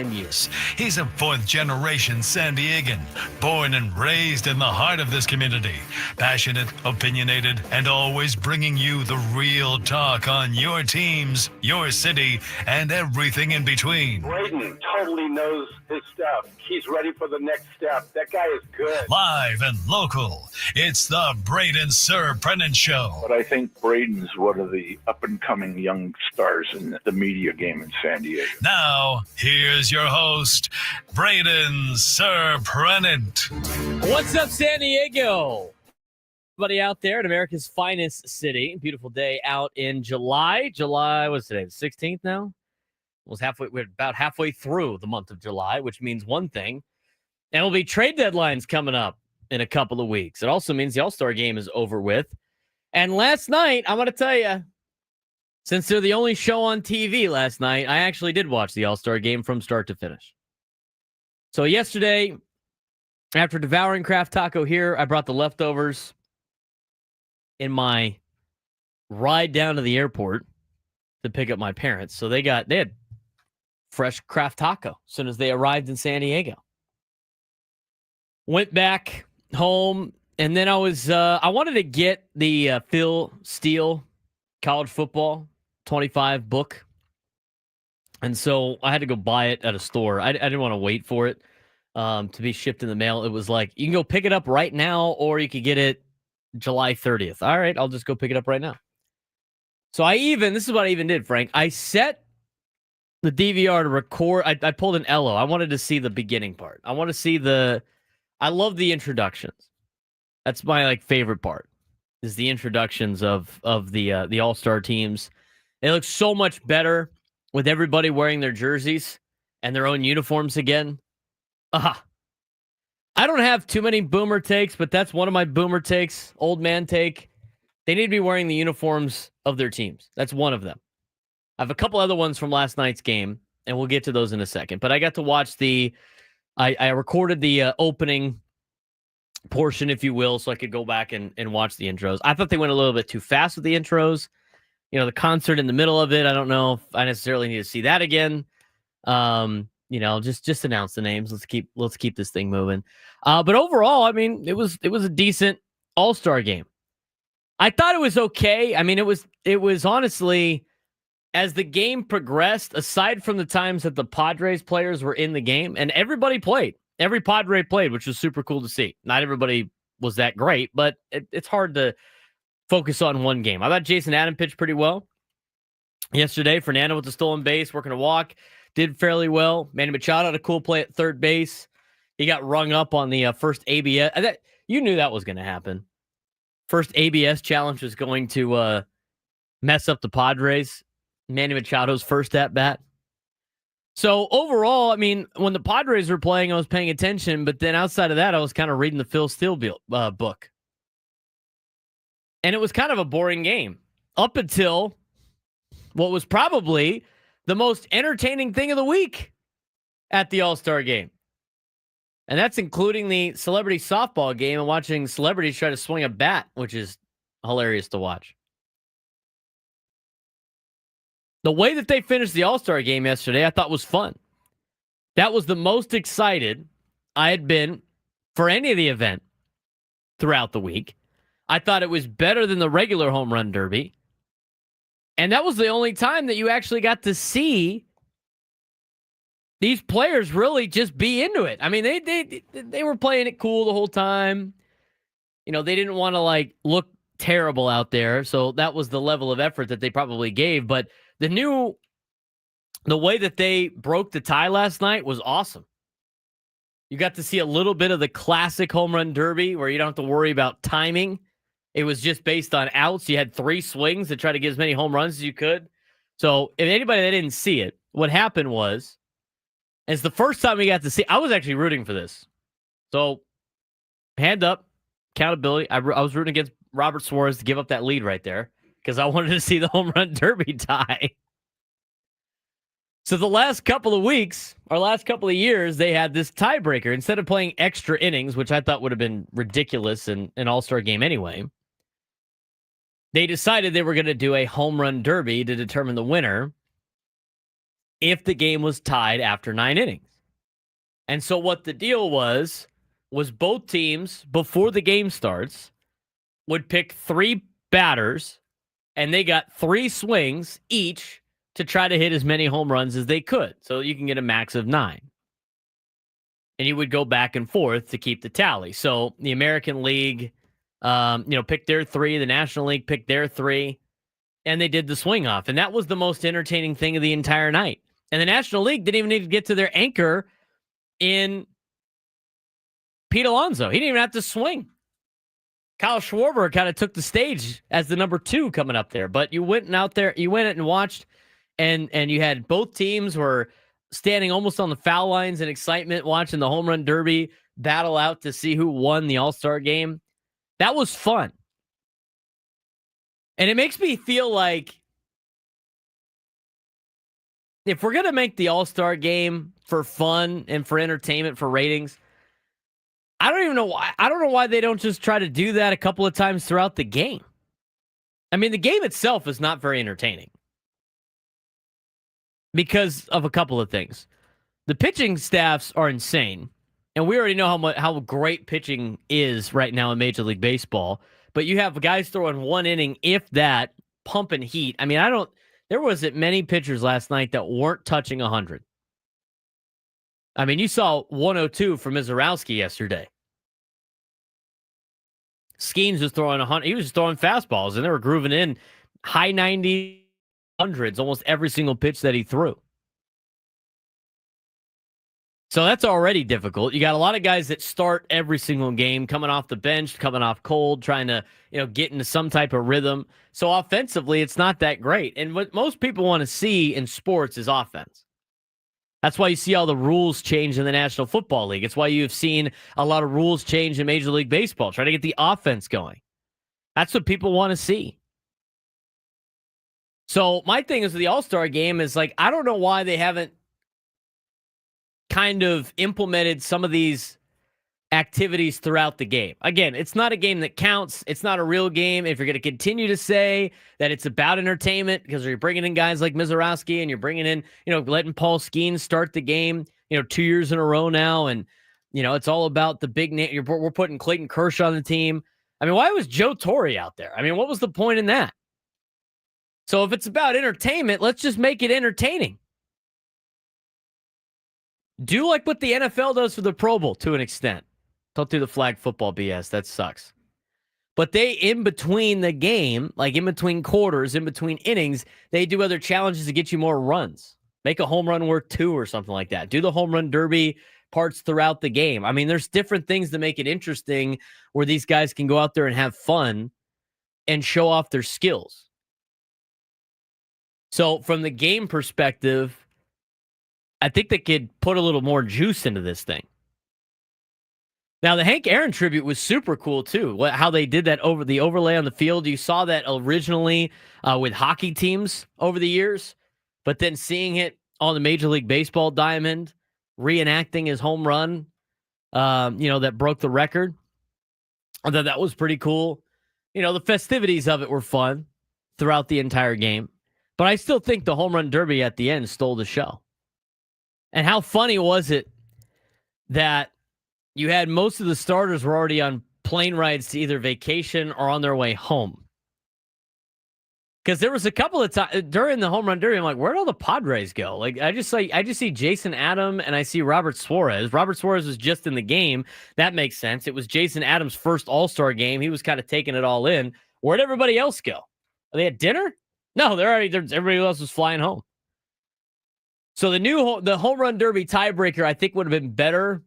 you. He's a fourth-generation San Diegan, born and raised in the heart of this community. Passionate, opinionated, and always bringing you the real talk on your teams, your city, and everything in between. Braden totally knows his stuff. He's ready for the next step. That guy is good. Live and local, it's the Braden Surprenant Show. But I think Braden's one of the up-and-coming young stars in the media game in San Diego. Now, here's your host, Braden Surprenant. What's up, San Diego? Everybody out there in America's finest city. Beautiful day out in July. What's today? The 16th now? We're about halfway through the month of July, which means one thing. MLB trade deadline's coming up in a couple of weeks. It also means the All-Star game is over with. And last night, I'm going to tell you, since they're the only show on TV last night, I actually did watch the All-Star game from start to finish. So yesterday, after devouring Kraft Taco here, I brought the leftovers in my ride down to the airport to pick up my parents. So they had fresh Kraft Taco as soon as they arrived in San Diego. Went back home, and then I wanted to get the Phil Steele College Football 25 book. And so I had to go buy it at a store. I didn't want to wait for it to be shipped in the mail. It was like, you can go pick it up right now, or you could get it July 30th. All right, I'll just go pick it up right now. So this is what I even did, Frank. I set the DVR to record. I pulled an Elo. I wanted to see the beginning part. I want to see I love the introductions. That's my favorite part, is the introductions of the All-Star teams. They look so much better with everybody wearing their jerseys and their own uniforms again. I don't have too many boomer takes, but that's one of my boomer takes, old man take. They need to be wearing the uniforms of their teams. That's one of them. I have a couple other ones from last night's game, and we'll get to those in a second. But I got to watch I recorded the opening portion, if you will, so I could go back and watch the intros. I thought they went a little bit too fast with the intros. The concert in the middle of it, I don't know if I necessarily need to see that again. Just announce the names. Let's keep this thing moving. But overall, it was a decent All-Star game. I thought it was okay. It was honestly, as the game progressed, aside from the times that the Padres players were in the game, and everybody played. Every Padre played, which was super cool to see. Not everybody was that great, but it's hard to focus on one game. I thought Jason Adam pitched pretty well yesterday. Fernando with the stolen base, working a walk, did fairly well. Manny Machado had a cool play at third base. He got rung up on the first ABS. You knew that was going to happen. First ABS challenge was going to mess up the Padres. Manny Machado's first at-bat. So overall, when the Padres were playing, I was paying attention, but then outside of that, I was kind of reading the Phil Steele book. And it was kind of a boring game up until what was probably the most entertaining thing of the week at the All-Star game. And that's including the celebrity softball game and watching celebrities try to swing a bat, which is hilarious to watch. The way that they finished the All-Star game yesterday, I thought was fun. That was the most excited I had been for any of the event throughout the week. I thought it was better than the regular home run derby. And that was the only time that you actually got to see these players really just be into it. They were playing it cool the whole time. They didn't want to look terrible out there. So that was the level of effort that they probably gave. But the way that they broke the tie last night was awesome. You got to see a little bit of the classic home run derby where you don't have to worry about timing. It was just based on outs. You had 3 swings to try to get as many home runs as you could. So if anybody that didn't see it, what happened was, it's the first time we got to see, I was actually rooting for this. So hand up, accountability. I was rooting against Robert Suarez to give up that lead right there because I wanted to see the home run derby tie. So the last couple of weeks, or last couple of years, they had this tiebreaker. Instead of playing extra innings, which I thought would have been ridiculous in an All-Star game anyway, they decided they were going to do a home run derby to determine the winner. if the game was tied after 9 innings. And so what the deal was both teams, before the game starts, would pick 3 batters, and they got 3 swings each to try to hit as many home runs as they could. So you can get a max of 9. And you would go back and forth to keep the tally. So the American League, picked their 3. The National League picked their 3. And they did the swing off. And that was the most entertaining thing of the entire night. And the National League didn't even need to get to their anchor in Pete Alonso. He didn't even have to swing. Kyle Schwarber kind of took the stage as the number 2 coming up there. But you went and watched, and you had both teams were standing almost on the foul lines in excitement, watching the home run derby battle out to see who won the All-Star game. That was fun. And it makes me feel like if we're going to make the All-Star game for fun and for entertainment, for ratings, I don't even know why. I don't know why they don't just try to do that a couple of times throughout the game. I mean, the game itself is not very entertaining because of a couple of things. The pitching staffs are insane, and we already know how great pitching is right now in Major League Baseball. But you have guys throwing 1 inning, if that, pumping heat. I mean, there wasn't many pitchers last night that weren't touching 100. I mean, you saw 102 from Mizorowski yesterday. Skeens was throwing 100. He was just throwing fastballs, and they were grooving in high 90s, hundreds, almost every single pitch that he threw. So that's already difficult. You got a lot of guys that start every single game, coming off the bench, coming off cold, trying to, get into some type of rhythm. So offensively, it's not that great. And what most people want to see in sports is offense. That's why you see all the rules change in the National Football League. It's why you've seen a lot of rules change in Major League Baseball, trying to get the offense going. That's what people want to see. So my thing is with the All-Star game is like, I don't know why they haven't kind of implemented some of these activities throughout the game. Again, it's not a game that counts. It's not a real game. If you're going to continue to say that it's about entertainment because you're bringing in guys like Mizorowski and you're bringing in, letting Paul Skeens start the game, 2 years in a row now. And, it's all about the big name. We're putting Clayton Kershaw on the team. I mean, why was Joe Torre out there? I mean, what was the point in that? So if it's about entertainment, let's just make it entertaining. Do like what the NFL does for the Pro Bowl to an extent. Don't do the flag football BS. That sucks. But they, in between the game, like in between quarters, in between innings, they do other challenges to get you more runs. Make a home run worth 2 or something like that. Do the home run derby parts throughout the game. I mean, there's different things that make it interesting where these guys can go out there and have fun and show off their skills. So from the game perspective, I think they could put a little more juice into this thing. Now, the Hank Aaron tribute was super cool, too. How they did that over the overlay on the field. You saw that originally with hockey teams over the years, but then seeing it on the Major League Baseball diamond, reenacting his home run, that broke the record. I thought that was pretty cool. The festivities of it were fun throughout the entire game, but I still think the home run derby at the end stole the show. And how funny was it that you had most of the starters were already on plane rides to either vacation or on their way home? Because there was a couple of times during the home run derby, I'm like, where'd all the Padres go? Like, I just see Jason Adam and I see Robert Suarez. Robert Suarez was just in the game. That makes sense. It was Jason Adams' first All-Star game. He was kind of taking it all in. Where'd everybody else go? Are they at dinner? No, everybody else was flying home. So the home run derby tiebreaker, I think, would have been better.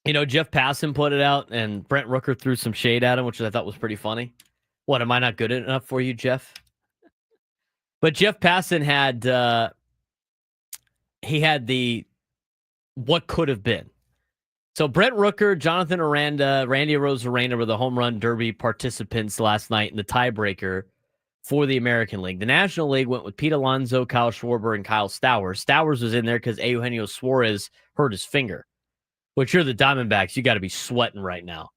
Jeff Passan put it out, and Brent Rooker threw some shade at him, which I thought was pretty funny. What, am I not good enough for you, Jeff? But Jeff Passan had the what could have been. So Brent Rooker, Jonathan Aranda, Randy Arozarena were the home run derby participants last night in the tiebreaker for the American League. The National League went with Pete Alonso, Kyle Schwarber, and Kyle Stowers. Stowers was in there because Eugenio Suarez hurt his finger, which you're the Diamondbacks. You got to be sweating right now.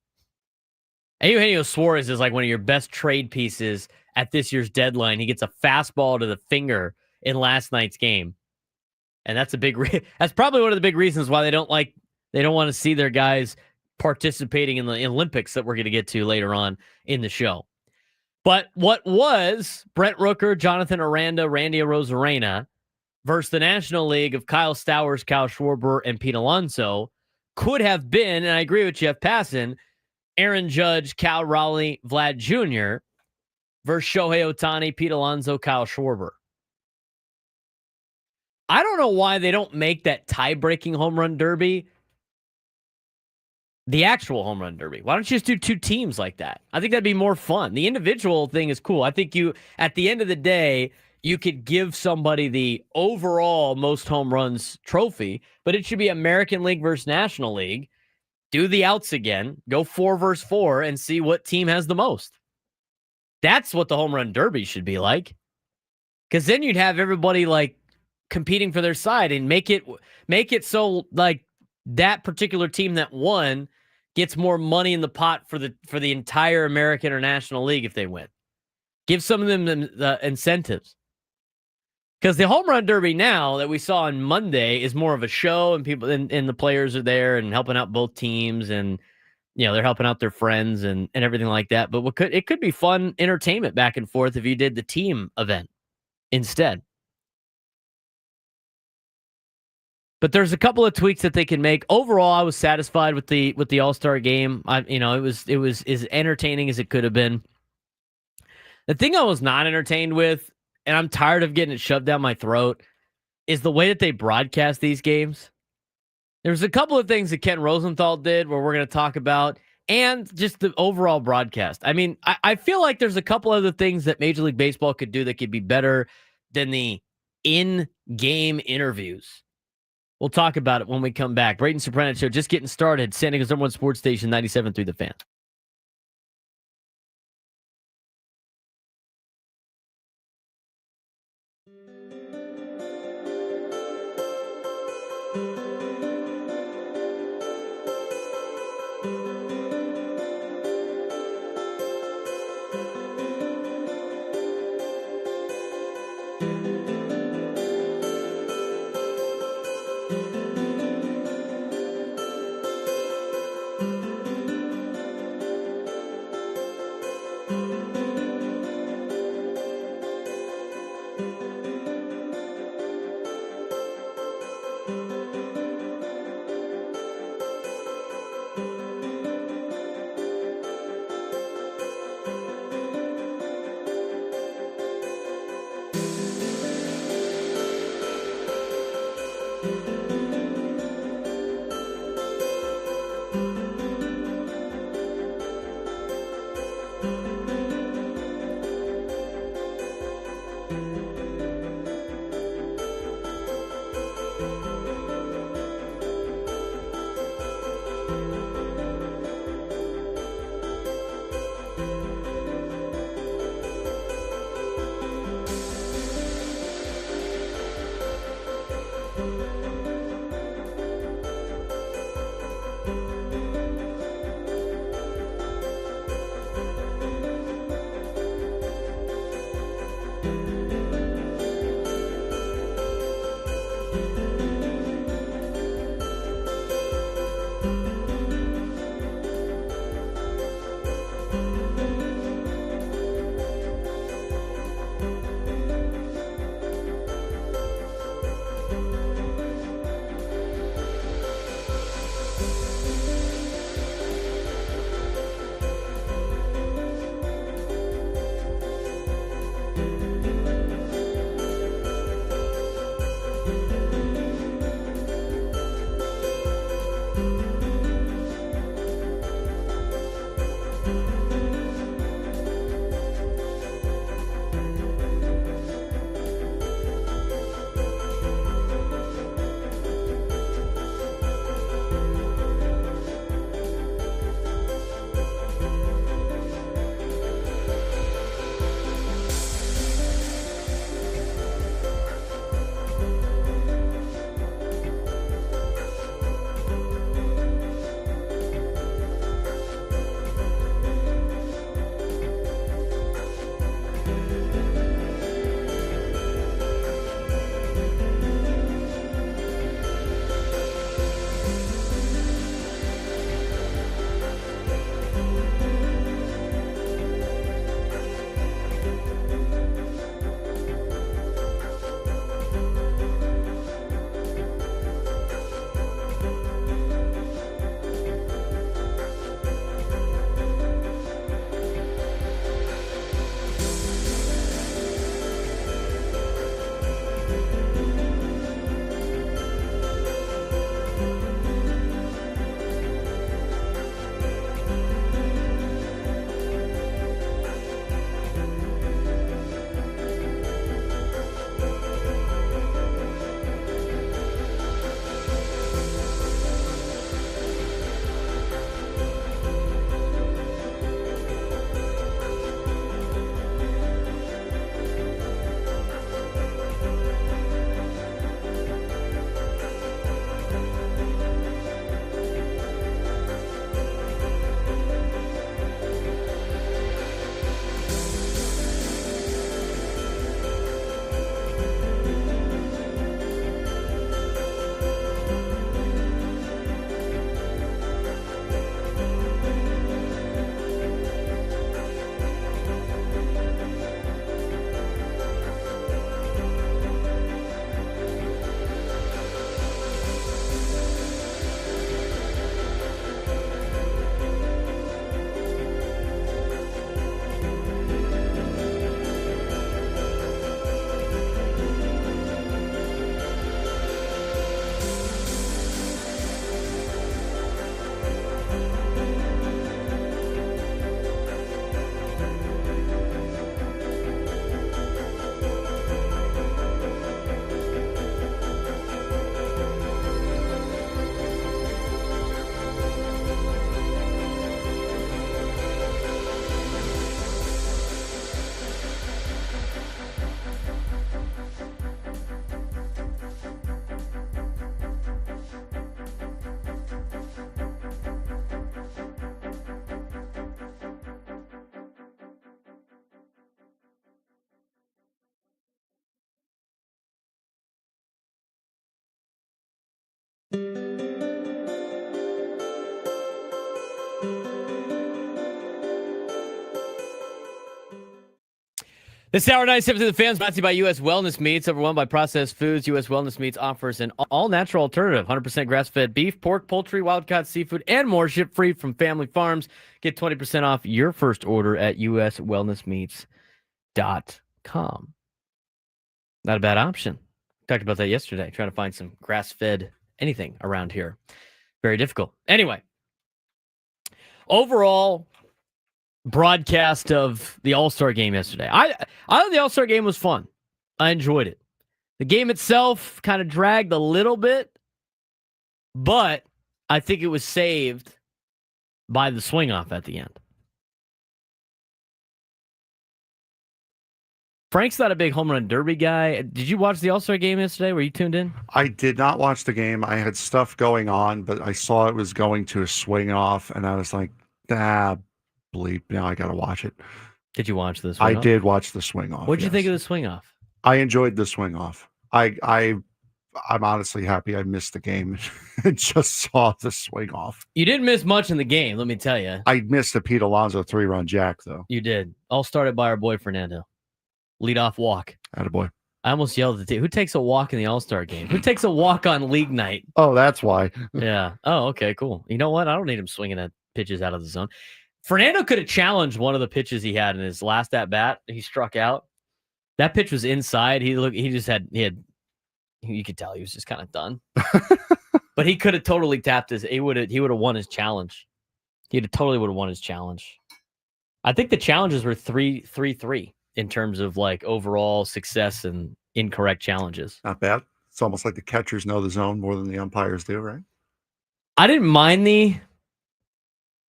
Eugenio Suarez is like one of your best trade pieces at this year's deadline. He gets a fastball to the finger in last night's game. And that's that's probably one of the big reasons why they don't want to see their guys participating in the Olympics that we're going to get to later on in the show. But what was Brent Rooker, Jonathan Aranda, Randy Arozarena versus the National League of Kyle Stowers, Kyle Schwarber, and Pete Alonso could have been, and I agree with Jeff Passan, Aaron Judge, Cal Raleigh, Vlad Jr. versus Shohei Ohtani, Pete Alonso, Kyle Schwarber. I don't know why they don't make that tie-breaking home run derby the actual home run derby. Why don't you just do two teams like that? I think that'd be more fun. The individual thing is cool. I think at the end of the day, you could give somebody the overall most home runs trophy, but it should be American League versus National League. Do the outs again, go 4 versus 4, and see what team has the most. That's what the home run derby should be like. Because then you'd have everybody like competing for their side and make it so like that particular team that won gets more money in the pot for the entire American or National League if they win. Give some of them the incentives. Because the home run derby now that we saw on Monday is more of a show, and people and the players are there and helping out both teams, and they're helping out their friends and everything like that. But it could be fun entertainment back and forth if you did the team event instead. But there's a couple of tweaks that they can make. Overall, I was satisfied with the All-Star game. It was as entertaining as it could have been. The thing I was not entertained with, and I'm tired of getting it shoved down my throat, is the way that they broadcast these games. There's a couple of things that Ken Rosenthal did where we're going to talk about, and just the overall broadcast. I mean, I feel like there's a couple other things that Major League Baseball could do that could be better than the in-game interviews. We'll talk about it when we come back. Braden Surprenant Show just getting started. San Diego's #1 sports station, 97.3 The Fan. This hour 97 to the fans brought to you by U.S. Wellness Meats, overwhelmed by processed foods. U.S. Wellness Meats offers an all-natural alternative, 100% grass-fed beef, pork, poultry, wild-caught seafood, and more, shipped free from family farms. Get 20% off your first order at uswellnessmeats.com. Not a bad option. Talked about that yesterday, trying to find some grass-fed anything around here. Very difficult. Anyway, overall broadcast of the All-Star game yesterday. I thought the All-Star game was fun. I enjoyed it. The game itself kind of dragged a little bit, but I think it was saved by the swing-off at the end. Frank's not a big home run derby guy. Did you watch the All-Star game yesterday? Were you tuned in? I did not watch the game. I had stuff going on, but I saw it was going to a swing-off, and I was like, bleep, now I gotta watch it. Did you watch the swing off? I did watch the swing off. What did you think of the swing off? I enjoyed the swing off. I'm honestly happy I missed the game and just saw the swing off. You didn't miss much in the game, let me tell you. I missed a Pete Alonso 3-run jack, though. You did. All started by our boy Fernando. Leadoff walk. Attaboy. I almost yelled at the who takes a walk in the All-Star game? Who takes a walk on league night? Oh, that's why. Yeah. Oh, okay, cool. You know what? I don't need him swinging at pitches out of the zone. Fernando could have challenged one of the pitches he had in his last at bat. He struck out. That pitch was inside. You could tell he was just kind of done. But he could have totally tapped his. He would have won his challenge. Totally would have won his challenge. I think the challenges were 3-3 in terms of like overall success and incorrect challenges. Not bad. It's almost like the catchers know the zone more than the umpires do, right? I didn't mind the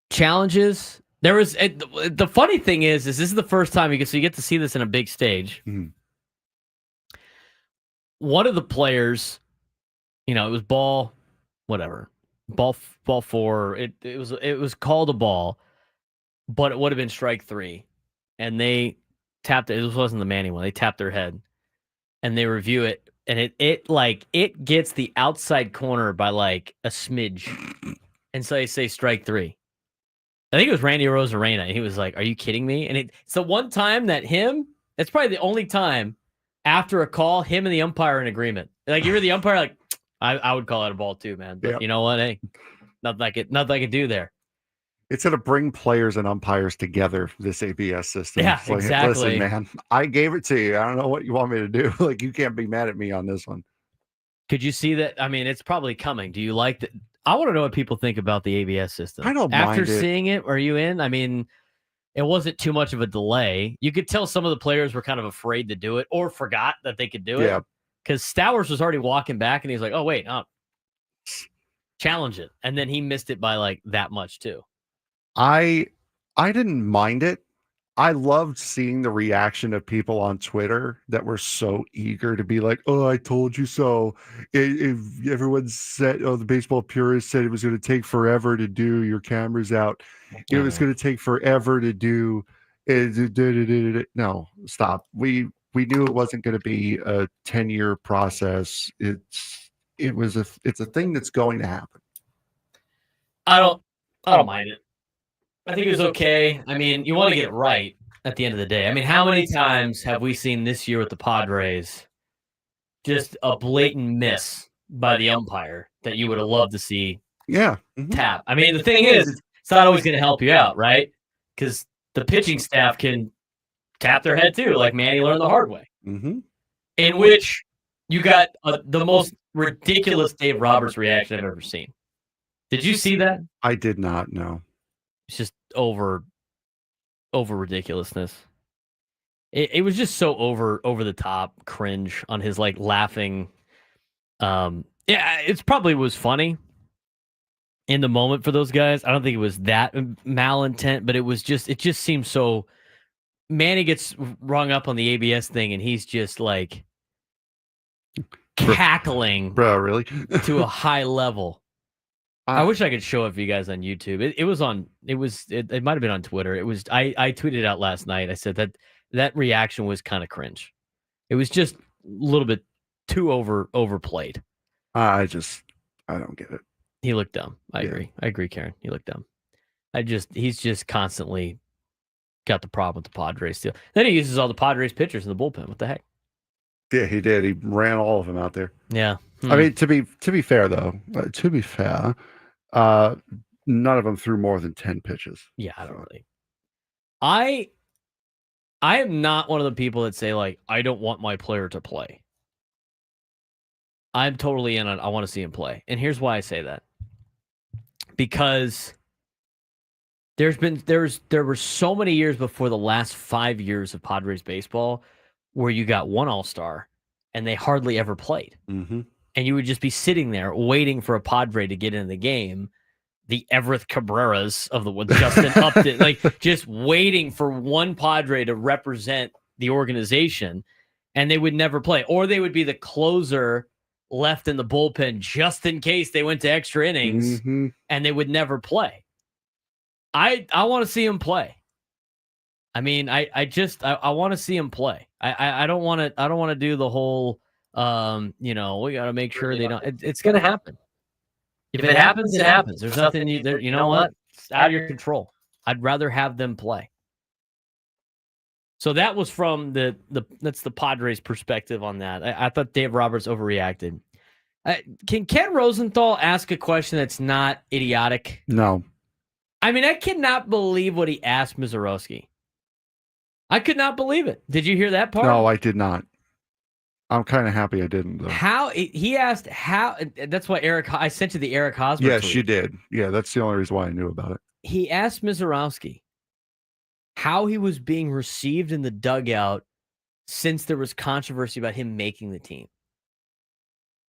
challenges. There was the funny thing is this is the first time you get to see this in a big stage. Mm-hmm. One of the players, it was ball four. It was called a ball, but it would have been strike three, and they tapped it. This wasn't the Manny one. They tapped their head, and they review it, and it gets the outside corner by like a smidge, and so they say strike three. I think it was Randy Arozarena. He was like, "Are you kidding me?" And it's the one time that it's probably the only time after a call, him and the umpire are in agreement. Like you're the umpire, like I would call it a ball too, man. But You know what? Hey, nothing I could do there. It's going to bring players and umpires together, this ABS system. Yeah, like, exactly. Listen, man, I gave it to you. I don't know what you want me to do. Like, you can't be mad at me on this one. Could you see that? I mean, it's probably coming. Do you like that? I want to know what people think about the ABS system. I don't mind After it. seeing it, are you in? I mean, it wasn't too much of a delay. You could tell some of the players were kind of afraid to do it or forgot that they could do it. Yeah. Because Stowers was already walking back and he's like, oh, wait, challenge it. And then he missed it by like that much too. I didn't mind it. I loved seeing the reaction of people on Twitter that were so eager to be like, "Oh, I told you so." If everyone said, "Oh, the baseball purists said it was going to take forever to do your cameras out. It was going to take forever to do." No, stop. We knew it wasn't going to be a 10-year process. It's a thing that's going to happen. I don't mind it. I think it was okay. I mean, you want to get it right at the end of the day. I mean, how many times have we seen this year with the Padres just a blatant miss by the umpire that you would have loved to see tap? I mean, the thing is, it's not always going to help you out, right? Because the pitching staff can tap their head too, like Manny learned the hard way. Mm-hmm. In which you got the most ridiculous Dave Roberts reaction I've ever seen. Did you see that? I did not know. It's just over ridiculousness. It was just so over the top cringe on his like laughing. Yeah, it probably was funny in the moment for those guys. I don't think it was that malintent, but it just seems so. Manny gets rung up on the ABS thing, and he's just like cackling, bro, really to a high level. I wish I could show it for you guys on YouTube. It might have been on Twitter. I tweeted it out last night. I said that reaction was kind of cringe. It was just a little bit too overplayed. I don't get it. He looked dumb. I agree, Karen. He looked dumb. He's just constantly got the problem with the Padres still. Then he uses all the Padres pitchers in the bullpen. What the heck? Yeah, he did. He ran all of them out there. Yeah. I mean, to be fair though, none of them threw more than 10 pitches. Yeah, I don't really. I am not one of the people that say like I don't want my player to play. I'm totally in on I want to see him play. And here's why I say that. Because there were so many years before the last 5 years of Padres baseball where you got one All-Star and they hardly ever played. Mm-hmm. And you would just be sitting there waiting for a Padre to get in the game. The Everett Cabreras of the Justin Upton, like just waiting for one Padre to represent the organization, and they would never play. Or they would be the closer left in the bullpen just in case they went to extra innings, and they would never play. I want to see him play. I mean, I want to see him play. I don't want to do the whole we got to make sure they don't. It's going to happen. If it happens, it happens. There's nothing you know what? It's out of your control. I'd rather have them play. So that was from that's the Padres' perspective on that. I thought Dave Roberts overreacted. Can Ken Rosenthal ask a question that's not idiotic? No. I mean, I cannot believe what he asked Mizorowski. I could not believe it. Did you hear that part? No, I did not. I'm kind of happy I didn't, though. He asked how. That's why I sent you the Eric Hosmer Yes, tweet. you did. Yeah, that's the only reason why I knew about it. He asked Mizorowski how he was being received in the dugout since there was controversy about him making the team.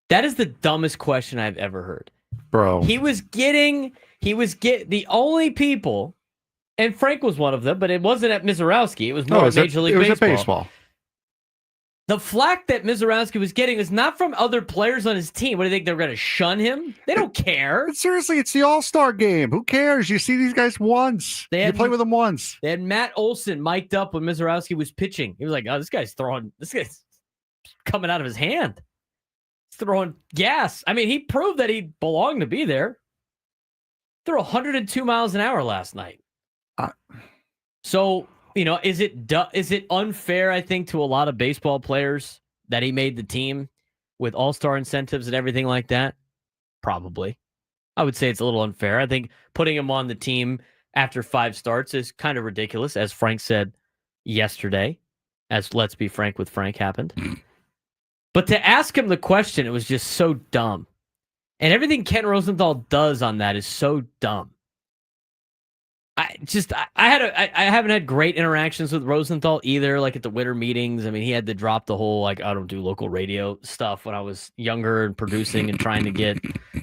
That is the dumbest question I've ever heard. Bro. He was getting the only people, and Frank was one of them, but it wasn't at Mizorowski. It was more at Major League Baseball. It was at baseball. The flack that Mizorowski was getting is not from other players on his team. What do you think? They're going to shun him? They don't care. But seriously, it's the All-Star game. Who cares? You see these guys once. You play with them once. They had Matt Olson mic'd up when Mizorowski was pitching. He was like, oh, this guy's coming out of his hand. He's throwing gas. I mean, he proved that he belonged to be there. Threw 102 miles an hour last night. So... is it unfair, I think, to a lot of baseball players that he made the team with all-star incentives and everything like that? Probably. I would say it's a little unfair. I think putting him on the team after 5 starts is kind of ridiculous, as Frank said yesterday, as Let's Be Frank with Frank happened. But to ask him the question, it was just so dumb. And everything Ken Rosenthal does on that is so dumb. I haven't had great interactions with Rosenthal either, like at the winter meetings. I mean, he had to drop the whole, like, I don't do local radio stuff when I was younger and producing and trying to get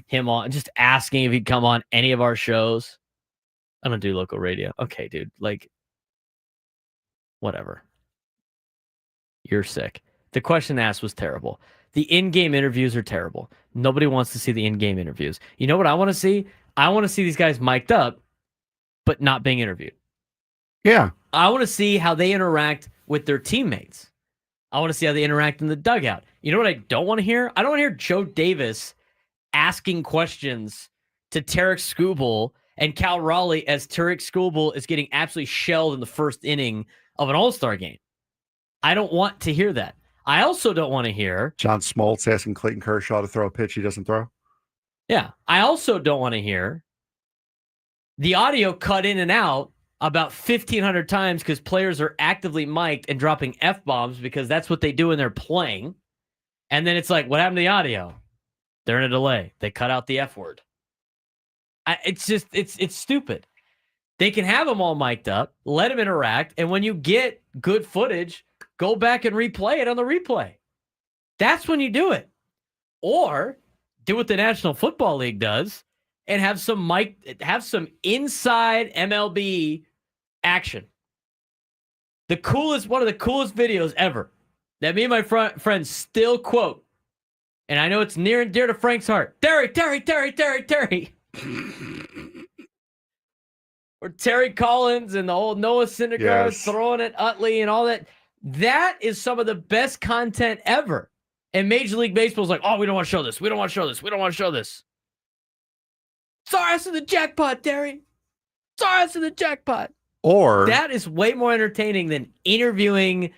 him on, just asking if he'd come on any of our shows. I don't do local radio. Okay, dude, like, whatever. You're sick. The question asked was terrible. The in-game interviews are terrible. Nobody wants to see the in-game interviews. You know what I want to see? I want to see these guys mic'd up, but not being interviewed. Yeah. I want to see how they interact with their teammates. I want to see how they interact in the dugout. You know what I don't want to hear? I don't want to hear Joe Davis asking questions to Tarek Skubal and Cal Raleigh as Tarek Skubal is getting absolutely shelled in the first inning of an All-Star game. I don't want to hear that. I also don't want to hear John Smoltz asking Clayton Kershaw to throw a pitch he doesn't throw. Yeah. I also don't want to hear the audio cut in and out about 1,500 times because players are actively mic'd and dropping F-bombs because that's what they do when they're playing. And then it's like, what happened to the audio? They're in a delay. They cut out the F word. It's stupid. They can have them all mic'd up, let them interact, and when you get good footage, go back and replay it on the replay. That's when you do it. Or do what the National Football League does and have some inside MLB action. One of the coolest videos ever that me and my friends still quote, and I know it's near and dear to Frank's heart. Terry. Or Terry Collins and the old Noah Syndergaard throwing at Utley and all that. That is some of the best content ever. And Major League Baseball's like, oh, we don't want to show this. We don't want to show this. We don't want to show this. Sorry, that's in the jackpot, Terry. Sorry, that's in the jackpot. Or that is way more entertaining than interviewing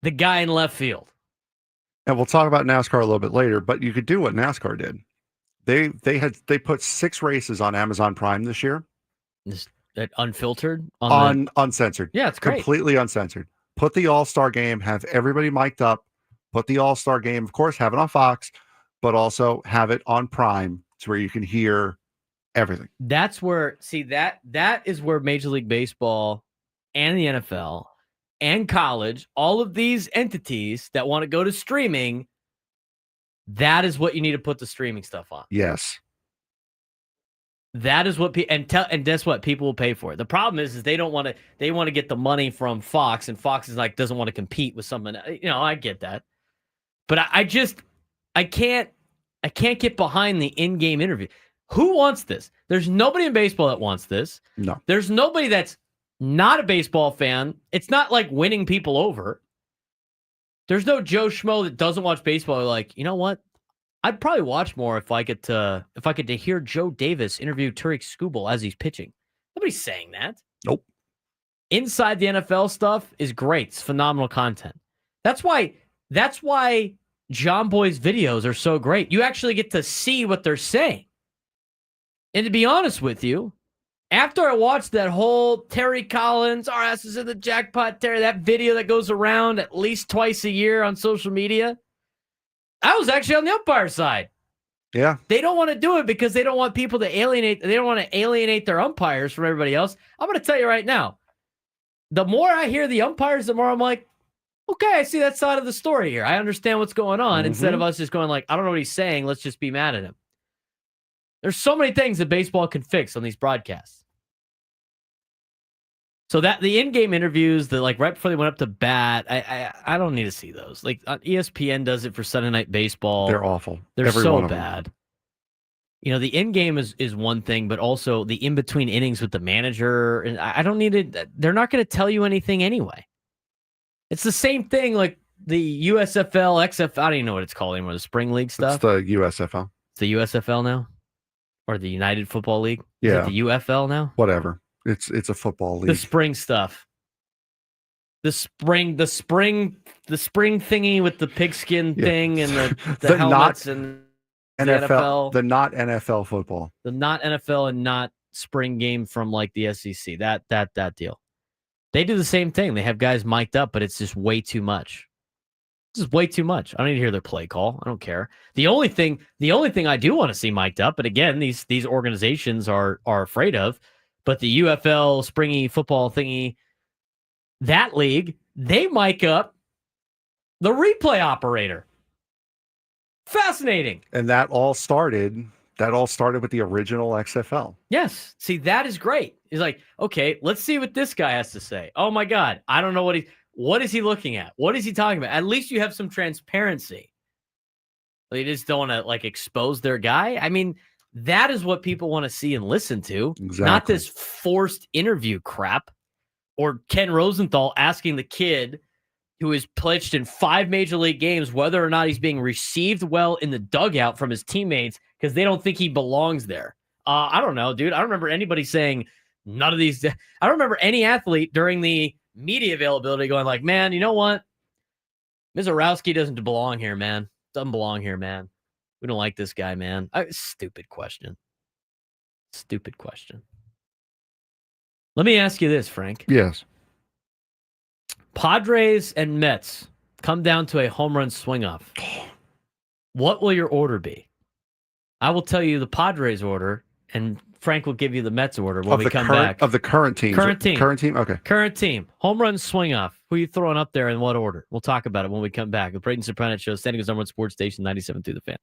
the guy in left field. And we'll talk about NASCAR a little bit later, but you could do what NASCAR did. They put 6 races on Amazon Prime this year. That unfiltered? Uncensored. Yeah, it's great. Completely uncensored. Put the All-Star game, have everybody mic'd up, put the All-Star game, of course, have it on Fox, but also have it on Prime to where you can hear everything. That's where, that is where Major League Baseball and the NFL and college, all of these entities that want to go to streaming, that is what you need to put the streaming stuff on. Yes. That is what and that's what people will pay for. The problem is they don't want to. They want to get the money from Fox, and Fox is like doesn't want to compete with someone. I get that, but I can't get behind the in-game interview. Who wants this? There's nobody in baseball that wants this. No, there's nobody that's not a baseball fan. It's not like winning people over. There's no Joe Schmo that doesn't watch baseball. Like, you know what? I'd probably watch more if I get to hear Joe Davis interview Tariq Skubal as he's pitching. Nobody's saying that. Nope. Inside the NFL stuff is great. It's phenomenal content. That's why John Boy's videos are so great. You actually get to see what they're saying. And to be honest with you, after I watched that whole Terry Collins, our ass is in the jackpot, Terry, that video that goes around at least twice a year on social media, I was actually on the umpire side. Yeah. They don't want to do it because they don't want people to alienate. They don't want to alienate their umpires from everybody else. I'm going to tell you right now, the more I hear the umpires, the more I'm like, okay, I see that side of the story here. I understand what's going on instead of us just going like, I don't know what he's saying. Let's just be mad at him. There's so many things that baseball can fix on these broadcasts. So that the in-game interviews, that like right before they went up to bat, I don't need to see those. Like ESPN does it for Sunday Night Baseball. They're awful. They're so bad. The in-game is one thing, but also the in-between innings with the manager. And I don't need it. They're not going to tell you anything anyway. It's the same thing like the USFL, XFL. I don't even know what it's called anymore. The Spring League stuff. It's the USFL. It's the USFL now? Or the United Football League? Yeah. Is it the UFL now? Whatever. It's a football league. The spring stuff. The spring thingy with the pigskin thing and the helmets and NFL. The not NFL football. The not NFL and not spring game from like the SEC. That deal. They do the same thing. They have guys mic'd up, but it's just way too much. This is way too much. I don't need to hear their play call. I don't care. The only thing I do want to see mic'd up, but again, these organizations are afraid of. But the UFL springy football thingy, that league, they mic up the replay operator. Fascinating. And that all started with the original XFL. Yes. See, that is great. He's like, okay, let's see what this guy has to say. Oh my God. I don't know what is he looking at? What is he talking about? At least you have some transparency. They just don't want to like expose their guy. I mean, that is what people want to see and listen to, not this forced interview crap or Ken Rosenthal asking the kid who has pitched in 5 major league games whether or not he's being received well in the dugout from his teammates because they don't think he belongs there. I don't know, dude. I don't remember anybody saying none of these. I don't remember any athlete during the media availability going like, man, you know what? Mizorowski doesn't belong here, man. Doesn't belong here, man. We don't like this guy, man. Stupid question. Stupid question. Let me ask you this, Frank. Yes. Padres and Mets come down to a home run swing-off. What will your order be? I will tell you the Padres order, and Frank will give you the Mets order when of we the come current back. of the current team. Current team. Current team. Okay. Current team. Home run swing off. Who are you throwing up there in what order? We'll talk about it when we come back. The Braden Surprenant Show, San Diego's #1 sports station, 97 through the Fan.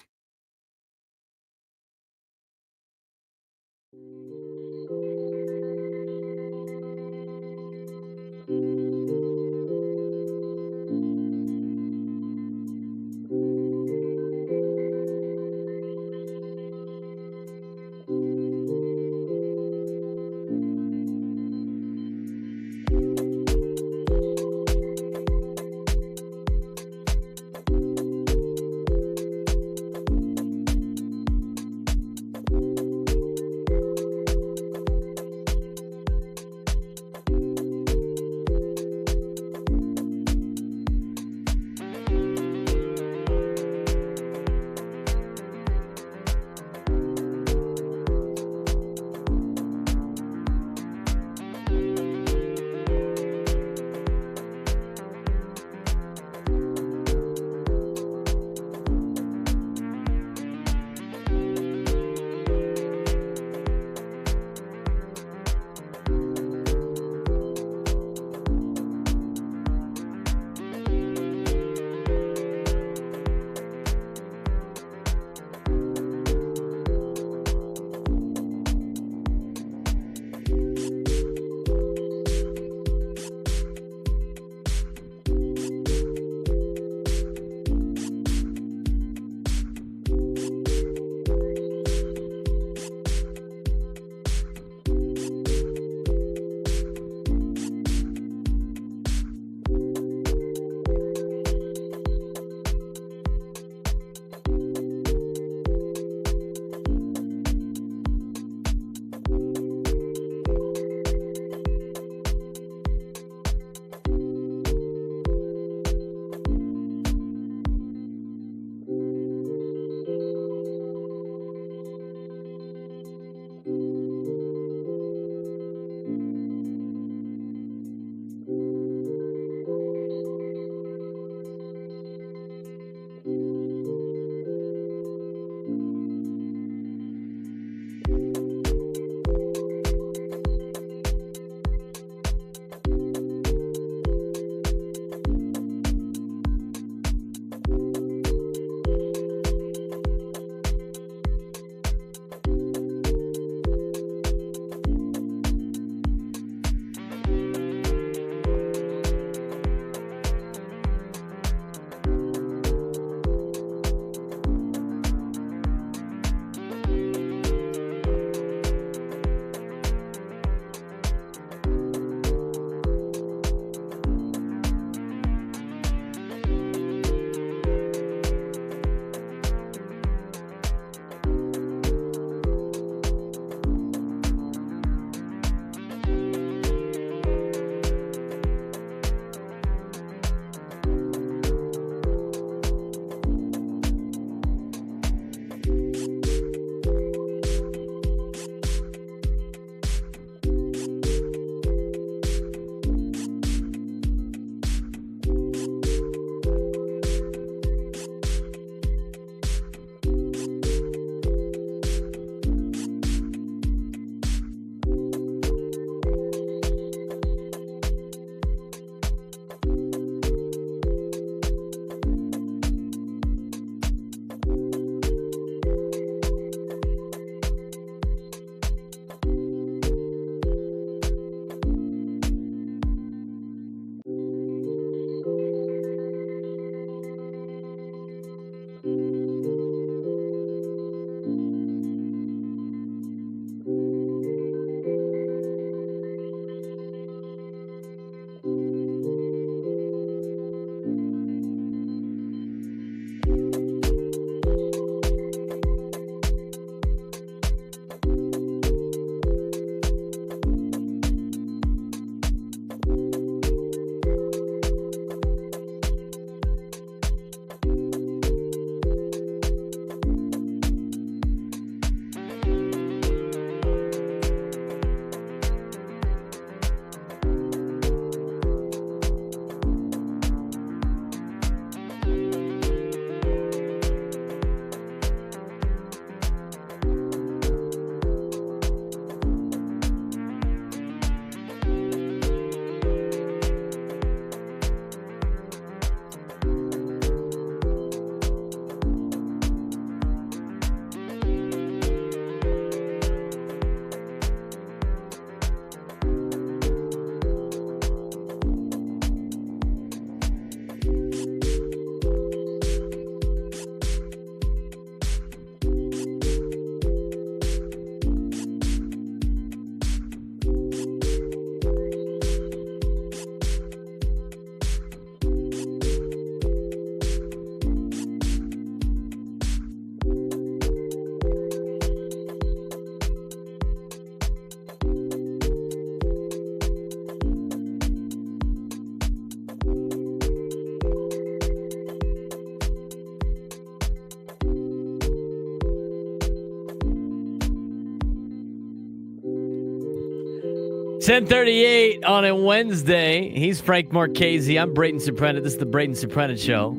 10:38 on a Wednesday. He's Frank Marchese. I'm Braden Surprenant. This is the Braden Surprenant Show.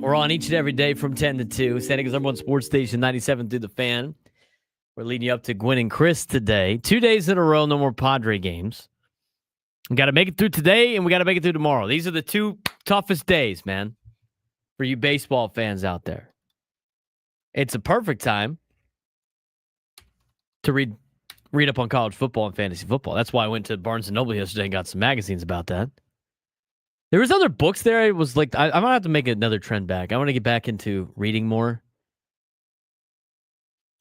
We're on each and every day from 10 to 2. San Diego's number one sports station, 97 through the Fan. We're leading you up to Gwen and Chris today. 2 days in a row, no more Padre games. We got to make it through today, and we got to make it through tomorrow. These are the two toughest days, man, for you baseball fans out there. It's a perfect time to read up on college football and fantasy football. That's why I went to Barnes & Noble yesterday and got some magazines about that. There was other books there. It was like, I'm going to have to make another trend back. I want to get back into reading more.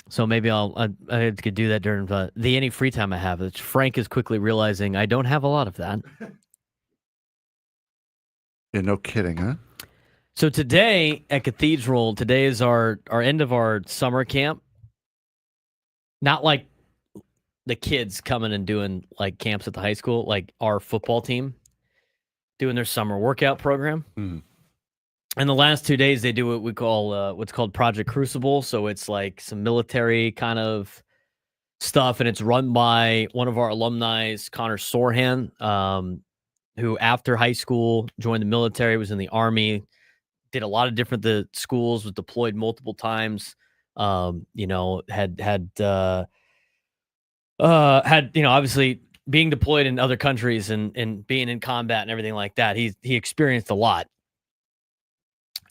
So maybe I could do that during the any free time I have. Which Frank is quickly realizing I don't have a lot of that. Yeah, no kidding, huh? So today at Cathedral, today is our end of our summer camp. Not like the kids coming and doing like camps at the high school, like our football team doing their summer workout program. Mm. And the last 2 days they do what we call what's called Project Crucible. So it's like some military kind of stuff, and it's run by one of our alumni, Connor Sorhan, who after high school joined the military, was in the Army, did a lot of different schools, was deployed multiple times. Had obviously being deployed in other countries and being in combat and everything like that. He experienced a lot.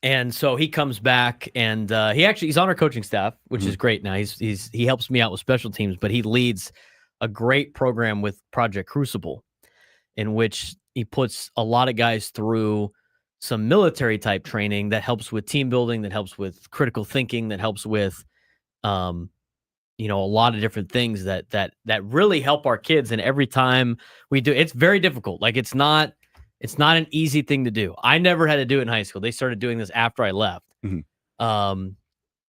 And so he comes back, and he's on our coaching staff, which is great now. He helps me out with special teams, but he leads a great program with Project Crucible, in which he puts a lot of guys through some military type training that helps with team building, that helps with critical thinking, that helps with a lot of different things that really help our kids. And every time we do, it's very difficult. Like it's not an easy thing to do. I never had to do it in high school. They started doing this after I left. Mm-hmm.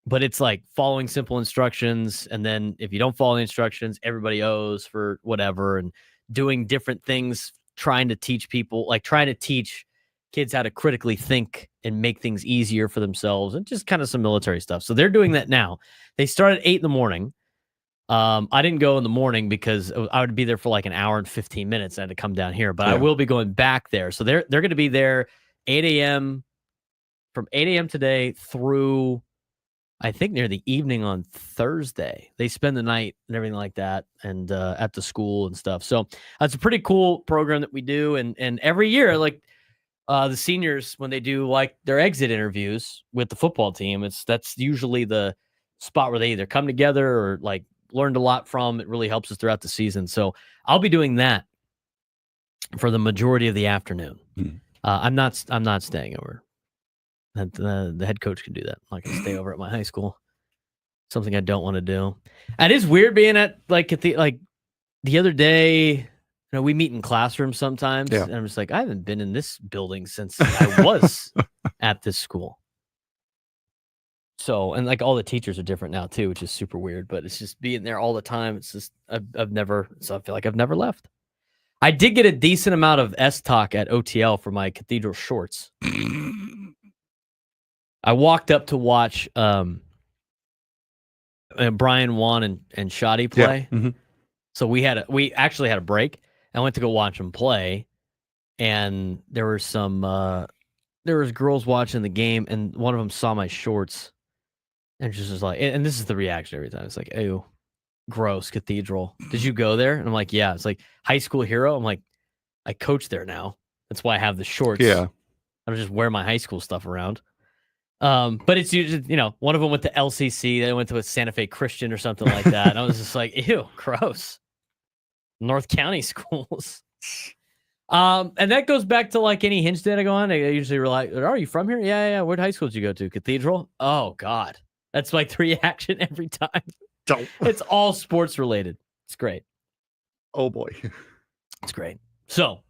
But it's like following simple instructions. And then if you don't follow the instructions, everybody owes for whatever, and doing different things, trying to teach kids how to critically think and make things easier for themselves, and just kind of some military stuff. So they're doing that now. They start at 8 a.m. I didn't go in the morning because I would be there for like an hour and 15 minutes. I had to come down here, but I will be going back there. So they're going to be there 8 a.m. from 8 a.m. today through, I think, near the evening on Thursday. They spend the night and everything like that, and at the school and stuff. So it's a pretty cool program that we do. And every year, like the seniors, when they do like their exit interviews with the football team, that's usually the spot where they either come together or like learned a lot from. It really helps us throughout the season. So I'll be doing that for the majority of the afternoon. I'm not staying over. The head coach can do that. I'm not going to stay over at my high school. Something I don't want to do. And it is weird being at like the other day. We meet in classrooms sometimes, and I'm just like, I haven't been in this building since I was at this school. So, and like all the teachers are different now too, which is super weird, but it's just being there all the time. It's just, I feel like I've never left. I did get a decent amount of S-talk at OTL for my Cathedral shorts. I walked up to watch Brian Juan and Shoddy play. Yeah. Mm-hmm. So we actually had a break. I went to go watch them play, and there were there was girls watching the game, and one of them saw my shorts. And just was like, and this is the reaction every time. It's like, ew, gross, Cathedral. Did you go there? And I'm like, yeah. It's like high school hero. I'm like, I coach there now. That's why I have the shorts. Yeah. I don't just wear my high school stuff around. But it's usually, one of them went to LCC. They went to a Santa Fe Christian or something like that. And I was just like, ew, gross. North County schools. And that goes back to like any hinge that I go on. I usually rely, are you from here? Yeah. What high school did you go to? Cathedral? Oh, God. That's like the reaction every time. Don't. It's all sports related. It's great. Oh boy. It's great. So,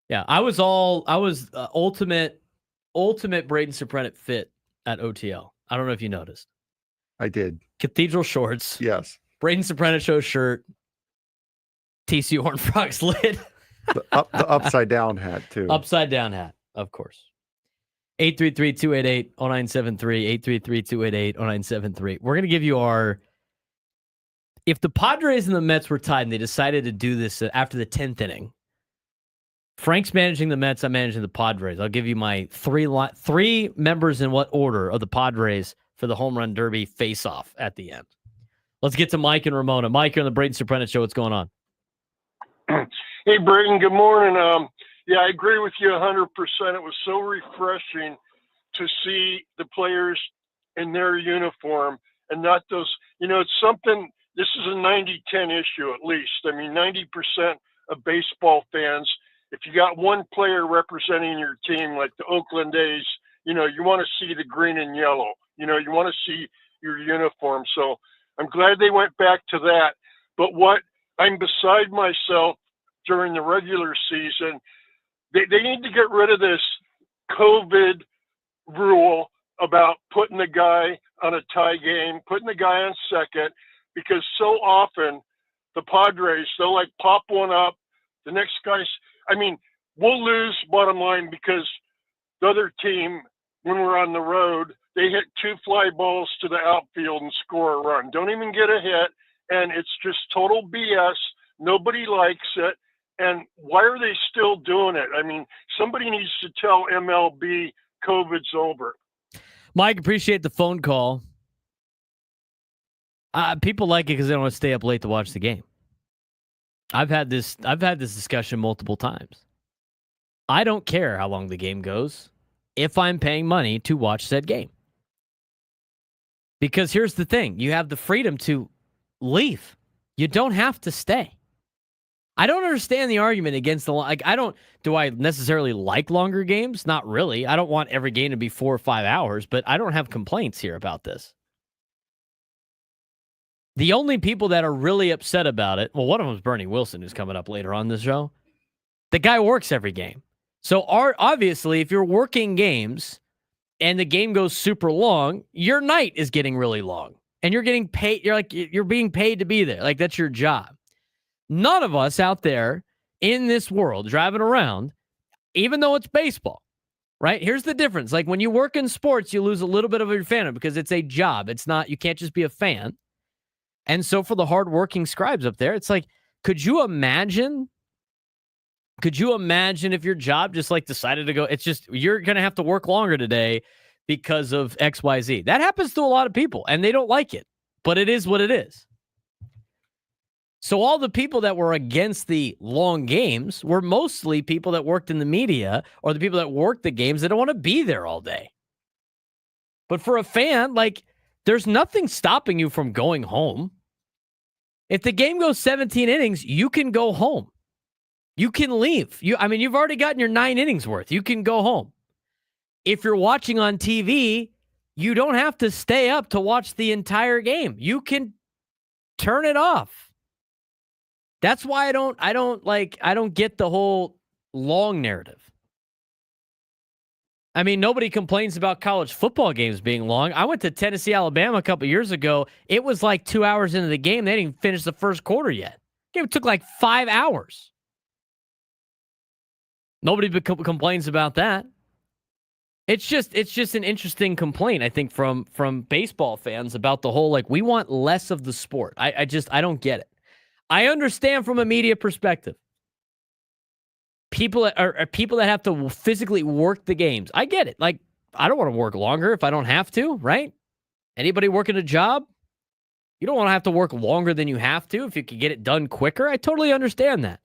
yeah, I was ultimate Braden Surprenant fit at OTL. I don't know if you noticed. I did. Cathedral shorts. Yes. Braden Surprenant show shirt. TCU Horned Frogs lid. The upside down hat too. Upside down hat, of course. 833-288-0973, 833-288-0973. We're going to give you our If the Padres and the Mets were tied and they decided to do this after the 10th inning, Frank's managing the Mets, I'm managing the Padres. I'll give you my three members in what order of the Padres for the home run derby face-off at the end. Let's get to Mike and Ramona. Mike, you're on the Braden Surprenant Show. What's going on? Hey, Braden, good morning. Yeah, I agree with you 100%. It was so refreshing to see the players in their uniform and not those, it's something, this is a 90-10 issue at least. I mean, 90% of baseball fans, if you got one player representing your team, like the Oakland A's, you want to see the green and yellow. You want to see your uniform. So I'm glad they went back to that. But what I'm beside myself during the regular season, they need to get rid of this COVID rule about putting the guy on a tie game, putting the guy on second, because so often the Padres, they'll like pop one up. The next guy's, we'll lose bottom line because the other team, when we're on the road, they hit 2 fly balls to the outfield and score a run. Don't even get a hit. And it's just total BS. Nobody likes it. And why are they still doing it? Somebody needs to tell MLB COVID's over. Mike, appreciate the phone call. People like it because they don't want to stay up late to watch the game. I've had this discussion multiple times. I don't care how long the game goes if I'm paying money to watch said game. Because here's the thing. You have the freedom to leave. You don't have to stay. I don't understand the argument against the do I necessarily like longer games? Not really. I don't want every game to be 4 or 5 hours, but I don't have complaints here about this. The only people that are really upset about it, well, one of them is Bernie Wilson, who's coming up later on this show. The guy works every game. So obviously, if you're working games and the game goes super long, your night is getting really long. And you're getting paid. You're being paid to be there. Like, that's your job. None of us out there in this world driving around, even though it's baseball, right? Here's the difference. Like, when you work in sports, you lose a little bit of your fandom because it's a job. It's not, you can't just be a fan. And so for the hardworking scribes up there, it's like, could you imagine if your job just decided to go, it's just, you're going to have to work longer today because of XYZ. That happens to a lot of people and they don't like it, but it is what it is. So all the people that were against the long games were mostly people that worked in the media or the people that worked the games that don't want to be there all day. But for a fan, there's nothing stopping you from going home. If the game goes 17 innings, you can go home. You can leave. You've already gotten your 9 innings worth. You can go home. If you're watching on TV, you don't have to stay up to watch the entire game. You can turn it off. That's why I don't get the whole long narrative. Nobody complains about college football games being long. I went to Tennessee, Alabama a couple years ago. It was 2 hours into the game. They didn't even finish the first quarter yet. It took 5 hours. Nobody complains about that. It's just an interesting complaint, I think, from baseball fans about the whole, we want less of the sport. I don't get it. I understand from a media perspective. People that have to physically work the games. I get it. I don't want to work longer if I don't have to, right? Anybody working a job? You don't want to have to work longer than you have to if you can get it done quicker. I totally understand that.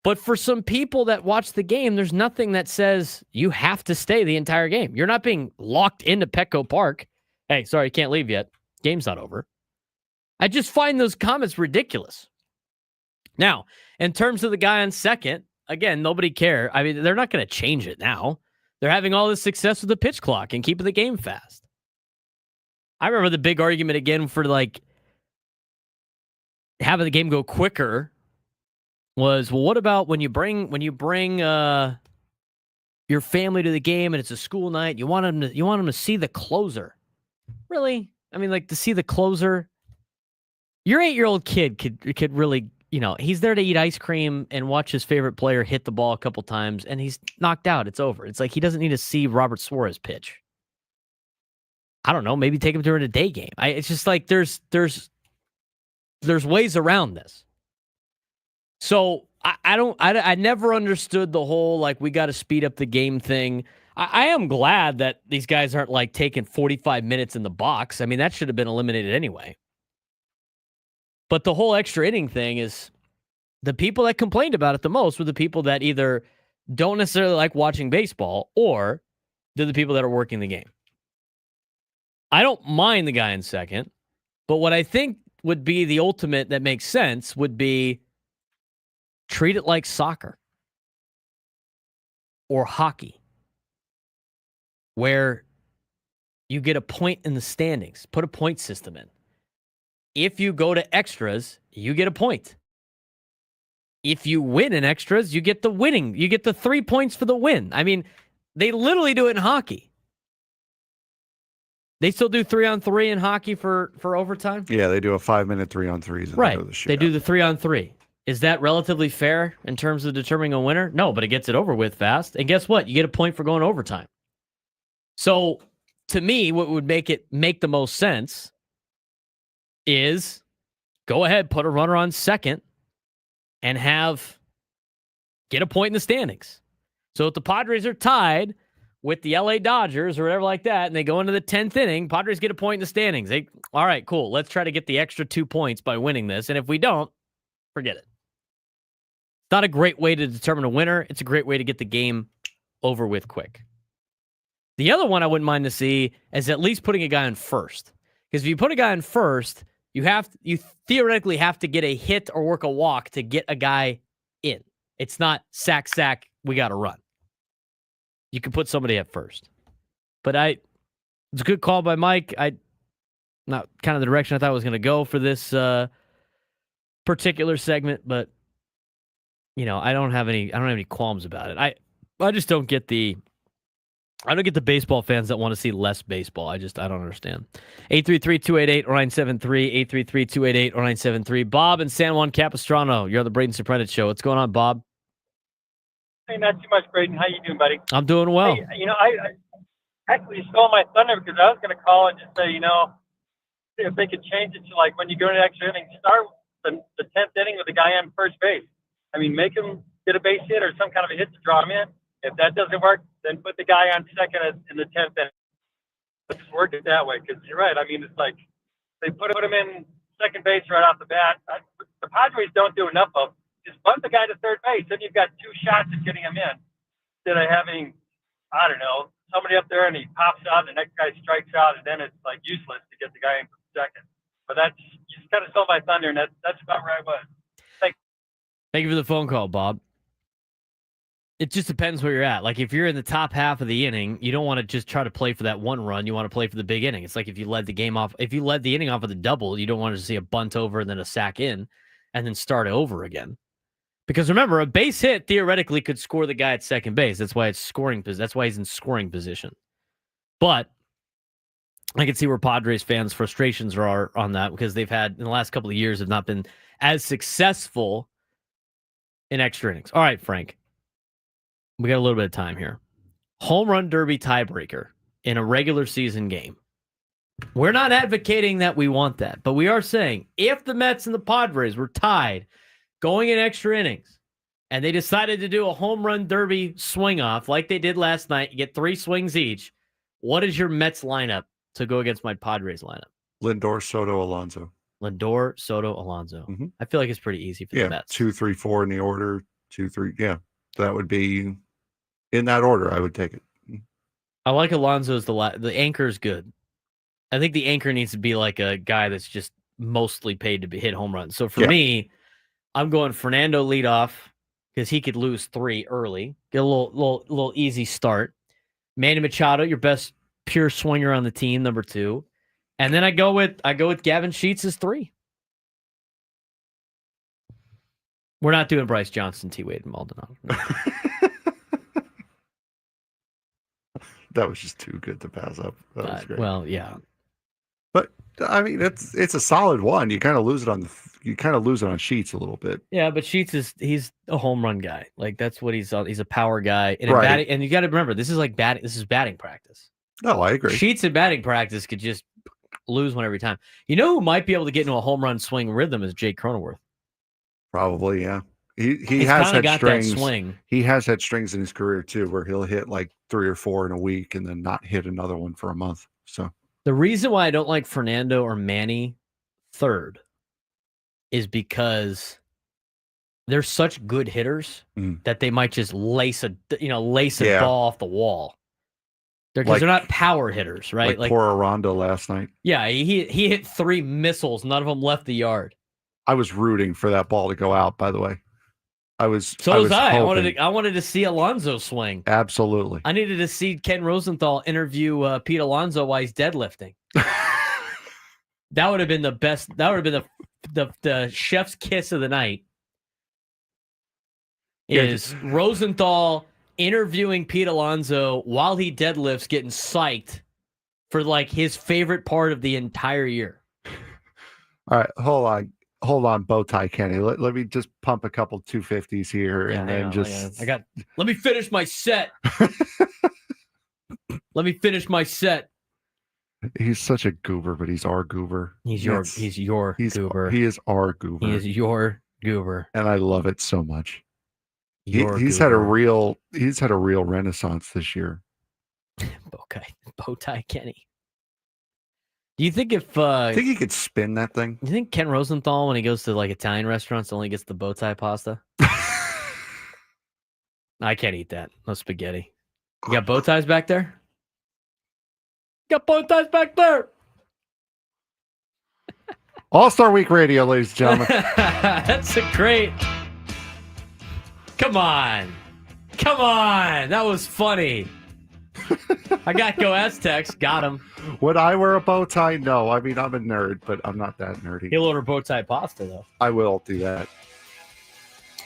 But for some people that watch the game, there's nothing that says you have to stay the entire game. You're not being locked into Petco Park. Hey, sorry, you can't leave yet. Game's not over. I just find those comments ridiculous. Now, in terms of the guy on second, again, nobody cares. They're not going to change it now. They're having all this success with the pitch clock and keeping the game fast. I remember the big argument again for having the game go quicker was, well, what about when you bring your family to the game and it's a school night? You want them to see the closer. Really? To see the closer. Your 8-year-old kid could really, he's there to eat ice cream and watch his favorite player hit the ball a couple times and he's knocked out. It's over. It's he doesn't need to see Robert Suarez pitch. I don't know. Maybe take him during a day game. It's just there's there's ways around this. So I never understood the whole, like, we got to speed up the game thing. I am glad that these guys aren't like taking 45 minutes in the box. I mean, that should have been eliminated anyway. But the whole extra inning thing is, the people that complained about it the most were the people that either don't necessarily like watching baseball, or they're the people that are working the game. I don't mind the guy in second, but what I think would be the ultimate that makes sense would be treat it like soccer or hockey, where you get a point in the standings. Put a point system in. If you go to extras, you get a point. If you win in extras, you get the winning. You get the 3 points for the win. I mean, they literally do it in hockey. They still do 3-on-3 in hockey for overtime? Yeah, they do a 5-minute 3-on-3s. Right. They do the 3-on-3. Is that relatively fair in terms of determining a winner? No, but it gets it over with fast. And guess what? You get a point for going overtime. So, to me, what would make the most sense is go ahead, put a runner on second, and get a point in the standings. So if the Padres are tied with the LA Dodgers or whatever like that, and they go into the 10th inning, Padres get a point in the standings. All right, cool. Let's try to get the extra 2 points by winning this. And if we don't, forget it. It's not a great way to determine a winner. It's a great way to get the game over with quick. The other one I wouldn't mind to see is at least putting a guy in first. Because if you put a guy in first, you theoretically have to get a hit or work a walk to get a guy in. It's not sack, we got to run. You can put somebody at first. But it's a good call by Mike. Not kind of the direction I thought I was going to go for this particular segment, but I don't have any qualms about it. I just don't get the baseball fans that want to see less baseball. I don't understand. 833-288-0973, 833-288-0973. Bob in San Juan Capistrano, you're on the Braden Surprenant Show. What's going on, Bob? Hey, not too much, Braden. How you doing, buddy? I'm doing well. Hey, I actually stole my thunder because I was going to call and just say, if they could change it to, like, when you go to the extra inning, start the 10th inning with the guy on first base. I mean, make him get a base hit or some kind of a hit to draw him in. If that doesn't work, then put the guy on second in the 10th inning. Let's work it that way, because you're right. I mean, it's like they put him in second base right off the bat. The Padres don't do enough of. Just bunt the guy to third base, then you've got 2 shots at getting him in. Instead of having, I don't know, somebody up there and he pops out, the next guy strikes out, and then it's like useless to get the guy in for second. But you just kind of stole my thunder, and that's about where I was. Thank you for the phone call, Bob. It just depends where you're at. Like, if you're in the top half of the inning, you don't want to just try to play for that one run. You want to play for the big inning. It's like if you led the inning off with a double, you don't want to see a bunt over and then a sack in and then start over again. Because remember, a base hit theoretically could score the guy at second base. That's why that's why he's in scoring position. But I can see where Padres fans' frustrations are on that, because they've had, in the last couple of years, have not been as successful in extra innings. All right, Frank. We got a little bit of time here. Home run derby tiebreaker in a regular season game. We're not advocating that we want that, but we are saying if the Mets and the Padres were tied going in extra innings and they decided to do a home run derby swing off like they did last night, you get 3 swings each, what is your Mets lineup to go against my Padres lineup? Lindor, Soto, Alonso. Lindor, Soto, Alonso. Mm-hmm. I feel like it's pretty easy for the Mets. 2, 3, 4 in the order. 2, 3. Yeah, that would be in that order. I would take it. I like Alonso's the anchor is good. I think the anchor needs to be like a guy that's just mostly paid to hit home runs. So for me, I'm going Fernando leadoff because he could lose 3 early, get a little easy start. Manny Machado, your best pure swinger on the team, number 2, and then I go with Gavin Sheets as 3. We're not doing Bryce Johnson, T. Wade, and Maldonado. No. That was just too good to pass up. That was great. Well, yeah. But I mean, it's a solid one. You kind of lose it on Sheets a little bit. Yeah, but Sheets he's a home run guy. Like, that's what he's a power guy. And right. And you got to remember, this is batting practice. No, I agree. Sheets in batting practice could just lose one every time. You know who might be able to get into a home run swing rhythm is Jake Cronenworth. Probably, yeah. He He's has kinda had got strings. that swing. He has had strings in his career too, where he'll hit like 3 or 4 in a week and then not hit another one for a month. So The reason why I don't like Fernando or Manny third is because they're such good hitters that they might just lace a ball off the wall. Because they're not power hitters, right? Like poor Aranda last night. Yeah, he hit 3 missiles. None of them left the yard. I was rooting for that ball to go out, by the way. I was I hoping. I wanted to see Alonso swing. Absolutely. I needed to see Ken Rosenthal interview Pete Alonso while he's deadlifting. That would have been the best. That would have been the chef's kiss of the night. Is Rosenthal interviewing Pete Alonso while he deadlifts, getting psyched for like his favorite part of the entire year. All right, hold on, bow tie Kenny. Let me just pump a couple 250s here, and then let me finish my set. Let me finish my set. He's such a goober, but he's our goober. He's your goober. He is our goober. He is your goober, and I love it so much. He's had a real renaissance this year. Bow tie Kenny. Do you think if think he could spin that thing? You think Ken Rosenthal, when he goes to like Italian restaurants, only gets the bow tie pasta? I can't eat that. No spaghetti. You got bow ties back there? Got bow ties back there. All-Star Week Radio, ladies and gentlemen. That's a great. Come on. That was funny. I got Go Aztecs. Got him. Would I wear a bow tie? No. I mean, I'm a nerd, but I'm not that nerdy. He'll order bow tie pasta, though. I will do that.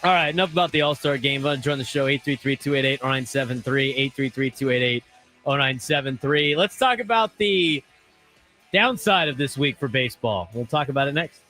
All right. Enough about the All-Star game. Join the show, 833-288-0973, 833-288-0973. Let's talk about the downside of this week for baseball. We'll talk about it next.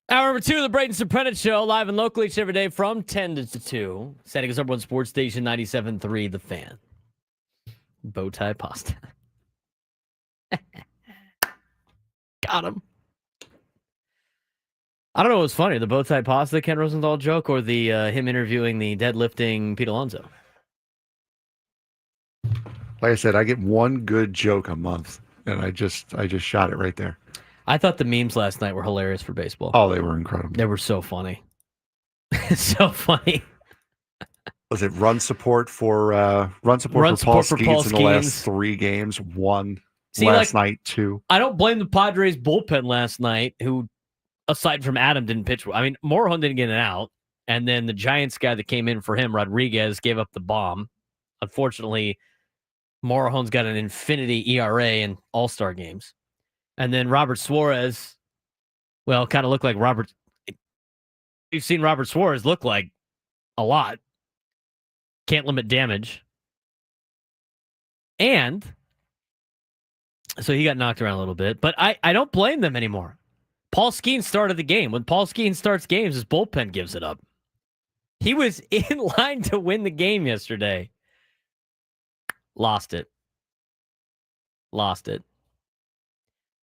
Hour number 2 of the Braden Surprenant Show, live and local each and every day from 10 to 2. Setting us up on Sports Station 97.3, The Fan. Bowtie pasta. Got him. I don't know what was funny, the bowtie pasta Ken Rosenthal joke or the him interviewing the deadlifting Pete Alonso. Like I said, I get one good joke a month, and I just shot it right there. I thought the memes last night were hilarious for baseball. Oh, they were incredible. They were so funny. So funny. Was it run support for Paul Skeens in the last 3 games? One last night, 2. I don't blame the Padres bullpen last night, who, aside from Adam, didn't pitch well. I mean, Morejon didn't get an out, and then the Giants guy that came in for him, Rodriguez, gave up the bomb. Unfortunately, Morejon's got an infinity ERA in All-Star games. And then Robert Suarez, well, kind of looked like Robert. You've seen Robert Suarez look like a lot. Can't limit damage. And so he got knocked around a little bit, but I don't blame them anymore. Paul Skeens started the game. When Paul Skeens starts games, his bullpen gives it up. He was in line to win the game yesterday. Lost it.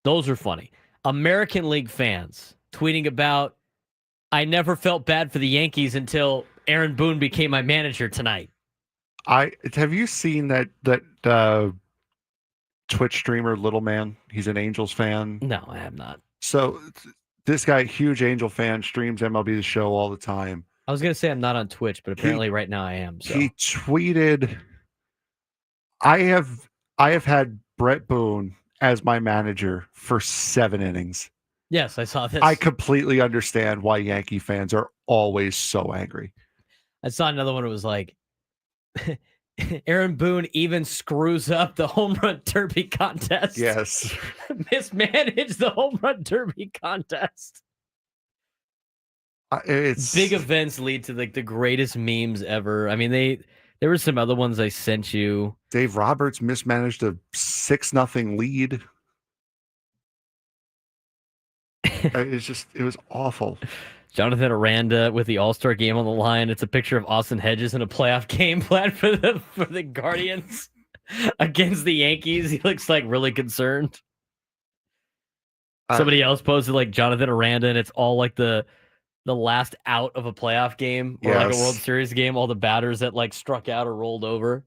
Those are funny. American League fans tweeting about, I never felt bad for the Yankees until Aaron Boone became my manager tonight. Have you seen that Twitch streamer Little Man? He's an Angels fan. No, I have not. So this guy, huge Angel fan, streams MLB The Show all the time. I was gonna say I'm not on Twitch, but apparently right now I am. So. He tweeted, I have had Brett Boone as my manager for 7 innings. Yes, I saw this. I completely understand why Yankee fans are always so angry. I saw another one. It was like, Aaron Boone even screws up the home run derby contest. Yes. Mismanaged the home run derby contest. It's big events lead to like the greatest memes ever. I mean, there were some other ones I sent you. Dave Roberts mismanaged a 6-0 lead. It was awful. Jonathan Aranda with the All-Star game on the line. It's a picture of Austin Hedges in a playoff game plan for the Guardians against the Yankees. He looks like really concerned. Somebody else posted like Jonathan Aranda, and it's all like the last out of a playoff game or like a World Series game. All the batters that like struck out or rolled over.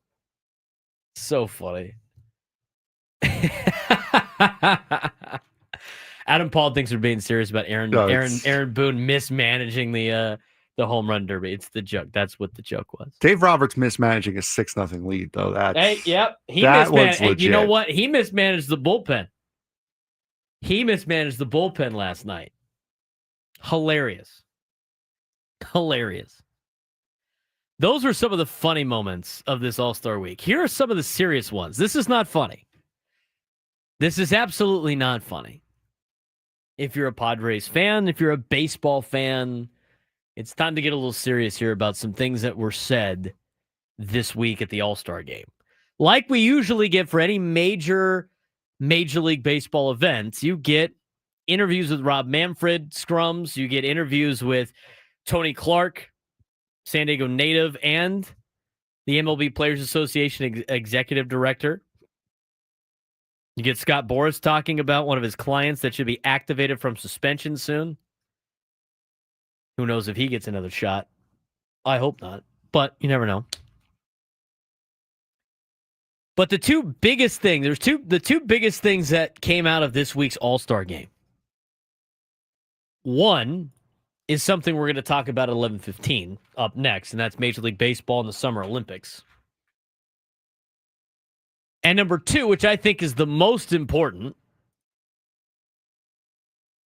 So funny. Adam Paul thinks we're being serious about Aaron Boone mismanaging the home run derby. It's the joke. That's what the joke was. Dave Roberts mismanaging a 6-0 lead, though. He mismanaged. And you know what? He mismanaged the bullpen. Last night. Hilarious. Those were some of the funny moments of this All-Star week. Here are some of the serious ones. This is not funny. This is absolutely not funny. If you're a Padres fan, if you're a baseball fan, it's time to get a little serious here about some things that were said this week at the All-Star game. Like we usually get for any Major League Baseball events, you get interviews with Rob Manfred, scrums, you get interviews with Tony Clark, San Diego native, and the MLB Players Association executive director. You get Scott Boras talking about one of his clients that should be activated from suspension soon. Who knows if he gets another shot? I hope not, but you never know. But the two biggest things, the two biggest things that came out of this week's All-Star game. One is something we're going to talk about at 11:15 up next, and that's Major League Baseball and the Summer Olympics. And number two, which I think is the most important,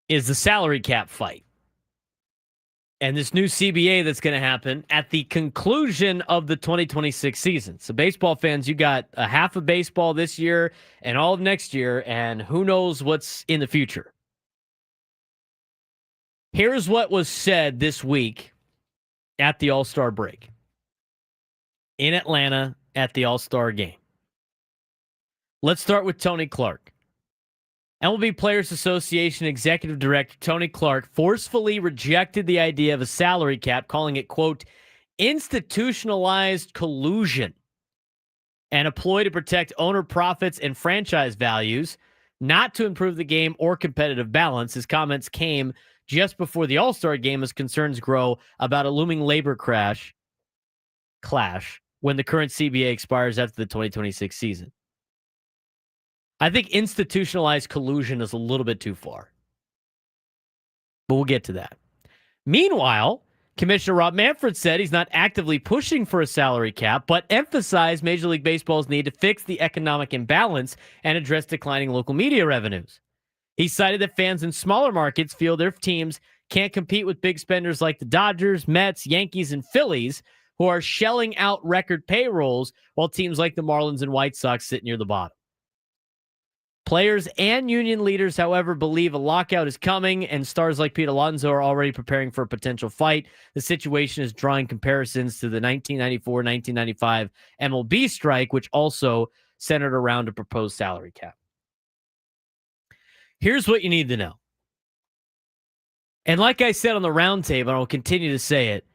is the salary cap fight. And this new CBA that's going to happen at the conclusion of the 2026 season. So baseball fans, you got a half of baseball this year and all of next year, and who knows what's in the future. Here's what was said this week at the All-Star break in Atlanta at the All-Star game. Let's start with Tony Clark. MLB Players Association Executive Director Tony Clark forcefully rejected the idea of a salary cap, calling it, quote, institutionalized collusion and a ploy to protect owner profits and franchise values, not to improve the game or competitive balance. His comments came just before the All-Star game as concerns grow about a looming labor clash when the current CBA expires after the 2026 season. I think institutionalized collusion is a little bit too far, but we'll get to that. Meanwhile, Commissioner Rob Manfred said he's not actively pushing for a salary cap, but emphasized Major League Baseball's need to fix the economic imbalance and address declining local media revenues. He cited that fans in smaller markets feel their teams can't compete with big spenders like the Dodgers, Mets, Yankees, and Phillies, who are shelling out record payrolls, while teams like the Marlins and White Sox sit near the bottom. Players and union leaders, however, believe a lockout is coming, and stars like Pete Alonso are already preparing for a potential fight. The situation is drawing comparisons to the 1994-1995 MLB strike, which also centered around a proposed salary cap. Here's what you need to know. And like I said on the roundtable, and I'll continue to say it,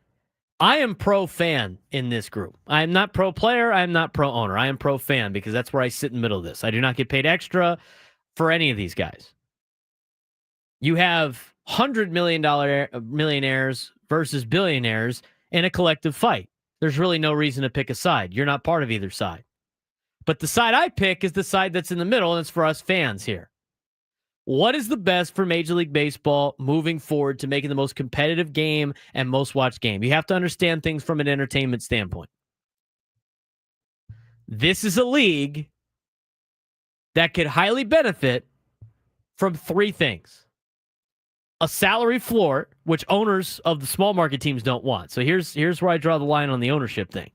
I am pro-fan in this group. I am not pro-player. I am not pro-owner. I am pro-fan because that's where I sit in the middle of this. I do not get paid extra for any of these guys. You have $100 million millionaires versus billionaires in a collective fight. There's really no reason to pick a side. You're not part of either side. But the side I pick is the side that's in the middle, and it's for us fans here. What is the best for Major League Baseball moving forward to making the most competitive game and most watched game? You have to understand things from an entertainment standpoint. This is a league that could highly benefit from three things. A salary floor, which owners of the small market teams don't want. So here's where I draw the line on the ownership thing.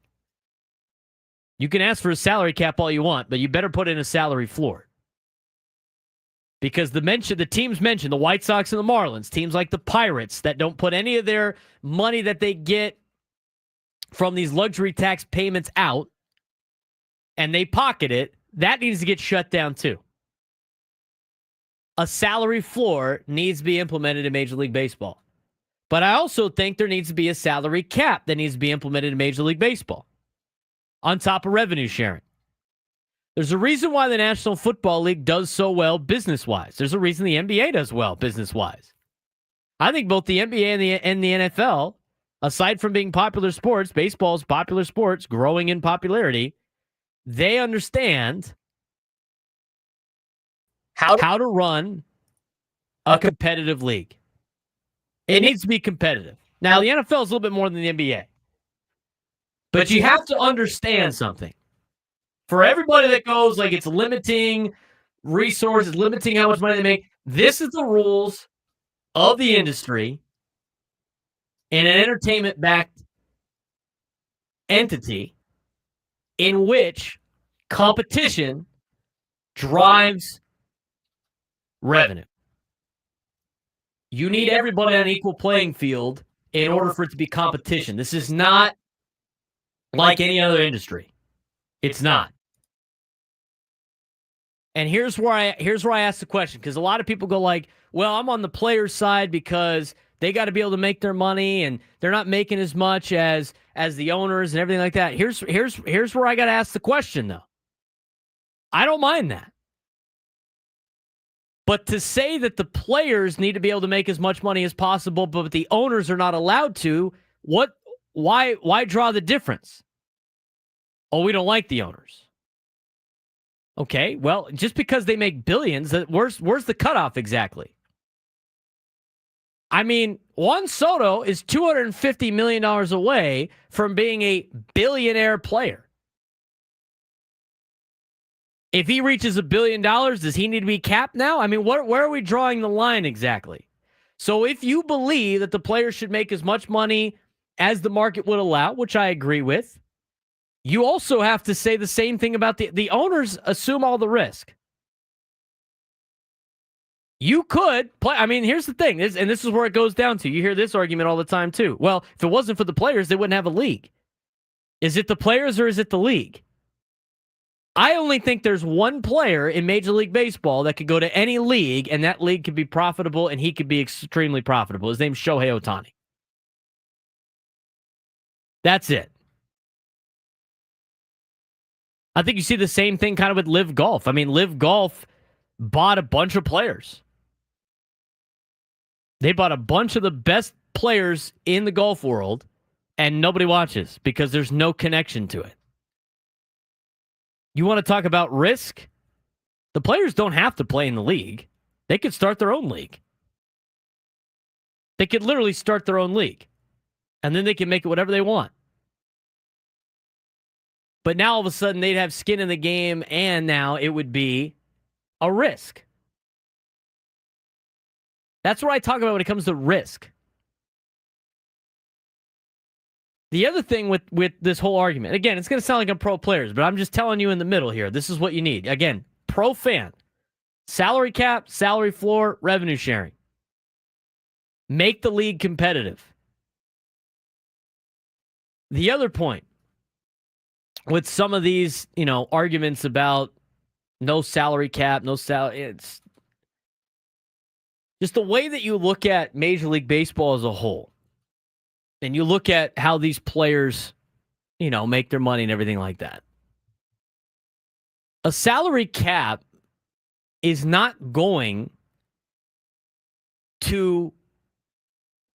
You can ask for a salary cap all you want, but you better put in a salary floor. Because the teams mentioned, the White Sox and the Marlins, teams like the Pirates that don't put any of their money that they get from these luxury tax payments out, and they pocket it, that needs to get shut down too. A salary floor needs to be implemented in Major League Baseball. But I also think there needs to be a salary cap that needs to be implemented in Major League Baseball on top of revenue sharing. There's a reason why the National Football League does so well business-wise. There's a reason the NBA does well business-wise. I think both the NBA and the NFL, aside from being popular sports, baseball's popular sports, growing in popularity, they understand how to run a competitive league. It needs to be competitive. Now, the NFL is a little bit more than the NBA. But you have to understand something. For everybody that goes like it's limiting resources, limiting how much money they make, this is the rules of the industry in an entertainment-backed entity in which competition drives revenue. You need everybody on an equal playing field in order for it to be competition. This is not like any other industry. It's not. And here's where I ask the question, because a lot of people go like, well, I'm on the player's side because they got to be able to make their money and they're not making as much as the owners and everything like that. Here's where I got to ask the question, though. I don't mind that. But to say that the players need to be able to make as much money as possible, but the owners are not allowed to, why draw the difference? Oh, we don't like the owners. Okay, well, just because they make billions, where's the cutoff exactly? I mean, Juan Soto is $250 million away from being a billionaire player. If he reaches $1 billion, does he need to be capped now? I mean, where are we drawing the line exactly? So if you believe that the players should make as much money as the market would allow, which I agree with, you also have to say the same thing about the owners assume all the risk. You could play. I mean, here's the thing, and this is where it goes down to. You hear this argument all the time, too. Well, if it wasn't for the players, they wouldn't have a league. Is it the players or is it the league? I only think there's one player in Major League Baseball that could go to any league, and that league could be profitable, and he could be extremely profitable. His name's Shohei Ohtani. That's it. I think you see the same thing kind of with Live Golf. I mean, Live Golf bought a bunch of players. They bought a bunch of the best players in the golf world, and nobody watches because there's no connection to it. You want to talk about risk? The players don't have to play in the league. They could start their own league. They could literally start their own league, and then they can make it whatever they want. But now all of a sudden they'd have skin in the game, and now it would be a risk. That's what I talk about when it comes to risk. The other thing with this whole argument, again, it's going to sound like I'm pro players, but I'm just telling you in the middle here. This is what you need. Again, pro fan. Salary cap, salary floor, revenue sharing. Make the league competitive. The other point with some of these, arguments about no salary cap, no salary, it's just the way that you look at Major League Baseball as a whole. And you look at how these players, make their money and everything like that. A salary cap is not going to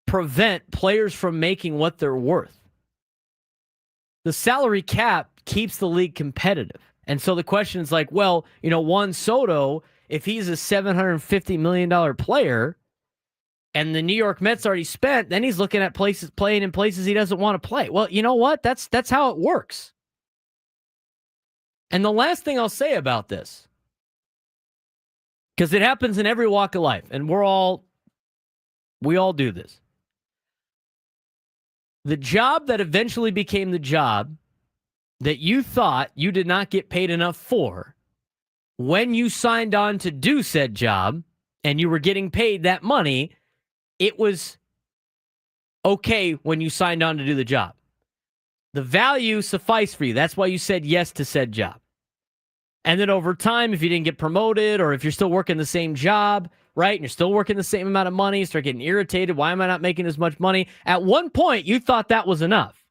prevent players from making what they're worth. The salary cap keeps the league competitive. And so the question is like, well, Juan Soto, if he's a $750 million player and the New York Mets already spent, then he's looking at playing in places he doesn't want to play. Well, you know what? That's how it works. And the last thing I'll say about this, because it happens in every walk of life, and we all do this. The job that eventually became the job that you thought you did not get paid enough for, when you signed on to do said job and you were getting paid that money, it was okay when you signed on to do the job. The value sufficed for you. That's why you said yes to said job. And then over time, if you didn't get promoted or if you're still working the same job, right, and you're still working the same amount of money, you start getting irritated. Why am I not making as much money? At one point, you thought that was enough.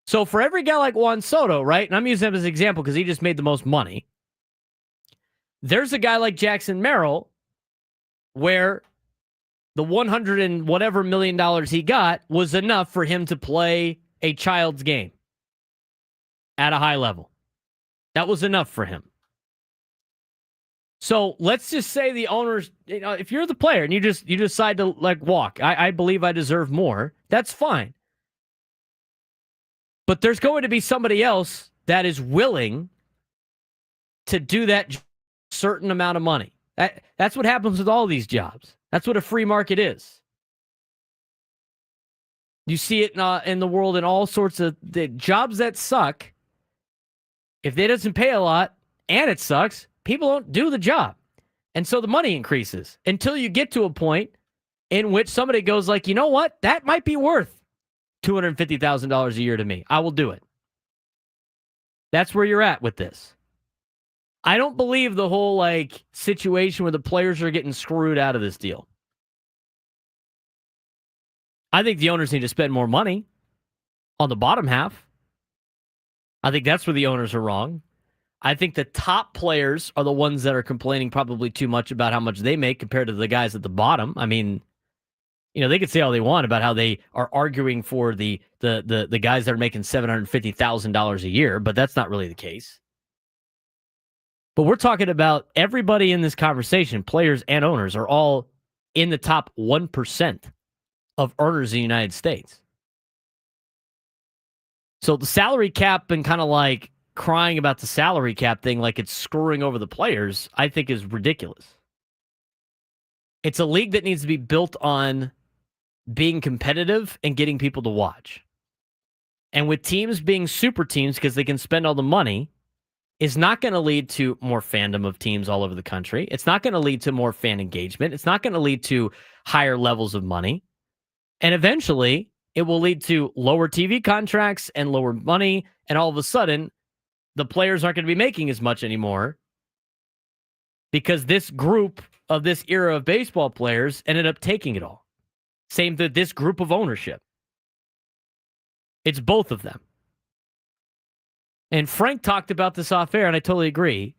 So for every guy like Juan Soto, right, and I'm using him as an example because he just made the most money, there's a guy like Jackson Merrill where the 100 and whatever million dollars he got was enough for him to play a child's game at a high level. That was enough for him. So let's just say the owners, if you're the player and you decide to walk, I believe I deserve more. That's fine. But there's going to be somebody else that is willing to do that certain amount of money. That's what happens with all these jobs. That's what a free market is. You see it in the world in all sorts of the jobs that suck. If they doesn't pay a lot and it sucks, people don't do the job. And so the money increases until you get to a point in which somebody goes like, you know what? That might be worth $250,000 a year to me. I will do it. That's where you're at with this. I don't believe the whole situation where the players are getting screwed out of this deal. I think the owners need to spend more money on the bottom half. I think that's where the owners are wrong. I think the top players are the ones that are complaining probably too much about how much they make compared to the guys at the bottom. I mean, they could say all they want about how they are arguing for the guys that are making $750,000 a year, but that's not really the case. But we're talking about everybody in this conversation, players and owners, are all in the top 1% of earners in the United States. So the salary cap and kind of crying about the salary cap thing like it's screwing over the players, I think is ridiculous. It's a league that needs to be built on being competitive and getting people to watch. And with teams being super teams because they can spend all the money, is not going to lead to more fandom of teams all over the country. It's not going to lead to more fan engagement. It's not going to lead to higher levels of money. And eventually, it will lead to lower TV contracts and lower money. And all of a sudden, the players aren't going to be making as much anymore because this group of this era of baseball players ended up taking it all. Same with this group of ownership. It's both of them. And Frank talked about this off air, and I totally agree.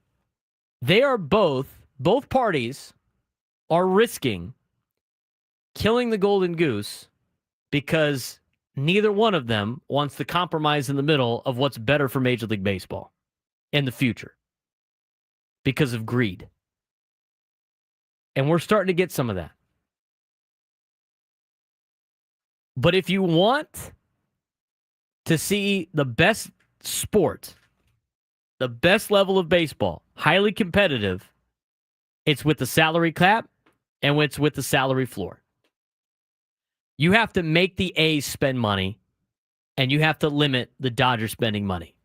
They are both parties are risking killing the golden goose because neither one of them wants to compromise in the middle of what's better for Major League Baseball in the future because of greed. And we're starting to get some of that. But if you want to see the best sport, the best level of baseball, highly competitive, it's with the salary cap and it's with the salary floor. You have to make the A's spend money, and you have to limit the Dodgers spending money.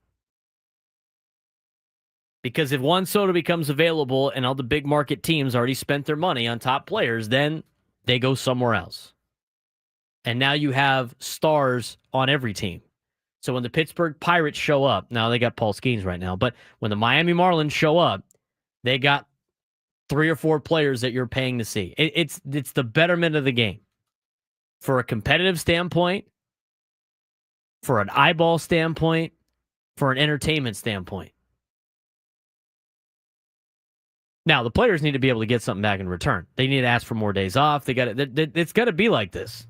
Because if Juan Soto becomes available and all the big market teams already spent their money on top players, then they go somewhere else. And now you have stars on every team. So when the Pittsburgh Pirates show up, now they got Paul Skeens right now, but when the Miami Marlins show up, they got 3 or 4 players that you're paying to see. It's the betterment of the game. For a competitive standpoint, for an eyeball standpoint, for an entertainment standpoint. Now, the players need to be able to get something back in return. They need to ask for more days off. It's got to be like this.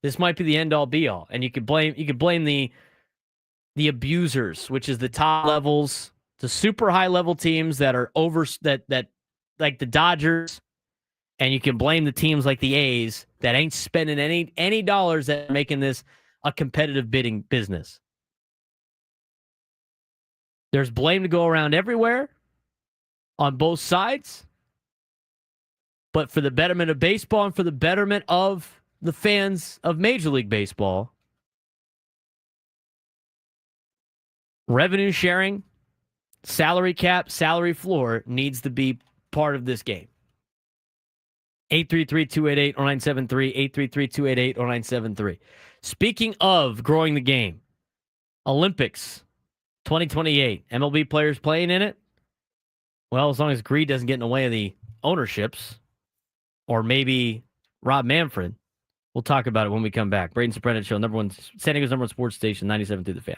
This might be the end all be all, and you could blame the abusers, which is the top levels, the super high level teams that are over that like the Dodgers. And you can blame the teams like the A's that ain't spending any dollars that are making this a competitive bidding business. There's blame to go around everywhere on both sides. But for the betterment of baseball and for the betterment of the fans of Major League Baseball, revenue sharing, salary cap, salary floor needs to be part of this game. 833-288-0973, 833-288-0973. Speaking of growing the game, Olympics 2028, MLB players playing in it? Well, as long as greed doesn't get in the way of the ownerships, or maybe Rob Manfred, we'll talk about it when we come back. Braden Surprenant Show, San Diego's number one sports station, 97 through the Fan.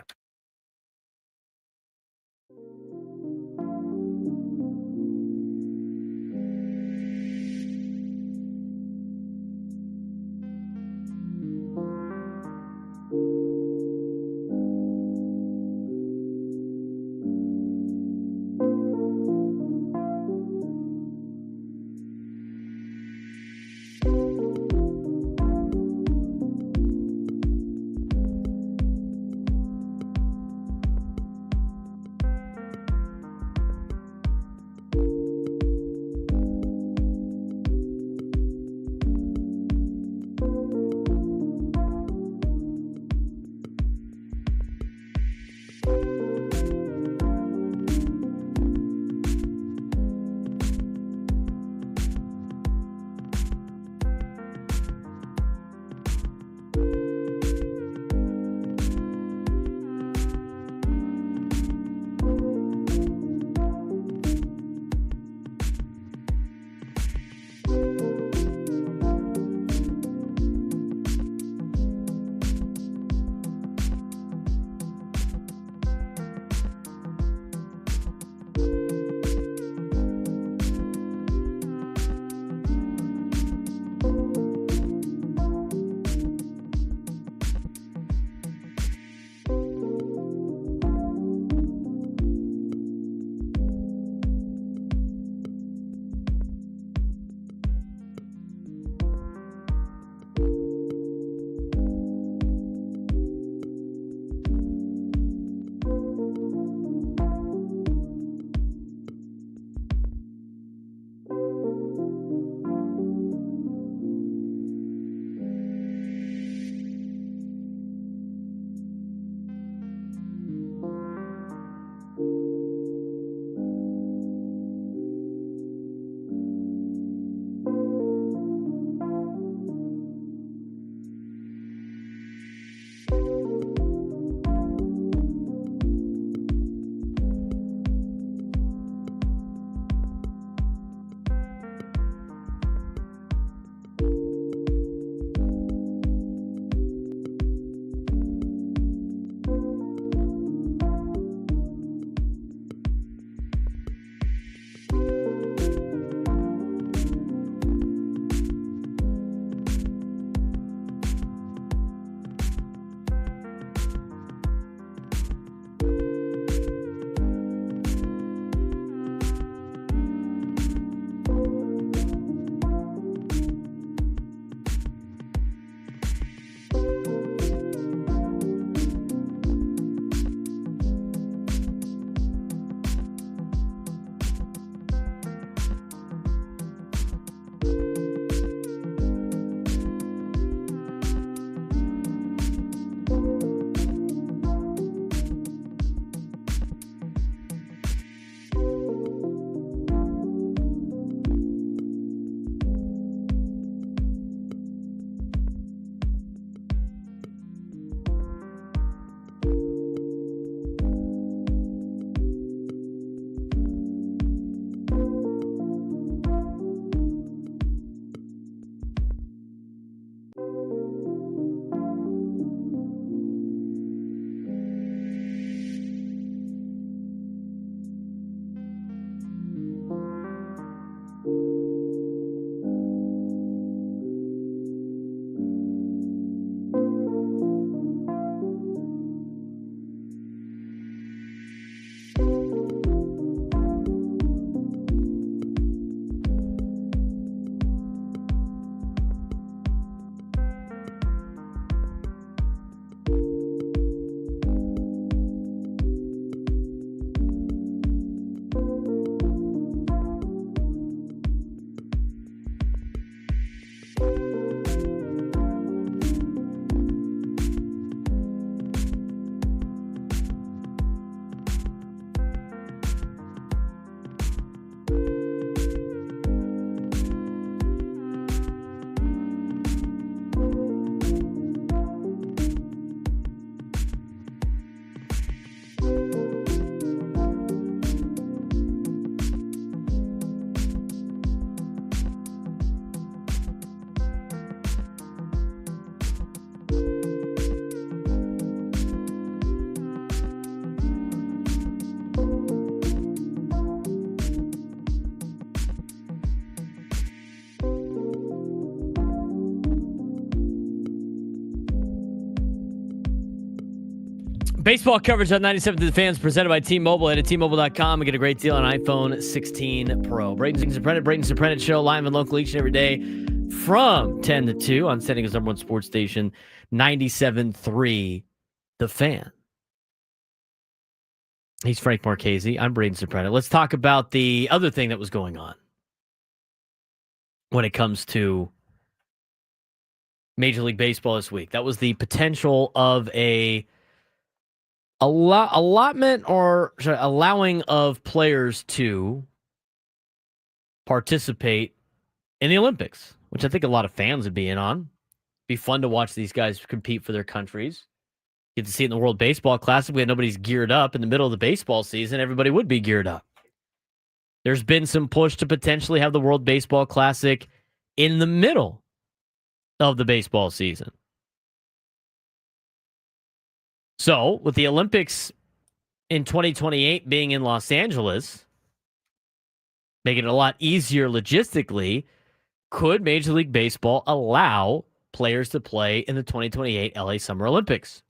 Baseball coverage on 97 to the Fans presented by T-Mobile. At T-Mobile.com and get a great deal on iPhone 16 Pro. Braden Surprenant Show live and local each and every day from 10 to 2 on San Diego's #1 sports station, 97.3 The Fan. He's Frank Marchese. I'm Braden Surprenant. Let's talk about the other thing that was going on when it comes to Major League Baseball this week. That was the potential of allotment or allowing of players to participate in the Olympics, which I think a lot of fans would be in on. Be fun to watch these guys compete for their countries. Get to see it in the World Baseball Classic. We had nobody's geared up in the middle of the baseball season. Everybody would be geared up. There's been some push to potentially have the World Baseball Classic in the middle of the baseball season. So, with the Olympics in 2028 being in Los Angeles, making it a lot easier logistically, could Major League Baseball allow players to play in the 2028 LA Summer Olympics?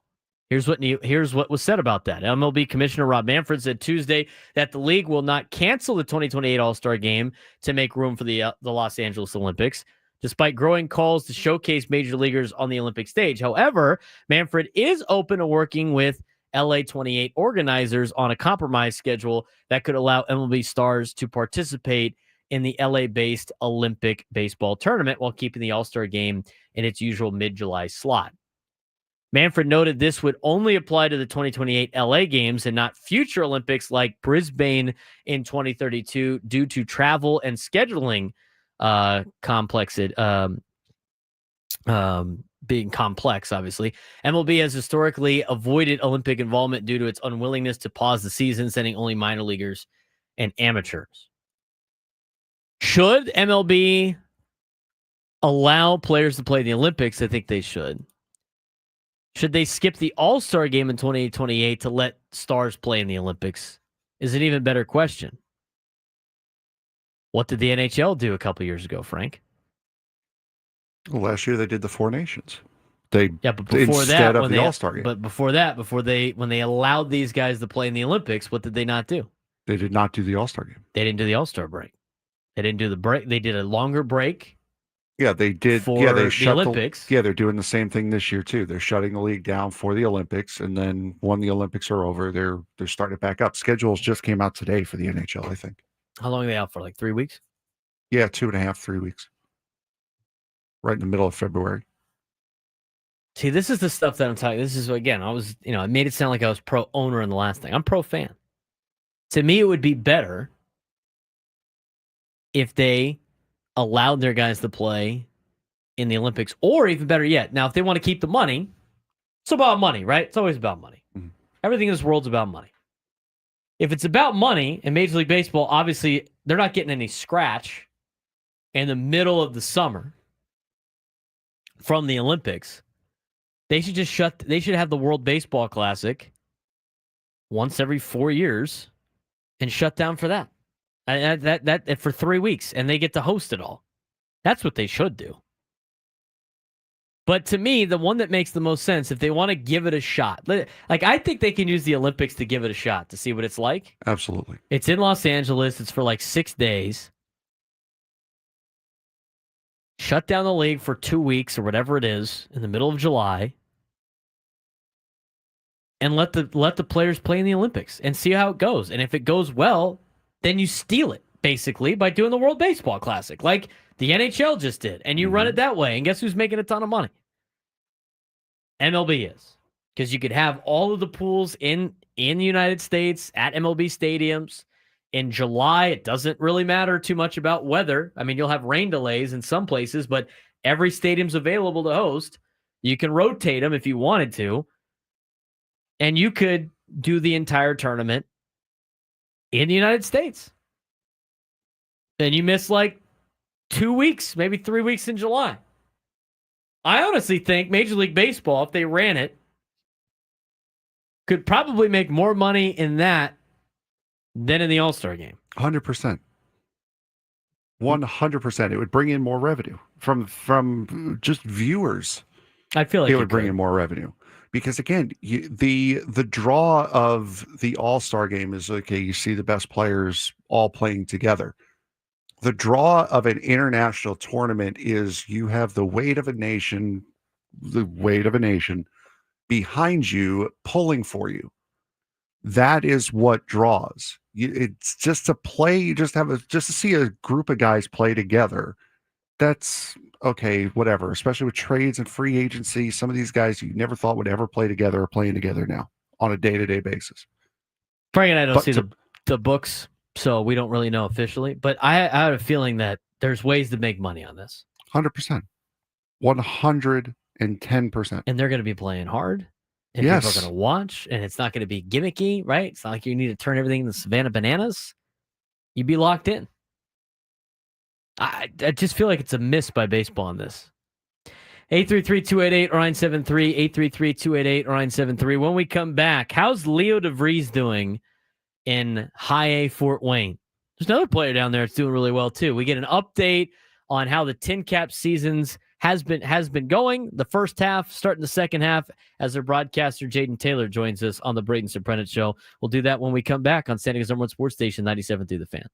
Here's what was said about that. MLB Commissioner Rob Manfred said Tuesday that the league will not cancel the 2028 All-Star Game to make room for the Los Angeles Olympics, despite growing calls to showcase major leaguers on the Olympic stage. However, Manfred is open to working with LA 28 organizers on a compromise schedule that could allow MLB stars to participate in the LA-based Olympic baseball tournament while keeping the All-Star Game in its usual mid-July slot. Manfred noted this would only apply to the 2028 LA Games and not future Olympics like Brisbane in 2032 due to travel and scheduling being complex, obviously. MLB has historically avoided Olympic involvement due to its unwillingness to pause the season, sending only minor leaguers and amateurs. Should MLB allow players to play in the Olympics? I think they should. Should they skip the All-Star Game in 2028 to let stars play in the Olympics? Is an even better question. What did the NHL do a couple years ago, Frank? Well, last year they did the Four Nations. But before instead that, of the All-Star Game. But before that, when they allowed these guys to play in the Olympics, what did they not do? They did not do the All-Star Game. They didn't do the All-Star break. They didn't do the break. They did a longer break. Yeah, they did. For yeah, they the shut Olympics. They're doing the same thing this year too. They're shutting the league down for the Olympics, and then when the Olympics are over, they're starting it back up. Schedules just came out today for the NHL, I think. How long are they out for? Like 3 weeks? Yeah, 2.5, 3 weeks. Right in the middle of February. See, this is the stuff that I'm talking. This is again, I made it sound like I was pro owner in the last thing. I'm pro fan. To me, it would be better if they allowed their guys to play in the Olympics, or even better yet, now if they want to keep the money, it's about money, right? It's always about money. Mm-hmm. Everything in this world's about money. If it's about money, and Major League Baseball, obviously, they're not getting any scratch in the middle of the summer from the Olympics. They should they should have the World Baseball Classic once every 4 years and shut down for that. That for 3 weeks, and they get to host it all. That's what they should do. But to me, the one that makes the most sense, if they want to give it a shot, like I think they can use the Olympics to give it a shot to see what it's like. Absolutely. It's in Los Angeles. It's for like 6 days. Shut down the league for 2 weeks or whatever it is in the middle of July. And let the players play in the Olympics and see how it goes. And if it goes well, then you steal it, basically, by doing the World Baseball Classic, like the NHL just did. And you run it that way. And guess who's making a ton of money? MLB is. Because you could have all of the pools in the United States at MLB stadiums. In July, it doesn't really matter too much about weather. I mean, you'll have rain delays in some places, but every stadium's available to host. You can rotate them if you wanted to. And you could do the entire tournament in the United States. Then you miss like 2 weeks, maybe 3 weeks in July. I honestly think Major League Baseball, if they ran it, could probably make more money in that than in the All-Star Game. 100%. 100%. It would bring in more revenue from just viewers. I feel like it would bring in more revenue. because again, the draw of the All-Star game is okay. You see the best players all playing together. The draw of an international tournament is you have the weight of a nation behind you pulling for you. That is what draws. It's just to play. You just to see a group of guys play together. That's okay, whatever. Especially with trades and free agency, some of these guys you never thought would ever play together are playing together now on a day-to-day basis. Frank and I don't see the books, so we don't really know officially. But I have a feeling that there's ways to make money on this. 100%, 110%, and they're going to be playing hard. And people are going to watch, and it's not going to be gimmicky, right? It's not like you need to turn everything into Savannah Bananas. You'd be locked in. I just feel like it's a miss by baseball on this. 833-288-0973, 833-288-0973. When we come back, how's Leo DeVries doing in High A Fort Wayne? There's another player down there that's doing really well, too. We get an update on how the Tin Cap seasons has been going. The first half, starting the second half, as their broadcaster Jaden Taylor joins us on the Braden Surprenant Show. We'll do that when we come back on San Diego's #1 sports station, 97 through the Fan.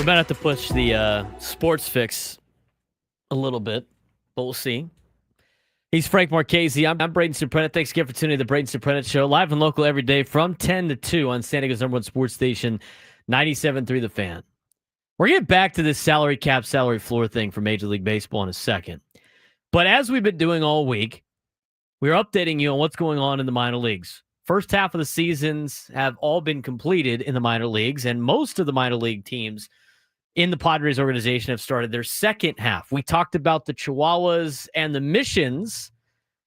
We're about to have to push the sports fix a little bit, but we'll see. He's Frank Marchese. I'm Braden Surprenant. Thanks again for tuning in to the Braden Surprenant Show, live and local every day from 10 to 2 on San Diego's #1 sports station, 97.3 The Fan. We're going to get back to this salary cap, salary floor thing for Major League Baseball in a second. But as we've been doing all week, we're updating you on what's going on in the minor leagues. First half of the seasons have all been completed in the minor leagues, and most of the minor league teams in the Padres organization have started their second half. We talked about the Chihuahuas and the Missions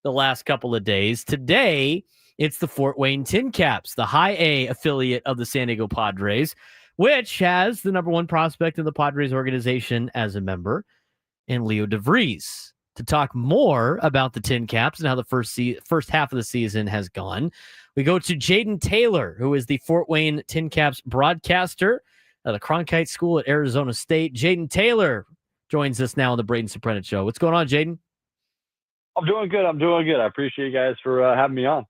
the last couple of days. Today, it's the Fort Wayne Tin Caps, the high A affiliate of the San Diego Padres, which has the #1 prospect in the Padres organization as a member, and Leo DeVries. To talk more about the Tin Caps and how the first half of the season has gone, we go to Jaden Taylor, who is the Fort Wayne Tin Caps broadcaster at the Cronkite School at Arizona State. Jaden Taylor joins us now on the Braden Surprenant Show. What's going on, Jaden? I'm doing good. I appreciate you guys for having me on.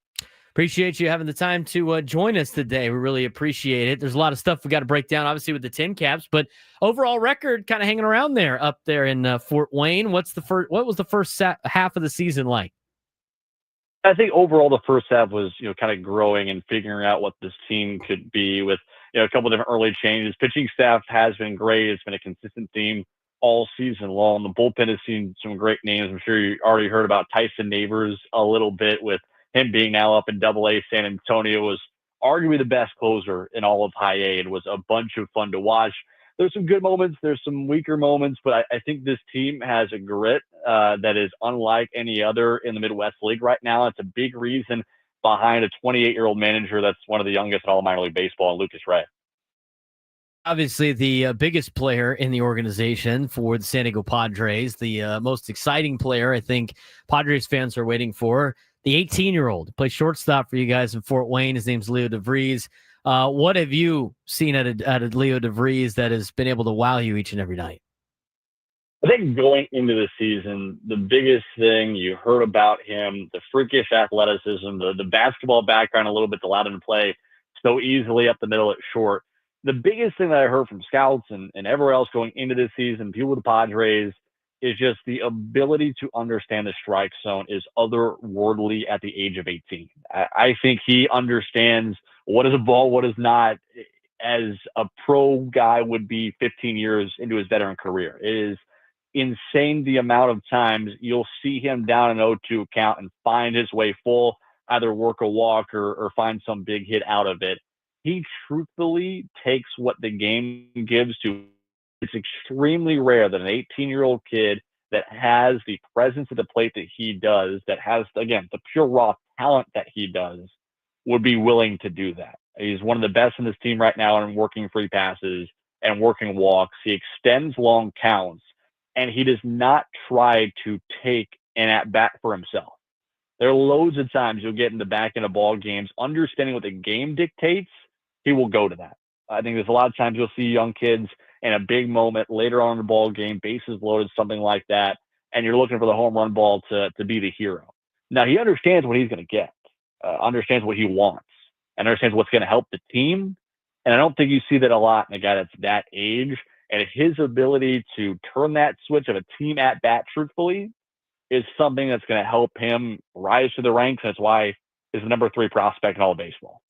Appreciate you having the time to join us today. We really appreciate it. There's a lot of stuff we got to break down, obviously, with the Tin Caps, but overall record kind of hanging around there up there in Fort Wayne. What was the first half of the season like? I think overall the first half was, kind of growing and figuring out what this team could be with, a couple of different early changes. Pitching staff has been great. It's been a consistent theme all season long. The bullpen has seen some great names. I'm sure you already heard about Tyson Neighbors a little bit, with him being now up in Double-A. San Antonio was arguably the best closer in all of High A and was a bunch of fun to watch. There's some good moments. There's some weaker moments, but I think this team has a grit that is unlike any other in the Midwest League right now. It's a big reason behind a 28-year-old manager that's one of the youngest in all of minor league baseball, Lucas Ray. Obviously, the biggest player in the organization for the San Diego Padres, the most exciting player I think Padres fans are waiting for, the 18-year-old, plays shortstop for you guys in Fort Wayne. His name's Leo DeVries. What have you seen out of Leo DeVries that has been able to wow you each and every night? I think going into the season, the biggest thing you heard about him, the freakish athleticism, the basketball background a little bit, allowed him to play so easily up the middle at short. The biggest thing that I heard from scouts and everywhere else going into this season, people with the Padres, is just the ability to understand the strike zone is otherworldly at the age of 18. I think he understands what is a ball, what is not, as a pro guy would be 15 years into his veteran career. It is insane the amount of times you'll see him down an 0-2 count and find his way full, either work a walk or find some big hit out of it. He truthfully takes what the game gives to. It's extremely rare that an 18-year-old kid that has the presence at the plate that he does, that has, again, the pure raw talent that he does, would be willing to do that. He's one of the best in this team right now in working free passes and working walks. He extends long counts, and he does not try to take an at-bat for himself. There are loads of times you'll get in the back end of ball games, understanding what the game dictates, he will go to that. I think there's a lot of times you'll see young kids in a big moment later on in the ball game, bases loaded, something like that, and you're looking for the home run ball to be the hero. Now, he understands what he's going to get, understands what he wants, and understands what's going to help the team. And I don't think you see that a lot in a guy that's that age. And his ability to turn that switch of a team at bat truthfully is something that's going to help him rise to the ranks. That's why he's the #3 prospect in all of baseball.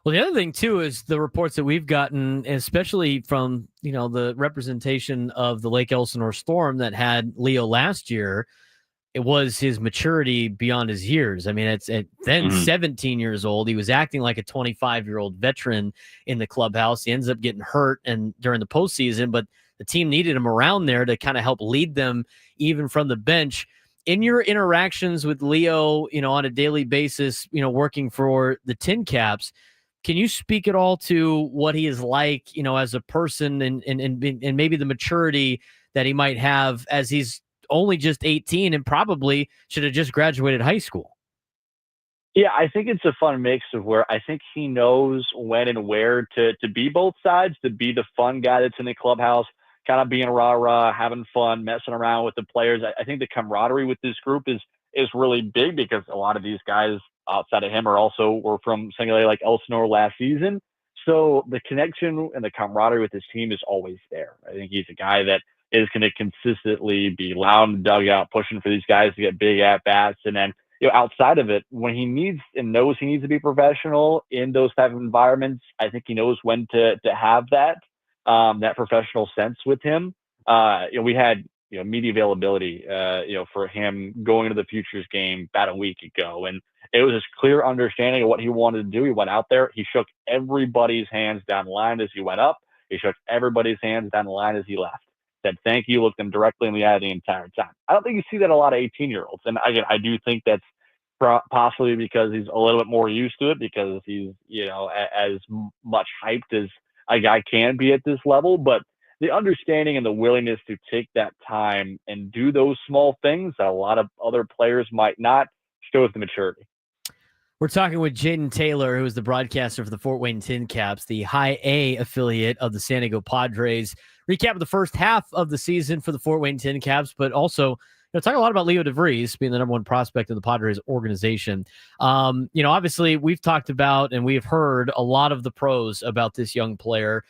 Well, the other thing, too, is the reports that we've gotten, especially from, the representation of the Lake Elsinore Storm that had Leo last year. It was his maturity beyond his years. I mean, it's then 17 years old. He was acting like a 25-year-old veteran in the clubhouse. He ends up getting hurt and during the postseason, but the team needed him around there to kind of help lead them even from the bench. In your interactions with Leo, on a daily basis, working for the Tin Caps, can you speak at all to what he is like, as a person and maybe the maturity that he might have as he's only just 18 and probably should have just graduated high school? Yeah, I think it's a fun mix of where I think he knows when and where to be both sides, to be the fun guy that's in the clubhouse, kind of being rah-rah, having fun, messing around with the players. I think the camaraderie with this group is really big because a lot of these guys outside of him were from single A like Elsinore last season. So the connection and the camaraderie with his team is always there. I think he's a guy that is going to consistently be loud in the dugout, pushing for these guys to get big at bats. And then, outside of it, when he needs and knows he needs to be professional in those type of environments, I think he knows when to have that professional sense with him. We had, media availability, for him going to the Futures game about a week ago. And it was this clear understanding of what he wanted to do. He went out there. He shook everybody's hands down the line as he went up. He shook everybody's hands down the line as he left. Said thank you, looked them directly in the eye the entire time. I don't think you see that a lot of 18-year-olds. And again, I do think that's possibly because he's a little bit more used to it, because he's, as much hyped as a guy can be at this level. But the understanding and the willingness to take that time and do those small things that a lot of other players might not shows the maturity. We're talking with Jaden Taylor, who is the broadcaster for the Fort Wayne Tin Caps, the High A affiliate of the San Diego Padres. Recap of the first half of the season for the Fort Wayne Tin Caps, but also talking a lot about Leo DeVries being the number one prospect in the Padres organization. Obviously we've talked about and we've heard a lot of the pros about this young player.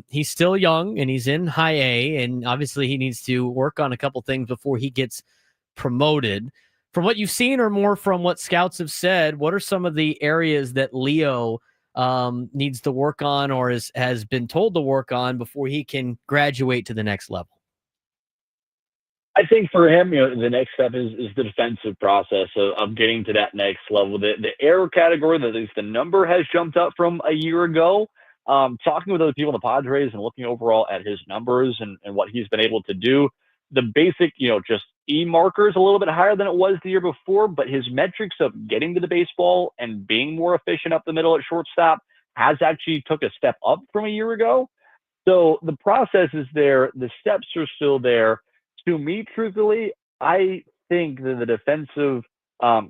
He's still young and he's in High A, and obviously he needs to work on a couple things before he gets promoted. From what you've seen, or more from what scouts have said, what are some of the areas that Leo needs to work on, or has been told to work on before he can graduate to the next level? I think for him, the next step is the defensive process of getting to that next level. The error category, at least the number has jumped up from a year ago. Talking with other people in the Padres and looking overall at his numbers and what he's been able to do, the basic, just E marker is a little bit higher than it was the year before, but his metrics of getting to the baseball and being more efficient up the middle at shortstop has actually took a step up from a year ago. So the process is there. The steps are still there. To me, truthfully, I think that the defensive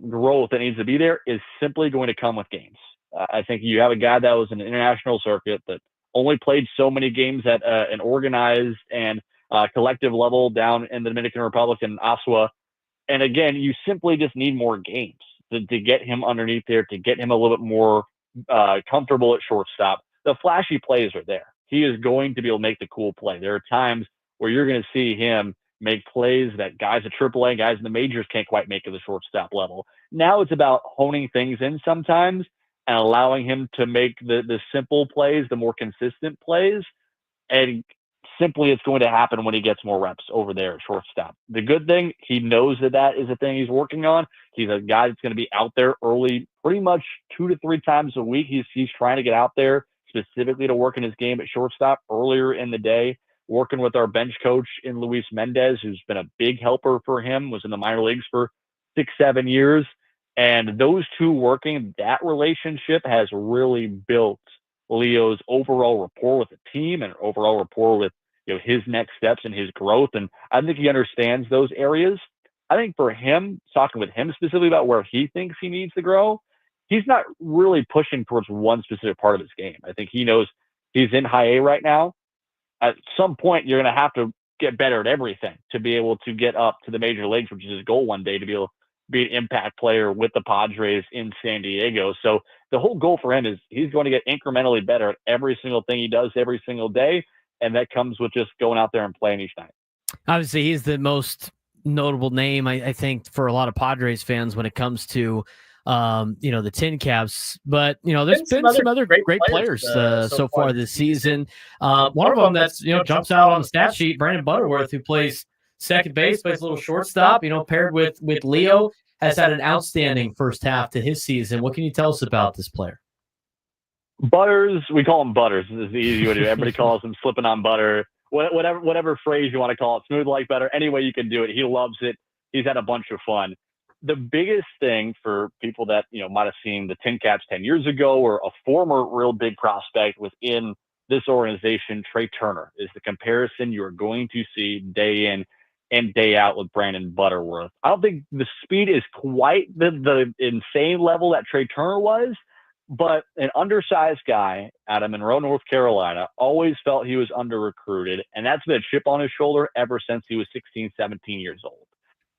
growth that needs to be there is simply going to come with games. I think you have a guy that was in an international circuit that only played so many games at an organized and collective level down in the Dominican Republic and Oshawa. And again, you simply just need more games to get him underneath there, to get him a little bit more comfortable at shortstop. The flashy plays are there. He is going to be able to make the cool play. There are times where you're going to see him make plays that guys at AAA, guys in the majors can't quite make at the shortstop level. Now it's about honing things in sometimes and allowing him to make the simple plays, the more consistent plays. And simply it's going to happen when he gets more reps over there at shortstop. The good thing, he knows that is a thing he's working on. He's a guy that's going to be out there early, pretty much 2 to 3 times a week. He's trying to get out there specifically to work in his game at shortstop earlier in the day, working with our bench coach in Luis Mendez, who's been a big helper for him, was in the minor leagues for 6-7 years. And those two working, that relationship has really built Leo's overall rapport with the team and overall rapport with his next steps and his growth. And I think he understands those areas. I think for him, talking with him specifically about where he thinks he needs to grow, he's not really pushing towards one specific part of his game. I think he knows he's in High A right now. At some point, you're going to have to get better at everything to be able to get up to the major leagues, which is his goal one day, to be able to be an impact player with the Padres in San Diego. So the whole goal for him is he's going to get incrementally better at every single thing he does every single day. And that comes with just going out there and playing each night. Obviously, he's the most notable name, I think, for a lot of Padres fans when it comes to the Tin Caps. But there's been some other great players so far this season. One of them that's jumps out on the stat sheet, Brandon Butterworth, who plays second base, plays a little shortstop. Paired with Leo, has had an outstanding first half to his season. What can you tell us about this player? Butters, we call him Butters. This is the easy way to do it. Everybody calls him slipping on butter. Whatever phrase you want to call it, smooth like butter. Any way you can do it. He loves it. He's had a bunch of fun. The biggest thing for people that might have seen the Tin Caps 10 years ago, or a former real big prospect within this organization, Trey Turner, is the comparison you are going to see day in and day out with Brandon Butterworth. I don't think the speed is quite the insane level that Trey Turner was, but an undersized guy out of Monroe, North Carolina, always felt he was under-recruited, and that's been a chip on his shoulder ever since he was 16, 17 years old.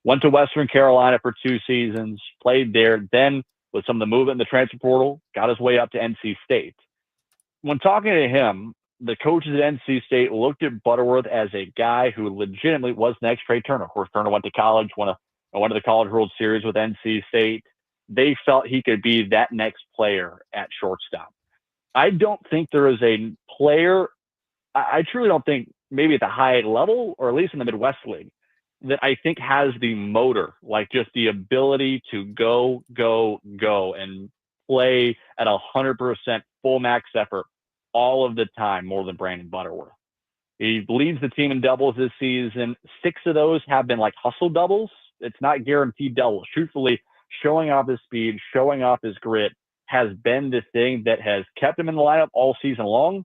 Went to Western Carolina for 2 seasons, played there, then with some of the movement in the transfer portal, got his way up to NC State. when talking to him, the coaches at NC State looked at Butterworth as a guy who legitimately was next Trey Turner. Of course, Turner went to college, won the College World Series with NC State. They felt he could be that next player at shortstop. I don't think there is a player, I truly don't think, maybe at the high level, or at least in the Midwest League, that I think has the motor, like just the ability to go, and play at 100% full max effort all of the time more than Brandon Butterworth. He leads the team in doubles this season. 6 of those have been like hustle doubles. It's not guaranteed doubles. Truthfully, showing off his speed, showing off his grit has been the thing that has kept him in the lineup all season long.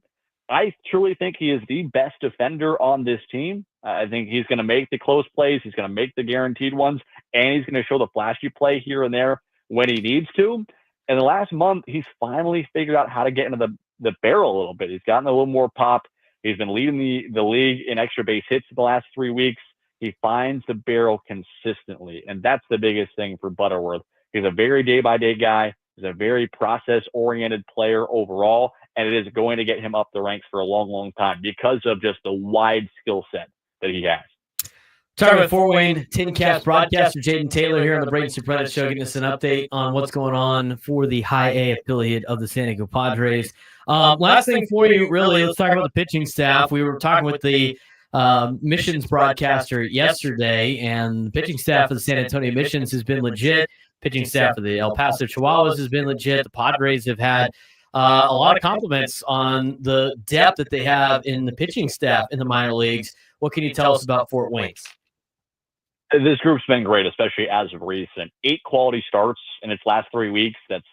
I truly think he is the best defender on this team. I think he's going to make the close plays. He's going to make the guaranteed ones, and he's going to show the flashy play here and there when he needs to. And the last month, he's finally figured out how to get into the barrel a little bit. He's gotten a little more pop. He's been leading the league in extra base hits the last 3 weeks. He finds the barrel consistently, and that's the biggest thing for Butterworth. He's a very day-by-day guy. He's a very process-oriented player overall, and it is going to get him up the ranks for a long, long time because of just the wide skill set that he has. Talking about Fort Wayne Tin Caps broadcaster Jaden Taylor here on the Braden Surprenant Show, getting us an update on what's going on for the High A affiliate of the San Diego Padres. Last thing for you, really, let's talk about the pitching staff. We were talking with the Missions broadcaster yesterday, and the pitching staff of the San Antonio Missions has been legit. Pitching staff of the El Paso Chihuahuas has been legit. The Padres have had a lot of compliments on the depth that they have in the pitching staff in the minor leagues. What can you tell us about Fort Wayne's? This group's been great, especially as of recent. 8 quality starts in its last 3 weeks. That's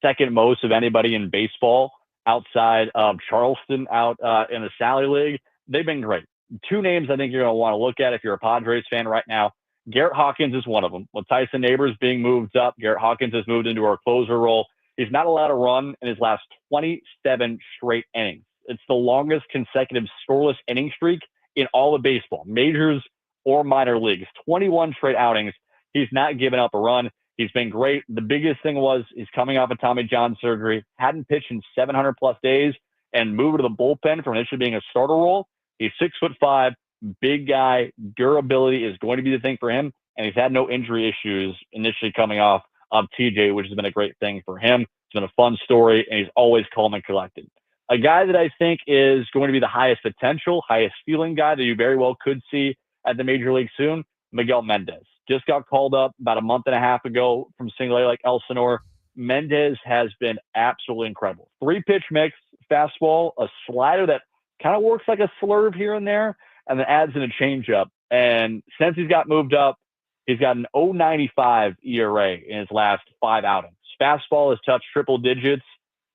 second most of anybody in baseball outside of Charleston out in the Sally League. They've been great. 2 names I think you're going to want to look at if you're a Padres fan right now. Garrett Hawkins is one of them. With Tyson Neighbors being moved up, Garrett Hawkins has moved into our closer role. He's not allowed to run in his last 27 straight innings. It's the longest consecutive scoreless inning streak in all of baseball, majors or minor leagues. 21 straight outings. He's not given up a run. He's been great. The biggest thing was he's coming off of Tommy John surgery, hadn't pitched in 700 plus days, and moved to the bullpen from initially being a starter role. He's 6'5", big guy. Durability is going to be the thing for him, and he's had no injury issues initially coming off of TJ, which has been a great thing for him. It's been a fun story, and he's always calm and collected. A guy that I think is going to be the highest potential, highest feeling guy that you very well could see at the major league soon, Miguel Mendez. Just got called up about a month and a half ago from single A like Elsinore. Mendez has been absolutely incredible. 3-pitch mix, fastball, a slider that kind of works like a slurve here and there, and then adds in a changeup. And since he's got moved up, he's got an 0.95 ERA in his last 5 outings. Fastball has touched triple digits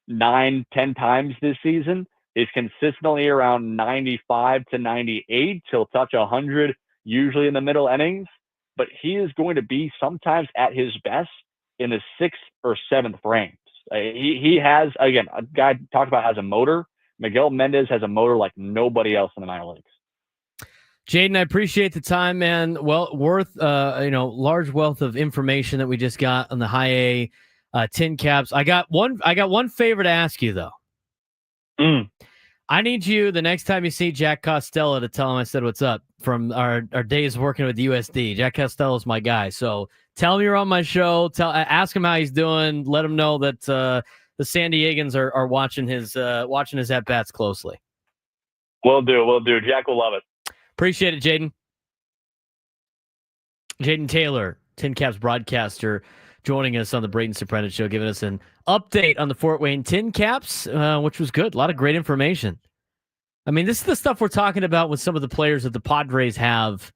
9-10 times this season. He's consistently around 95 to 98. He'll touch 100, usually in the middle innings. But he is going to be sometimes at his best in the 6th or 7th frames. He has, again, a guy talked about has a motor. Miguel Mendez has a motor like nobody else in the minor leagues. Jaden, I appreciate the time, man. Well, large wealth of information that we just got on the High A Tin Caps. I got one favor to ask you though. I need you the next time you see Jack Costello to tell him I said what's up from our days working with USD. Jack Costello's my guy, so tell him you're on my show. Ask him how he's doing. Let him know that the San Diegans are watching his at bats closely. Will do. Jack will love it. Appreciate it, Jaden. Jaden Taylor, Tin Caps broadcaster, joining us on the Braden Surprenant Show, giving us an update on the Fort Wayne Tin Caps, which was good. A lot of great information. I mean, this is the stuff we're talking about with some of the players that the Padres have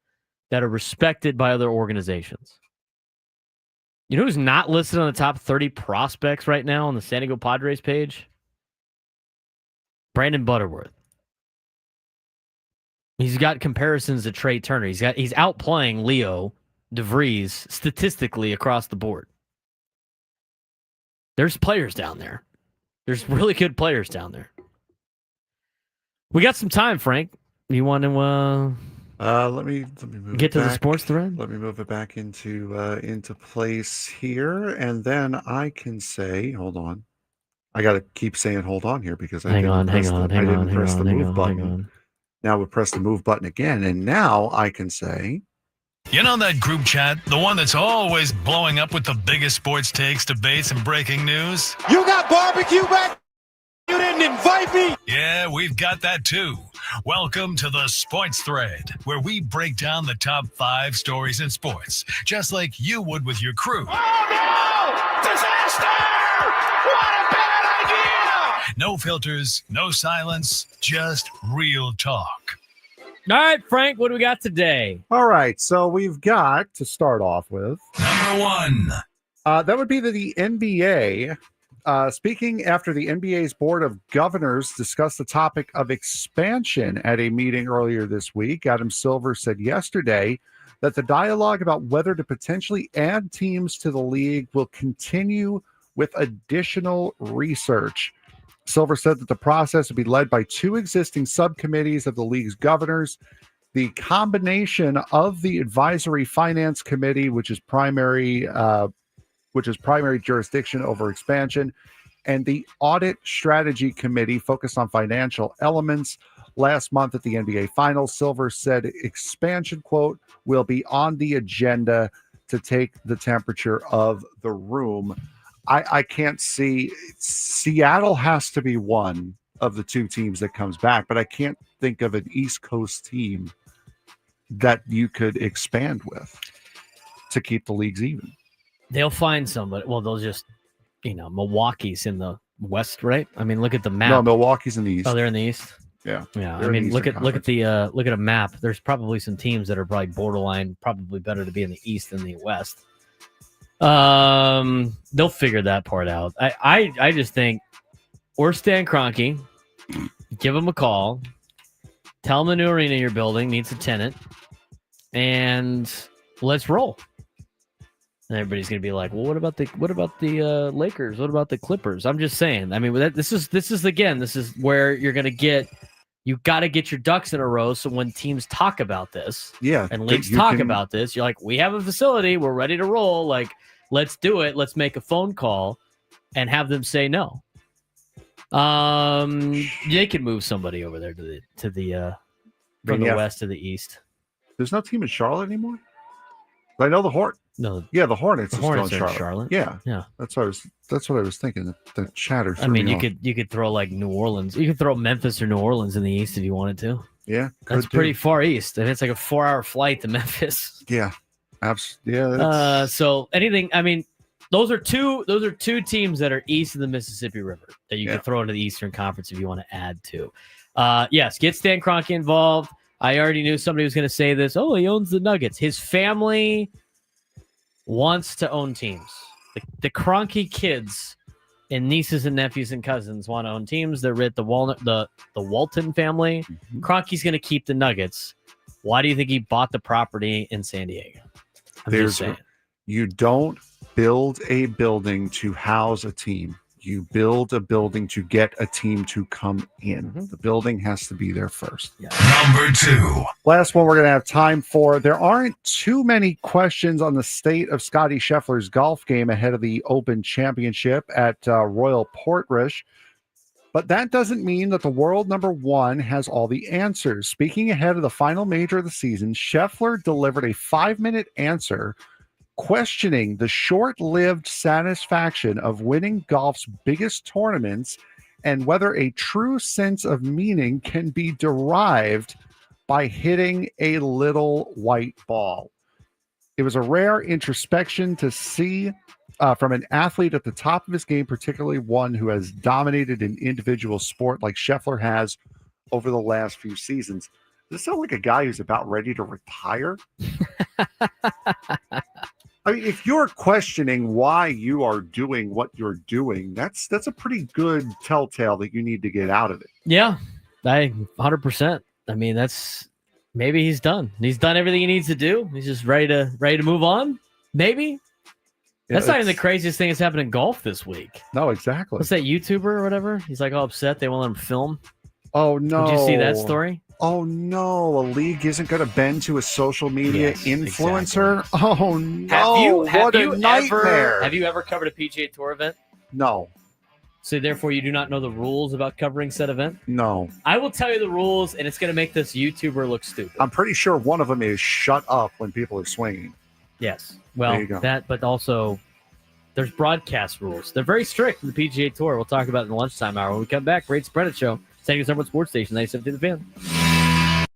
that are respected by other organizations. You know who's not listed on the top 30 prospects right now on the San Diego Padres page? Brandon Butterworth. He's got comparisons to Trey Turner. He's outplaying Leo DeVries statistically across the board. There's players down there. There's really good players down there. We got some time, Frank. You want to let me move get it to the back. sports thread? Let me move it back into place here, and then I can say, hold on. I got to keep saying hold on here because I Hang didn't on. press the move button. Now we press the move button again, and now I can say, You know that group chat, the one that's always blowing up with the biggest sports takes, debates, and breaking news? You got barbecue back? You didn't invite me? Yeah, we've got that too. Welcome to the Sports Thread, where we break down the top 5 stories in sports, just like you would with your crew. Oh no! Disaster! What a bad idea! No filters, no silence, just real talk. All right, Frank, what do we got today? all right, so we've got to start off with Number 1. that would be the NBA. Speaking after the NBA's Board of Governors discussed the topic of expansion at a meeting earlier this week, Adam Silver said yesterday that the dialogue about whether to potentially add teams to the league will continue with additional research. Silver said that the process would be led by 2 existing subcommittees of the league's governors. The combination of the Advisory Finance Committee, which is primary jurisdiction over expansion, and the Audit Strategy Committee focused on financial elements. Last month at the NBA Finals, Silver said expansion, quote, will be on the agenda to take the temperature of the room. I can't see. Seattle has to be one of the 2 teams that comes back, but I can't think of an East Coast team that you could expand with to keep the leagues even. They'll find somebody. Well, they'll just, Milwaukee's in the West, right? I mean, look at the map. No, Milwaukee's in the East. Oh, they're in the East. Yeah. Yeah. They're I in mean, the Eastern look at a map. There's probably some teams that are probably borderline, probably better to be in the East than the West. They'll figure that part out. I just think, or Stan Kroenke, give him a call, tell him the new arena you're building needs a tenant, and let's roll. And everybody's gonna be like, well, what about the Lakers? What about the Clippers? I'm just saying. I mean, this is where you're gonna get. You got to get your ducks in a row. So when teams talk about this, and leagues talk about this, you're like, we have a facility, we're ready to roll. Like, let's do it. Let's make a phone call and have them say no. They could move somebody over there to the from the West to the East. There's no team in Charlotte anymore. I know the Hornets. No, the Hornets. The Hornets are in Charlotte. Yeah. That's what I was thinking. The chatter. I mean, you could throw like New Orleans. You could throw Memphis or New Orleans in the East if you wanted to. Yeah, that's pretty far east, and it's like a 4-hour flight to Memphis. Yeah, absolutely. Yeah. So anything. I mean, those are two teams that are east of the Mississippi River that you could throw into the Eastern Conference if you want to add to. Yes, get Stan Kroenke involved. I already knew somebody was going to say this. Oh, he owns the Nuggets. His family wants to own teams. The Kroenke kids and nieces and nephews and cousins want to own teams. They're with the Walton family. Mm-hmm. Kroenke's going to keep the Nuggets. Why do you think he bought the property in San Diego? You don't build a building to house a team. You build a building to get a team to come in. Mm-hmm. The building has to be there first. Yeah. Number 2. Last one we're going to have time for. There aren't too many questions on the state of Scottie Scheffler's golf game ahead of the Open Championship at Royal Portrush. But that doesn't mean that the world number 1 has all the answers. Speaking ahead of the final major of the season, Scheffler delivered a 5-minute answer questioning the short-lived satisfaction of winning golf's biggest tournaments and whether a true sense of meaning can be derived by hitting a little white ball. It was a rare introspection to see from an athlete at the top of his game, particularly one who has dominated an individual sport like Scheffler has over the last few seasons. Does this sound like a guy who's about ready to retire? I mean, if you're questioning why you are doing what you're doing, that's a pretty good telltale that you need to get out of it. Yeah, 100%. I mean, maybe he's done. He's done everything he needs to do. He's just ready to move on. Maybe. That's not even the craziest thing that's happened in golf this week. No, exactly. What's that YouTuber or whatever? He's like all upset they won't let him film. Oh no! Did you see that story? Oh no! A league isn't going to bend to a social media influencer. Exactly. Oh no! What a nightmare! Have you ever covered a PGA Tour event? No. So therefore, you do not know the rules about covering said event? No. I will tell you the rules, and it's going to make this YouTuber look stupid. I'm pretty sure one of them is shut up when people are swinging. Yes. There Well, you go. that, but also there's broadcast rules. They're very strict in the PGA Tour. We'll talk about it in the lunchtime hour. When we come back, Braden Surprenant Show, San Diego's number one sports station, 97.5 The Fan.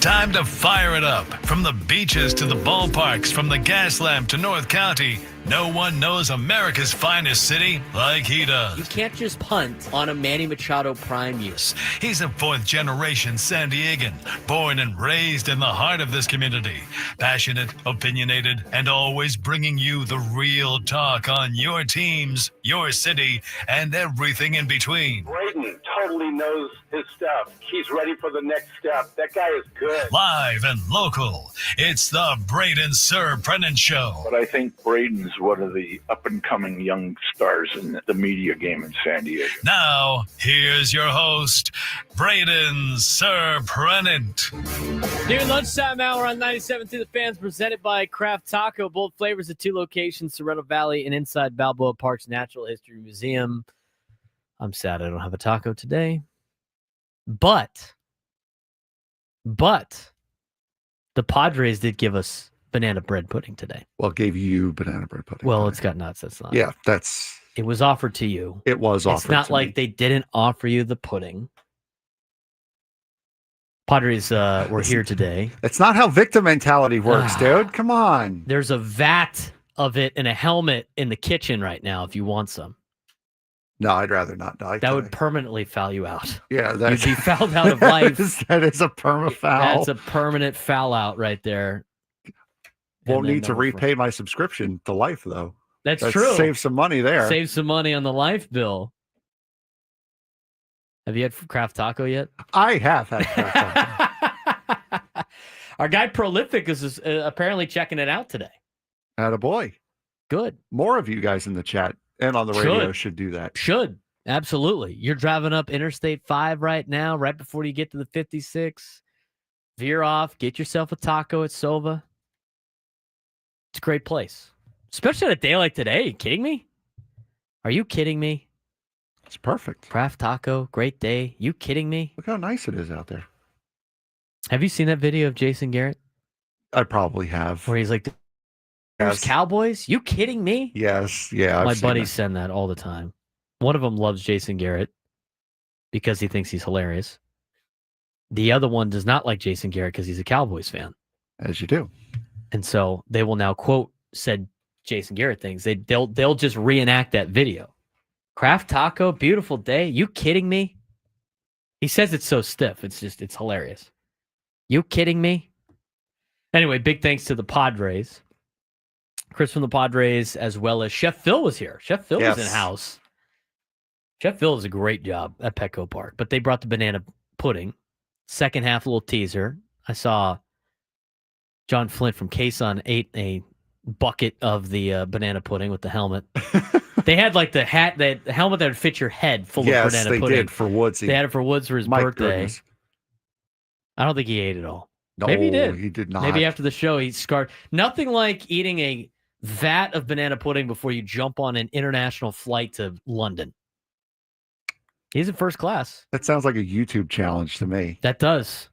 time to fire it up. From the beaches to the ballparks, from the gas lamp to North County, no one knows America's finest city like he does. You can't just punt on a Manny Machado prime year. He's a fourth-generation San Diegan, born and raised in the heart of this community. Passionate, opinionated, and always bringing you the real talk on your teams, your city, and everything in between. Braden totally knows his stuff. He's ready for the next step. That guy is good. Live and local, it's the Braden Surprenant Show. But I think Braden's one of the up-and-coming young stars in the media game in San Diego. Now, here's your host, Braden Surprenant. During lunchtime hour on 97 to the Fans, presented by Craft Taco. Both flavors at 2 locations, Sorrento Valley and inside Balboa Park's Natural History Museum. I'm sad I don't have a taco today. But the Padres did give us banana bread pudding today. Well, gave you banana bread pudding. Well, today. it's got nuts. That's not. Yeah, that's. It was offered to you. It was offered. It's not to like me. they didn't offer you the pudding. Padres were here today. It's not how victim mentality works, dude. Come on. There's a vat of it and a helmet in the kitchen right now if you want some. No, I'd rather not die. That would permanently foul you out. Yeah, You'd be fouled out of life. That is a perma foul. That's a permanent foul out right there. Won't need to repay my subscription to Life, though. That's true. Save some money there. Save some money on the Life bill. Have you had Craft Taco yet? I have had Craft Taco. Our guy Prolific is apparently checking it out today. Attaboy. Good. More of you guys in the chat and on the radio should do that. Should. Absolutely. You're driving up Interstate 5 right now, right before you get to the 56. Veer off. Get yourself a taco at Sova. It's a great place. Especially on a day like today. Are you kidding me? Are you kidding me? It's perfect. Craft Taco, great day. You kidding me? Look how nice it is out there. Have you seen that video of Jason Garrett? I probably have. Where he's like, there's Cowboys? You kidding me? Yes. Yeah. My buddies send that all the time. One of them loves Jason Garrett because he thinks he's hilarious. The other one does not like Jason Garrett because he's a Cowboys fan. As you do. And so they will now quote said Jason Garrett things. They'll just reenact that video. Craft Taco, beautiful day. You kidding me? He says it's so stiff. It's hilarious. You kidding me? Anyway, big thanks to the Padres. Chris from the Padres, as well as Chef Phil was here. Chef Phil was in house. Chef Phil does a great job at Petco Park, but they brought the banana pudding. Second half, a little teaser. I saw John Flint from Quezon ate a bucket of the banana pudding with the helmet. They had like the helmet that would fit your head full of banana pudding. Yes, they did for Woodsy. They had it for Woods for his birthday. Goodness. I don't think he ate it all. No, maybe he did. He did not. Maybe after the show he scarred. Nothing like eating a vat of banana pudding before you jump on an international flight to London. He's in first class. That sounds like a YouTube challenge to me. That does.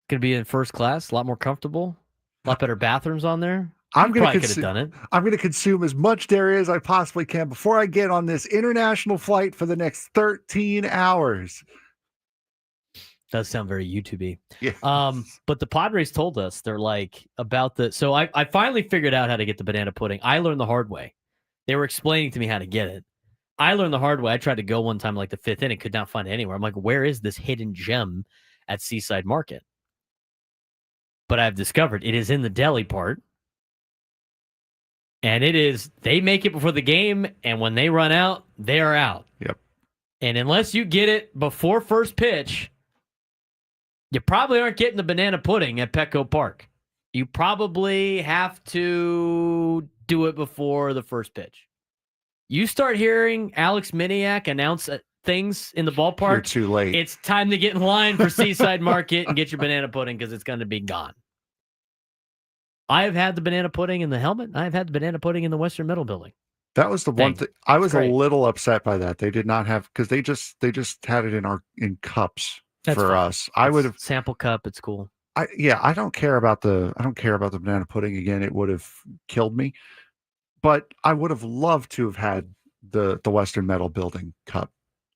Going to be in first class, a lot more comfortable, a lot better bathrooms on there. I'm going to consume as much dairy as I possibly can before I get on this international flight for the next 13 hours. Does sound very YouTube-y. Yeah. But the Padres told us they're like about the. So I finally figured out how to get the banana pudding. I learned the hard way. They were explaining to me how to get it. I learned the hard way. I tried to go one time like the 5th inning, could not find it anywhere. I'm like, where is this hidden gem at Seaside Market? But I've discovered it is in the deli part. And it is, they make it before the game, and when they run out, they are out. Yep. And unless you get it before first pitch, you probably aren't getting the banana pudding at Petco Park. You probably have to do it before the first pitch. You start hearing Alex Miniak announce things in the ballpark. You're too late. It's time to get in line for Seaside Market and get your banana pudding because it's going to be gone. I have had the banana pudding in the helmet. I have had the banana pudding in the Western Middle Building. That was the one thing I was a little upset by that. They did not have, because they just had it in cups. That's for fine. Us. I would have sample cup. It's cool. I don't care about the banana pudding again. It would have killed me, but I would have loved to have had the Western Metal Building cup.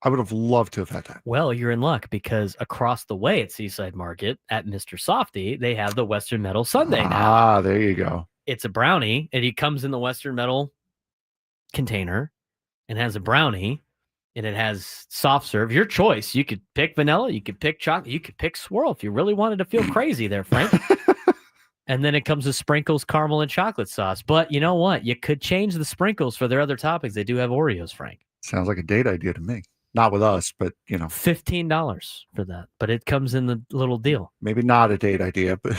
I would have loved to have had that. Well, you're in luck because across the way at Seaside Market at Mr. Softy, they have the Western Metal Sundae now. Ah, there you go. It's a brownie, and it comes in the Western Metal container and has a brownie, and it has soft serve. Your choice. You could pick vanilla, you could pick chocolate, you could pick swirl if you really wanted to feel crazy there, Frank. And then it comes with sprinkles, caramel, and chocolate sauce. But you know what? You could change the sprinkles for their other toppings. They do have Oreos, Frank. Sounds like a date idea to me. Not with us, but $15 for that. But it comes in the little deal. Maybe not a date idea, but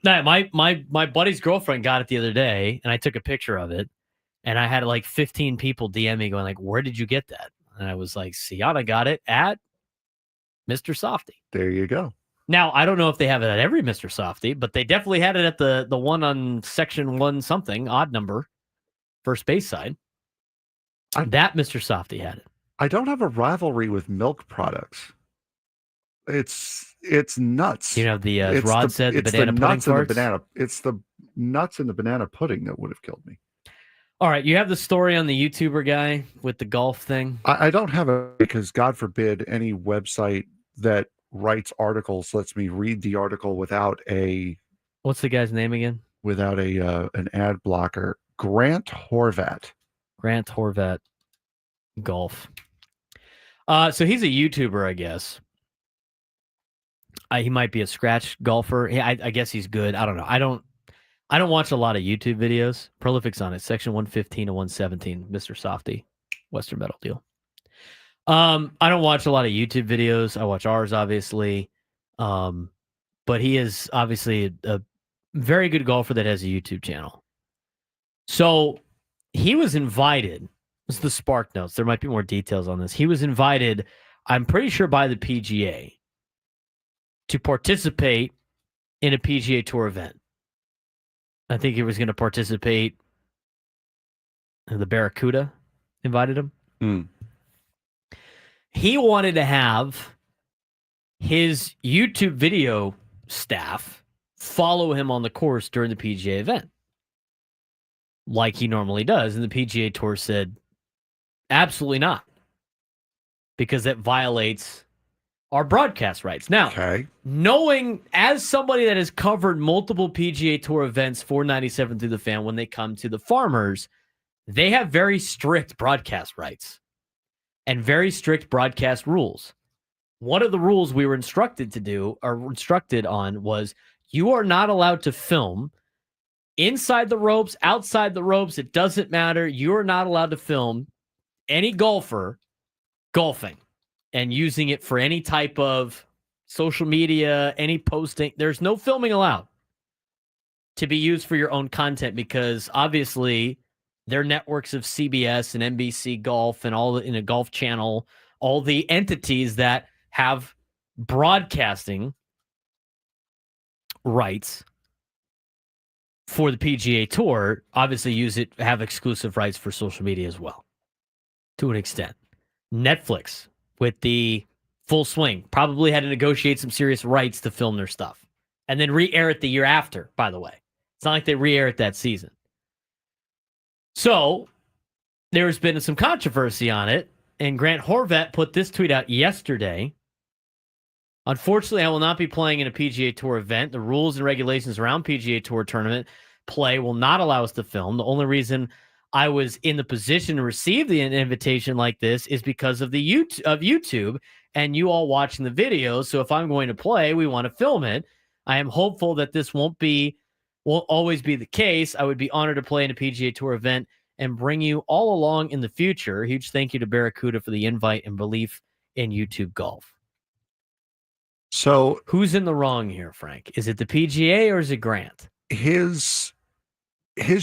No, my buddy's girlfriend got it the other day, and I took a picture of it, and I had like 15 people DM me going like, "Where did you get that?" And I was like, "Sienna got it at Mr. Softy." there you go. Now, I don't know if they have it at every Mr. Softy, but they definitely had it at the one on section 1 something, odd number, first base side. That Mr. Softy had it. I don't have a rivalry with milk products. It's nuts. You know, as Rod said, the banana pudding farts. It's the nuts in the banana pudding that would have killed me. All right, you have the story on the YouTuber guy with the golf thing. I don't have it because God forbid any website that writes articles lets me read the article without What's the guy's name again? Without an ad blocker. Grant Horvat. Grant Horvat golf. So he's a YouTuber, I guess. He might be a scratch golfer. I guess he's good. I don't know. I don't watch a lot of YouTube videos. Prolific's on it. Section 115 to 117, Mr. Softy, Western Metal deal. I don't watch a lot of YouTube videos. I watch ours, obviously. But he is obviously a very good golfer that has a YouTube channel. So he was invited. This is the Spark Notes. There might be more details on this. He was invited, I'm pretty sure, by the PGA to participate in a PGA Tour event. I think he was going to participate. The Barracuda invited him. He wanted to have his YouTube video staff follow him on the course during the PGA event, like he normally does. And the PGA Tour said, absolutely not, because that violates our broadcast rights. Now, knowing as somebody that has covered multiple PGA Tour events for 97 Through the Fan, when they come to the Farmers, they have very strict broadcast rights and very strict broadcast rules. One of the rules we were instructed on was you are not allowed to film inside the ropes, outside the ropes. It doesn't matter. You are not allowed to film any golfer golfing and using it for any type of social media, any posting. There's no filming allowed to be used for your own content, because obviously their networks of CBS and NBC Golf and all in a Golf Channel, all the entities that have broadcasting rights for the PGA Tour obviously have exclusive rights for social media as well, to an extent. Netflix, with the Full Swing, probably had to negotiate some serious rights to film their stuff and then re-air it the year after, by the way. It's not like they re-air it that season. So there's been some controversy on it, and Grant Horvat put this tweet out yesterday. Unfortunately, I will not be playing in a PGA Tour event. The rules and regulations around PGA Tour tournament play will not allow us to film. The only reason I was in the position to receive an invitation like this is because of the YouTube and you all watching the videos. So if I'm going to play, we want to film it. I am hopeful that this won't always be the case. I would be honored to play in a PGA Tour event and bring you all along in the future. Huge thank you to Barracuda for the invite and belief in YouTube golf. So who's in the wrong here, Frank? Is it the PGA or is it Grant? His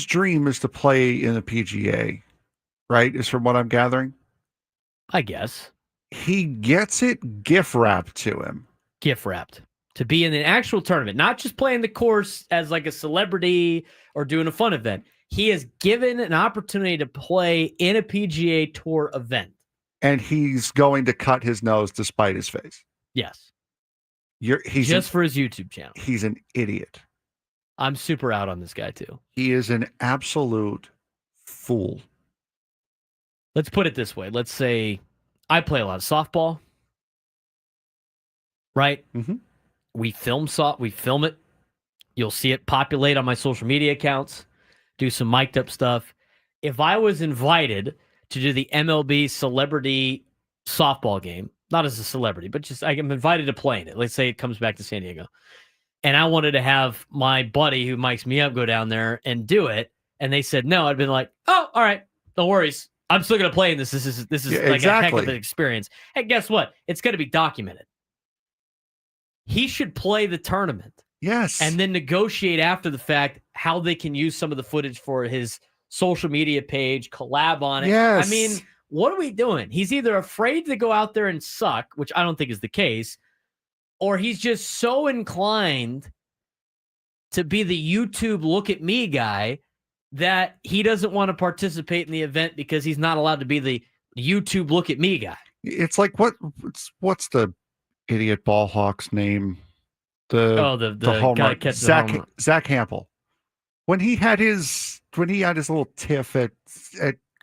dream is to play in the PGA, right? Is from what I'm gathering. I guess. He gets it gift wrapped to him. Gift wrapped. To be in an actual tournament, not just playing the course as like a celebrity or doing a fun event. He is given an opportunity to play in a PGA Tour event. And he's going to cut his nose to spite his face. Yes. He's just for his YouTube channel. He's an idiot. I'm super out on this guy too. He is an absolute fool. Let's put it this way. Let's say I play a lot of softball, right? Mm-hmm. We film it. You'll see it populate on my social media accounts, do some mic'd up stuff. If I was invited to do the MLB celebrity softball game, not as a celebrity, but just I'm invited to play in it. Let's say it comes back to San Diego. And I wanted to have my buddy who mics me up go down there and do it. And they said no. I'd been like, oh, all right, no worries. I'm still going to play in this. This is like a heck of an experience. And guess what? It's going to be documented. He should play the tournament. Yes. And then negotiate after the fact how they can use some of the footage for his social media page, collab on it. Yes. I mean, what are we doing? He's either afraid to go out there and suck, which I don't think is the case, or he's just so inclined to be the YouTube look at me guy that he doesn't want to participate in the event because he's not allowed to be the YouTube look at me guy. It's like what's the idiot ball hawk's name? The home guy run. Zach Hampel. When he had his little tiff at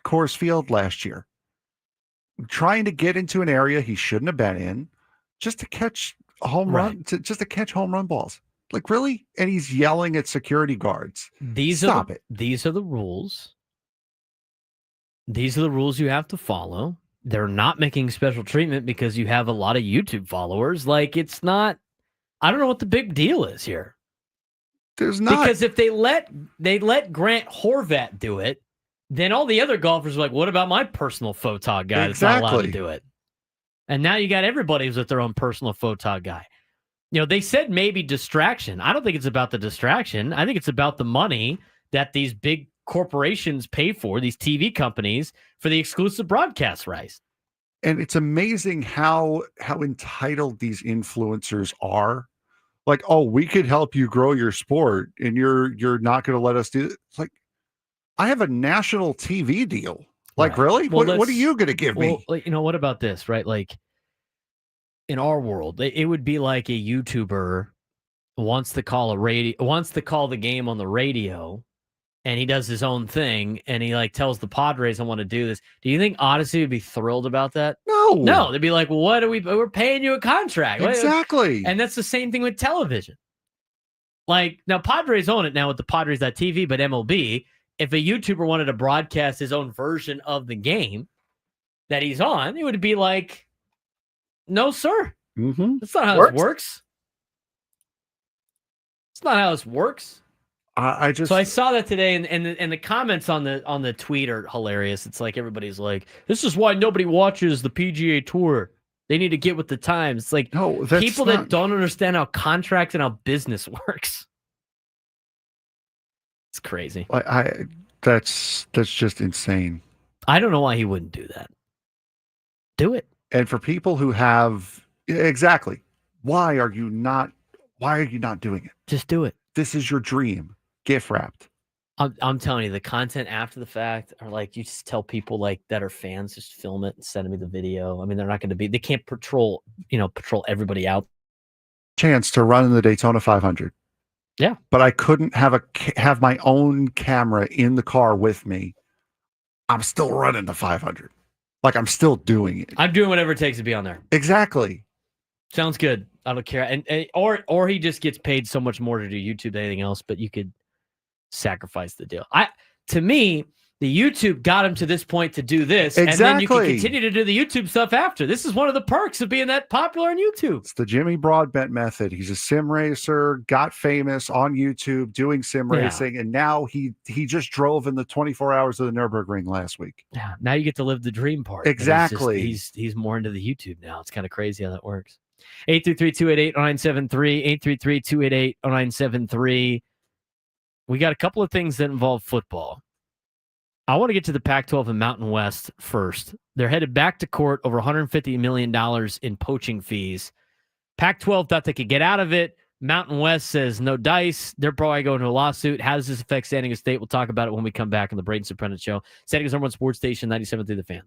Coors Field last year, trying to get into an area he shouldn't have been in, just to catch a home run, just to catch home run balls. Like, really? And he's yelling at security guards. Stop it. These are the rules. These are the rules you have to follow. They're not making special treatment because you have a lot of YouTube followers. Like, it's not. I don't know what the big deal is here. There's not. Because if they let Grant Horvat do it, then all the other golfers are like, what about my personal photog guy that's not allowed to do it? And now you got everybody who's with their own personal photog guy. You know, they said maybe distraction. I don't think it's about the distraction. I think it's about the money that these big corporations pay for, these TV companies, for the exclusive broadcast rights. And it's amazing how entitled these influencers are. Like, oh, we could help you grow your sport, and you're not going to let us do it. It's like, I have a national TV deal. Like, really? Well, what are you going to give me? Like, you know, what about this, right? Like, in our world, it would be like a YouTuber wants to call the game on the radio, and he does his own thing, and he like tells the Padres, I want to do this. Do you think Odyssey would be thrilled about that? No, they'd be like, well, we're paying you a contract. Exactly. And that's the same thing with television. Like, now Padres own it now with the Padres.tv, but MLB, if a YouTuber wanted to broadcast his own version of the game that he's on, it would be like, no, sir. Mm-hmm. That's not how this works. It's not how this works. So I saw that today, and the comments on the tweet are hilarious. It's like everybody's like, "This is why nobody watches the PGA Tour. They need to get with the times." It's like people that don't understand how contracts and how business works. It's crazy. That's just insane. I don't know why he wouldn't do that. Do it. And for people who have exactly, why are you not doing it? Just do it. This is your dream. Gift wrapped. I'm telling you, the content after the fact are like, you just tell people like that are fans, just film it and send me the video. I mean, they're not going to be. They can't patrol everybody out. Chance to run in the Daytona 500. Yeah, but I couldn't have my own camera in the car with me. I'm still running the 500. Like, I'm still doing it. I'm doing whatever it takes to be on there. Exactly. Sounds good. I don't care. And or he just gets paid so much more to do YouTube than anything else, but you could sacrifice the deal. To me, the YouTube got him to this point to do this. Exactly. And then you can continue to do the YouTube stuff after. This is one of the perks of being that popular on YouTube. It's the Jimmy Broadbent method. He's a sim racer, got famous on YouTube doing sim racing, and now he just drove in the 24 hours of the Nürburgring last week. Yeah, now you get to live the dream part. Exactly. He's more into the YouTube now. It's kind of crazy how that works. 833-288-0973, 833-288-0973. We got a couple of things that involve football. I want to get to the Pac-12 and Mountain West first. They're headed back to court over $150 million in poaching fees. Pac-12 thought they could get out of it. Mountain West says no dice. They're probably going to a lawsuit. How does this affect San Diego State? We'll talk about it when we come back on the Braden Surprenant Show. San Diego's #1 sports station, 97.3 The Fan.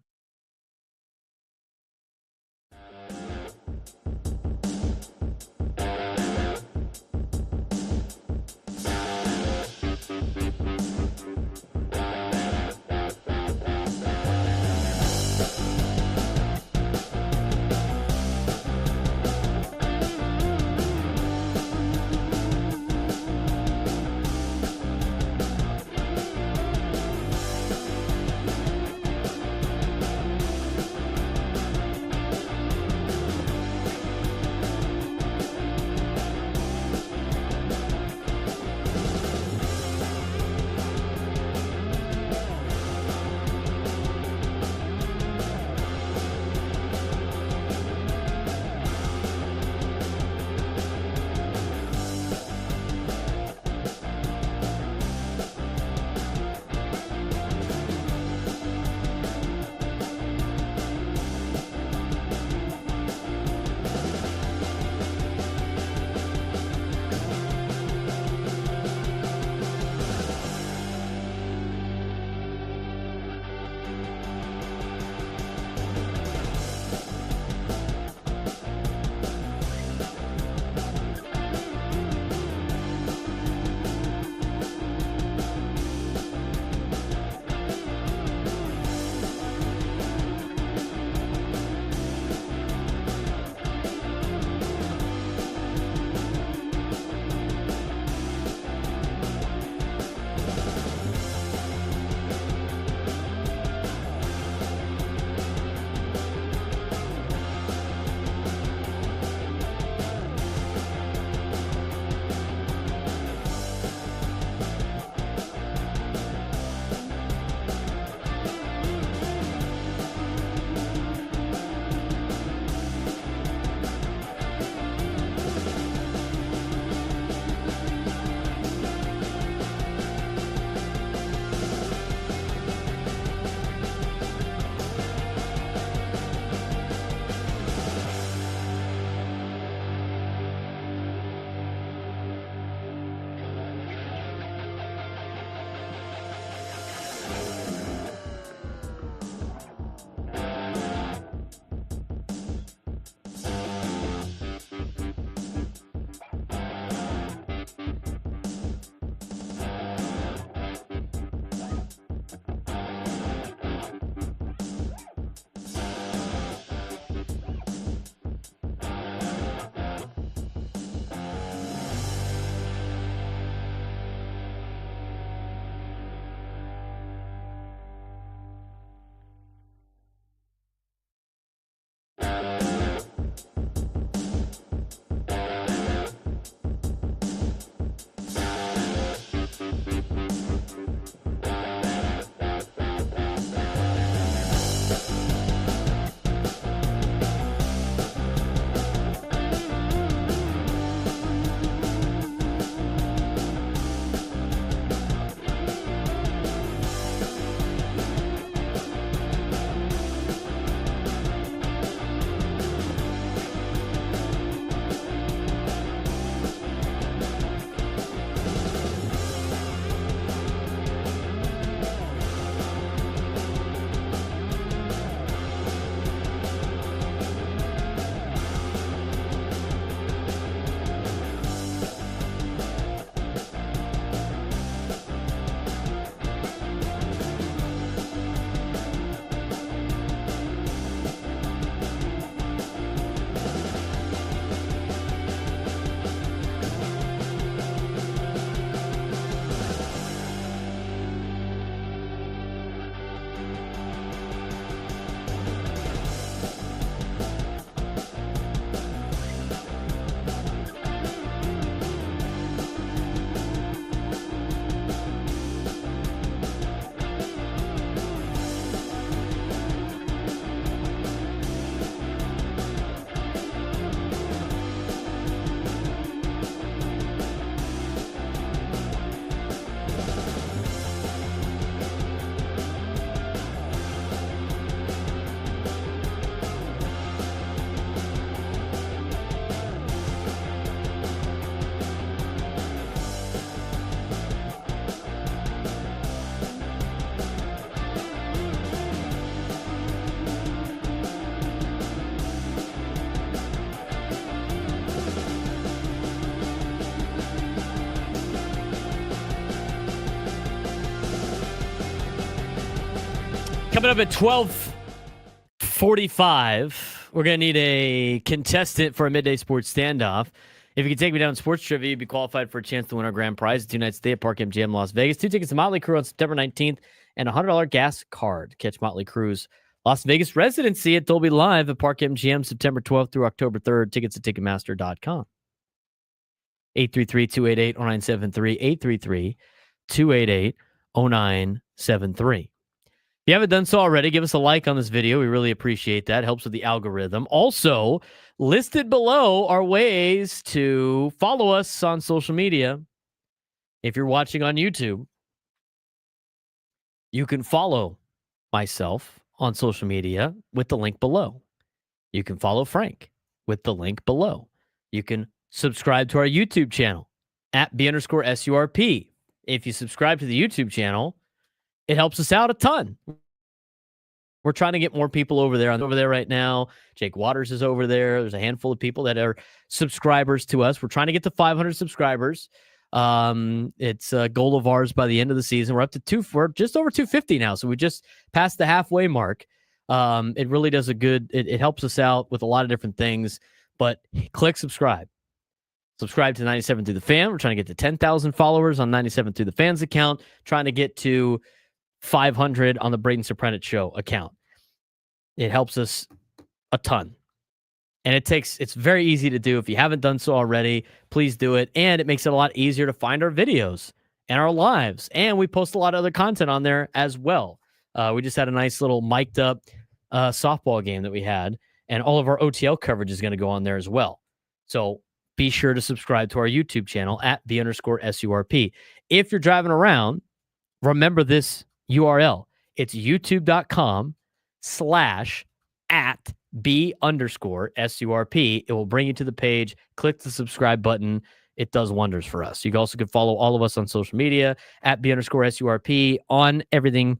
Coming up at 12:45, we're going to need a contestant for a midday sports standoff. If you can take me down in sports trivia, you'd be qualified for a chance to win our grand prize, 2-night stay at Park MGM Las Vegas, 2 tickets to Motley Crue on September 19th, and a $100 gas card. Catch Motley Crue's Las Vegas residency at Dolby Live at Park MGM September 12th through October 3rd. Tickets at Ticketmaster.com. 833-288-0973, 833-288-0973. If you haven't done so already, give us a like on this video. We really appreciate that. Helps with the algorithm. Also, listed below are ways to follow us on social media. If you're watching on YouTube, you can follow myself on social media with the link below. You can follow Frank with the link below. You can subscribe to our YouTube channel at B_SURP. If you subscribe to the YouTube channel, it helps us out a ton. We're trying to get more people over there. I'm over there right now. Jake Waters is over there. There's a handful of people that are subscribers to us. We're trying to get to 500 subscribers. It's a goal of ours by the end of the season. We're up to we're just over 250 now. So we just passed the halfway mark. It really does it helps us out with a lot of different things, but click subscribe. Subscribe to 97 Through the Fan. We're trying to get to 10,000 followers on 97 Through the Fans account. Trying to get to 500 on the Braden Surprenant Show account. It helps us a ton. And it's very easy to do. If you haven't done so already, please do it. And it makes it a lot easier to find our videos and our lives. And we post a lot of other content on there as well. We just had a nice little mic'd up softball game that we had. And all of our OTL coverage is going to go on there as well. So be sure to subscribe to our YouTube channel at B_SURP. If you're driving around, remember this URL. It's youtube.com/@B_SURP. It will bring you to the page. Click the subscribe button. It does wonders for us. You also can follow all of us on social media at B_SURP on everything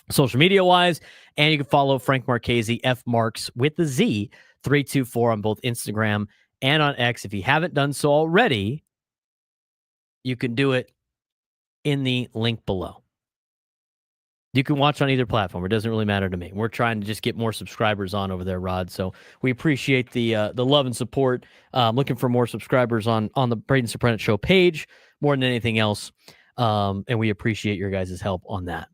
social media wise. And you can follow Frank Marchese, F Marks with the Z 324 on both Instagram and on X. If you haven't done so already, you can do it in the link below. You can watch on either platform. It doesn't really matter to me. We're trying to just get more subscribers on over there, Rod. So we appreciate the love and support. Looking for more subscribers on the Braden Surprenant Show page more than anything else. And we appreciate your guys' help on that.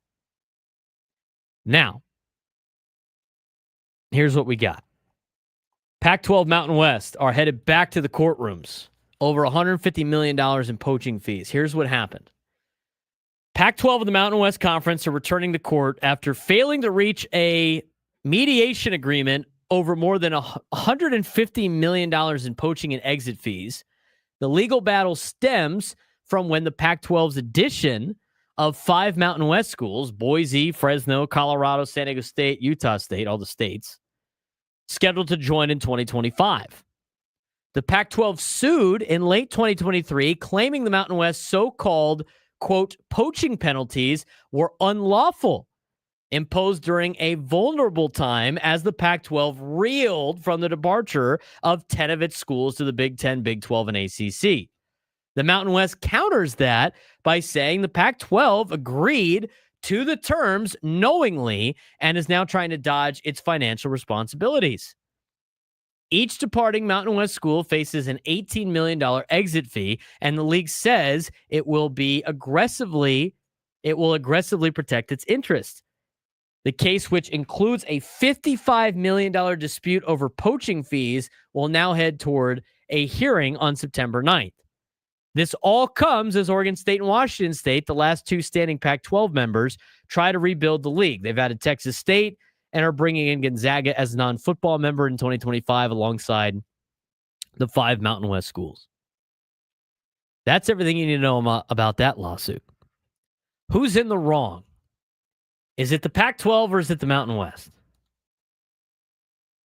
Now, here's what we got. Pac-12 Mountain West are headed back to the courtrooms. Over $150 million in poaching fees. Here's what happened. Pac-12 of the Mountain West Conference are returning to court after failing to reach a mediation agreement over more than $150 million in poaching and exit fees. The legal battle stems from when the Pac-12's addition of 5 Mountain West schools, Boise, Fresno, Colorado, San Diego State, Utah State, all the states, scheduled to join in 2025. The Pac-12 sued in late 2023, claiming the Mountain West's so-called quote, poaching penalties were unlawful, imposed during a vulnerable time as the Pac-12 reeled from the departure of 10 of its schools to the Big 10, Big 12, and ACC. The Mountain West counters that by saying the Pac-12 agreed to the terms knowingly and is now trying to dodge its financial responsibilities. Each departing Mountain West school faces an $18 million exit fee, and the league says it will aggressively protect its interests. The case, which includes a $55 million dispute over poaching fees, will now head toward a hearing on September 9th. This all comes as Oregon State and Washington State, the last 2 standing Pac-12 members, try to rebuild the league. They've added Texas State and are bringing in Gonzaga as a non-football member in 2025 alongside the 5 Mountain West schools. That's everything you need to know about that lawsuit. Who's in the wrong? Is it the Pac-12 or is it the Mountain West?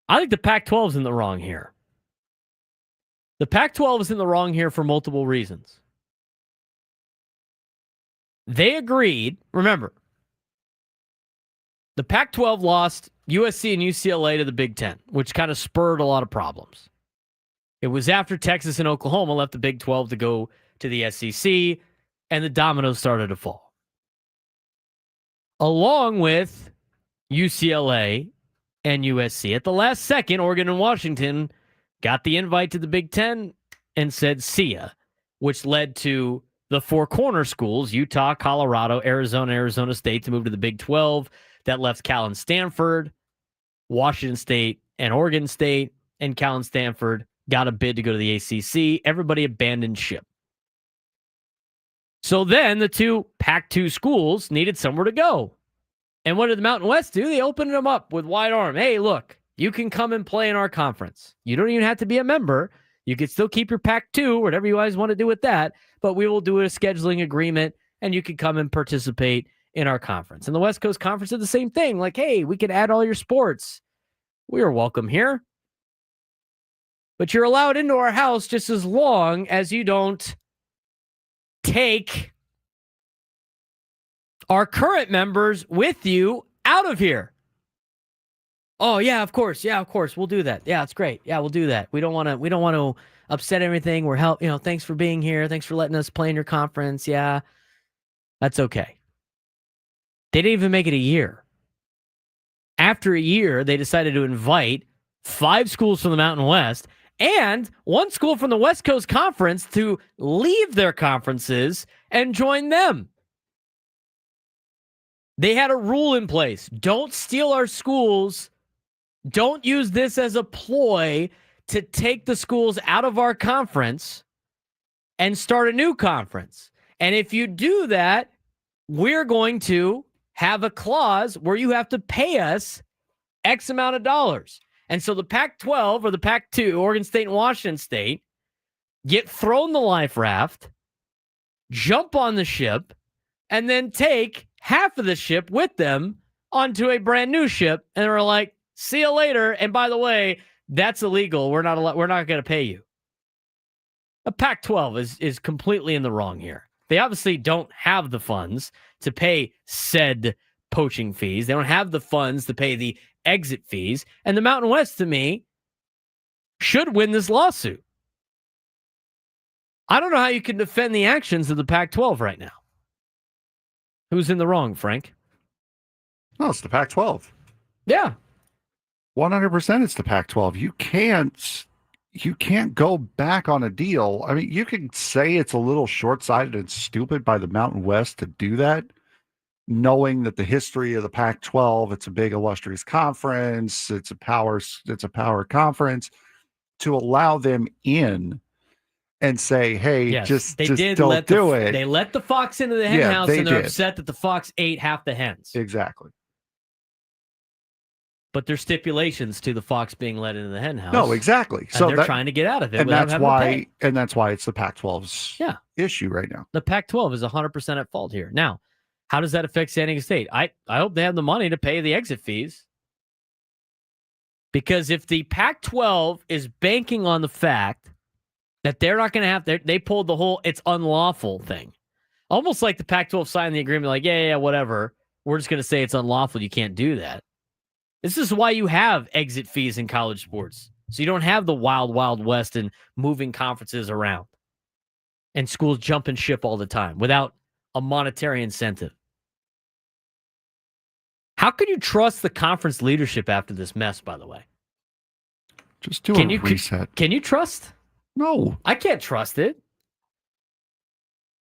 I think the Pac-12 is in the wrong here. The Pac-12 is in the wrong here for multiple reasons. They agreed, remember, the Pac-12 lost USC and UCLA to the Big Ten, which kind of spurred a lot of problems. It was after Texas and Oklahoma left the Big 12 to go to the SEC, and the dominoes started to fall. Along with UCLA, and USC. At the last second, Oregon and Washington got the invite to the Big Ten and said, see ya, which led to the four corner schools, Utah, Colorado, Arizona, Arizona State, to move to the Big 12. That left Cal and Stanford, Washington State, and Oregon State. And Cal and Stanford got a bid to go to the ACC. Everybody abandoned ship. So then the two Pac-2 schools needed somewhere to go. And what did the Mountain West do? They opened them up with wide arm. Hey, look, you can come and play in our conference. You don't even have to be a member. You can still keep your Pac-2, whatever you guys want to do with that, but we will do a scheduling agreement, and you can come and participate in our conference. And the West Coast Conference did the same thing. Like, hey, we can add all your sports. We are welcome here. But you're allowed into our house just as long as you don't take our current members with you out of here. Oh, yeah, of course. Yeah, of course. We'll do that. Yeah, it's great. Yeah, we'll do that. We don't want to upset everything. Thanks for being here. Thanks for letting us play in your conference. Yeah. That's okay. They didn't even make it a year. After a year, they decided to invite 5 schools from the Mountain West and 1 school from the West Coast Conference to leave their conferences and join them. They had a rule in place. Don't steal our schools. Don't use this as a ploy to take the schools out of our conference and start a new conference. And if you do that, we're going to have a clause where you have to pay us X amount of dollars. And so the Pac-12 or the Pac-2, Oregon State and Washington State, get thrown the life raft, jump on the ship, and then take half of the ship with them onto a brand new ship. And we're like, see you later. And by the way, that's illegal. We're not going to pay you. The Pac-12 is completely in the wrong here. They obviously don't have the funds to pay said poaching fees. They don't have the funds to pay the exit fees. And the Mountain West, to me, should win this lawsuit. I don't know how you can defend the actions of the Pac-12 right now. Who's in the wrong, Frank? No, it's the Pac-12. Yeah. 100% it's the Pac-12. You can't go back on a deal. I mean, you can say it's a little short-sighted and stupid by the Mountain West to do that, knowing that the history of the Pac-12, it's a big illustrious conference, it's a power conference, to allow them in and say, hey, yes, just don't do it. They let the fox into the hen house, and they're upset that the fox ate half the hens. Exactly. But there's stipulations to the fox being let into the hen house. No, exactly. So they're trying to get out of it. And that's why it's the Pac-12's issue right now. The Pac-12 is 100% at fault here. Now, how does that affect San Diego State? I hope they have the money to pay the exit fees. Because if the Pac-12 is banking on the fact that they're not going to have, they pulled the whole it's unlawful thing. Almost like the Pac-12 signed the agreement like, yeah, whatever. We're just going to say it's unlawful. You can't do that. This is why you have exit fees in college sports. So you don't have the wild, wild west and moving conferences around and schools jumping ship all the time without a monetary incentive. How can you trust the conference leadership after this mess, by the way? Just do a reset. Can you trust? No. I can't trust it.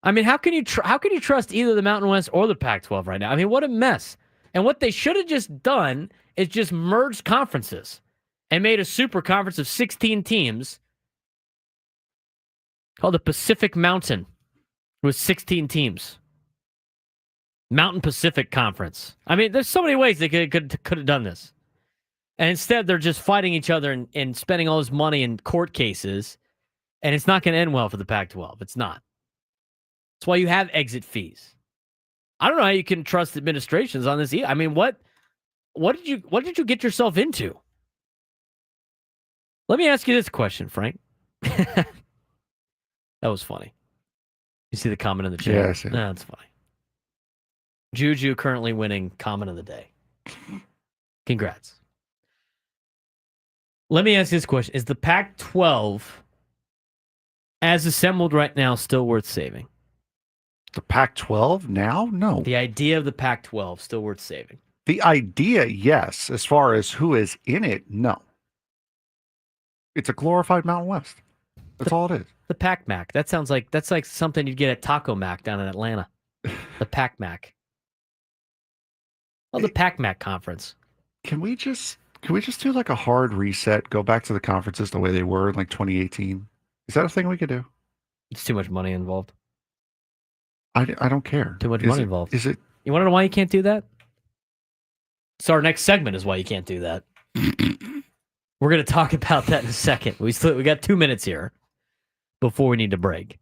I mean, how can you trust either the Mountain West or the Pac-12 right now? I mean, what a mess. And what they should have just done is just merged conferences and made a super conference of 16 teams called the Pacific Mountain with 16 teams. Mountain Pacific Conference. I mean, there's so many ways they could have done this. And instead, they're just fighting each other and spending all this money in court cases. And it's not going to end well for the Pac-12. It's not. That's why you have exit fees. I don't know how you can trust administrations on this either. I mean, what did you get yourself into? Let me ask you this question, Frank. That was funny. You see the comment in the chat? Yeah, I see. No, that's funny. Juju currently winning comment of the day. Congrats. Let me ask you this question. Is the Pac-12 as assembled right now still worth saving? The Pac-12 now? No. The idea of the Pac-12 still worth saving? The idea, yes. As far as who is in it, no. It's a glorified Mountain West. That's all it is. The Pac Mac. That's like something you'd get at Taco Mac down in Atlanta. The Pac Mac. Oh, the Pac Mac conference. Can we just do like a hard reset? Go back to the conferences the way they were in like 2018. Is that a thing we could do? It's too much money involved. I don't care. Too much money involved. Is it? You want to know why you can't do that? So our next segment is why you can't do that. We're going to talk about that in a second. We got 2 minutes here before we need to break.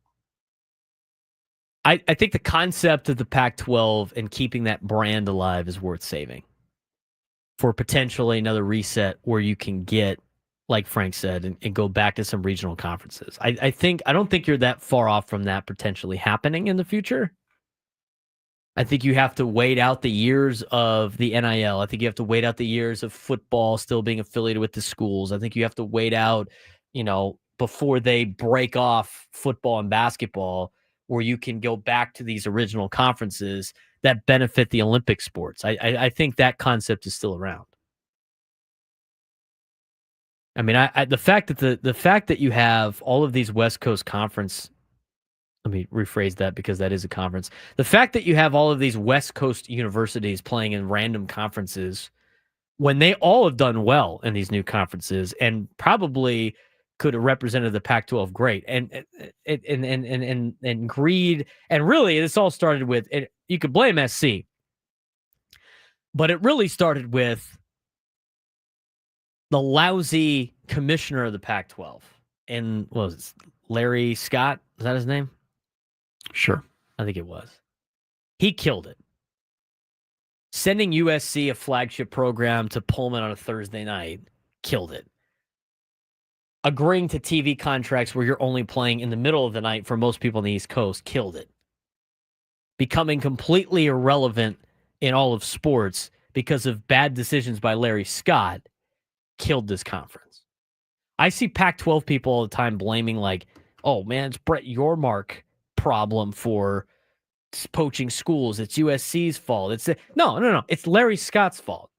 I think the concept of the Pac-12 and keeping that brand alive is worth saving for potentially another reset where you can get, like Frank said, and go back to some regional conferences. I don't think you're that far off from that potentially happening in the future. I think you have to wait out the years of the NIL. I think you have to wait out the years of football still being affiliated with the schools. I think you have to wait out, before they break off football and basketball, where you can go back to these original conferences that benefit the Olympic sports. I think that concept is still around. I mean, the fact that you have all of these West Coast conference. Let me rephrase that because that is a conference. The fact that you have all of these West Coast universities playing in random conferences when they all have done well in these new conferences and probably could have represented the Pac-12 great and greed. And really, this all started with, you could blame SC, but it really started with the lousy commissioner of the Pac-12. And what was it? Larry Scott? Is that his name? Sure. I think it was. He killed it. Sending USC a flagship program to Pullman on a Thursday night, killed it. Agreeing to TV contracts where you're only playing in the middle of the night for most people on the East Coast, killed it. Becoming completely irrelevant in all of sports because of bad decisions by Larry Scott, killed this conference. I see Pac-12 people all the time blaming like, oh man, it's Brett Yormark problem for poaching schools. It's USC's fault. No. It's Larry Scott's fault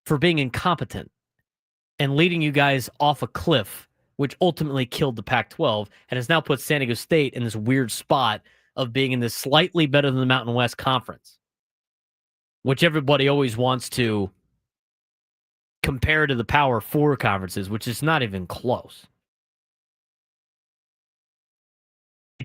for being incompetent and leading you guys off a cliff, which ultimately killed the Pac-12 and has now put San Diego State in this weird spot of being in this slightly better than the Mountain West Conference, which everybody always wants to compare to the Power Four conferences, which is not even close.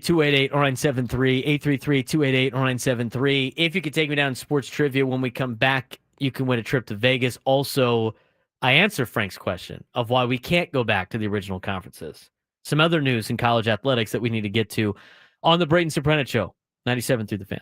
288-0973, 833-288-0973. If you could take me down in sports trivia when we come back, you can win a trip to Vegas. Also, I answer Frank's question of why we can't go back to the original conferences. Some other news in college athletics that we need to get to on the Braden Surprenant Show, 97 through the Fan.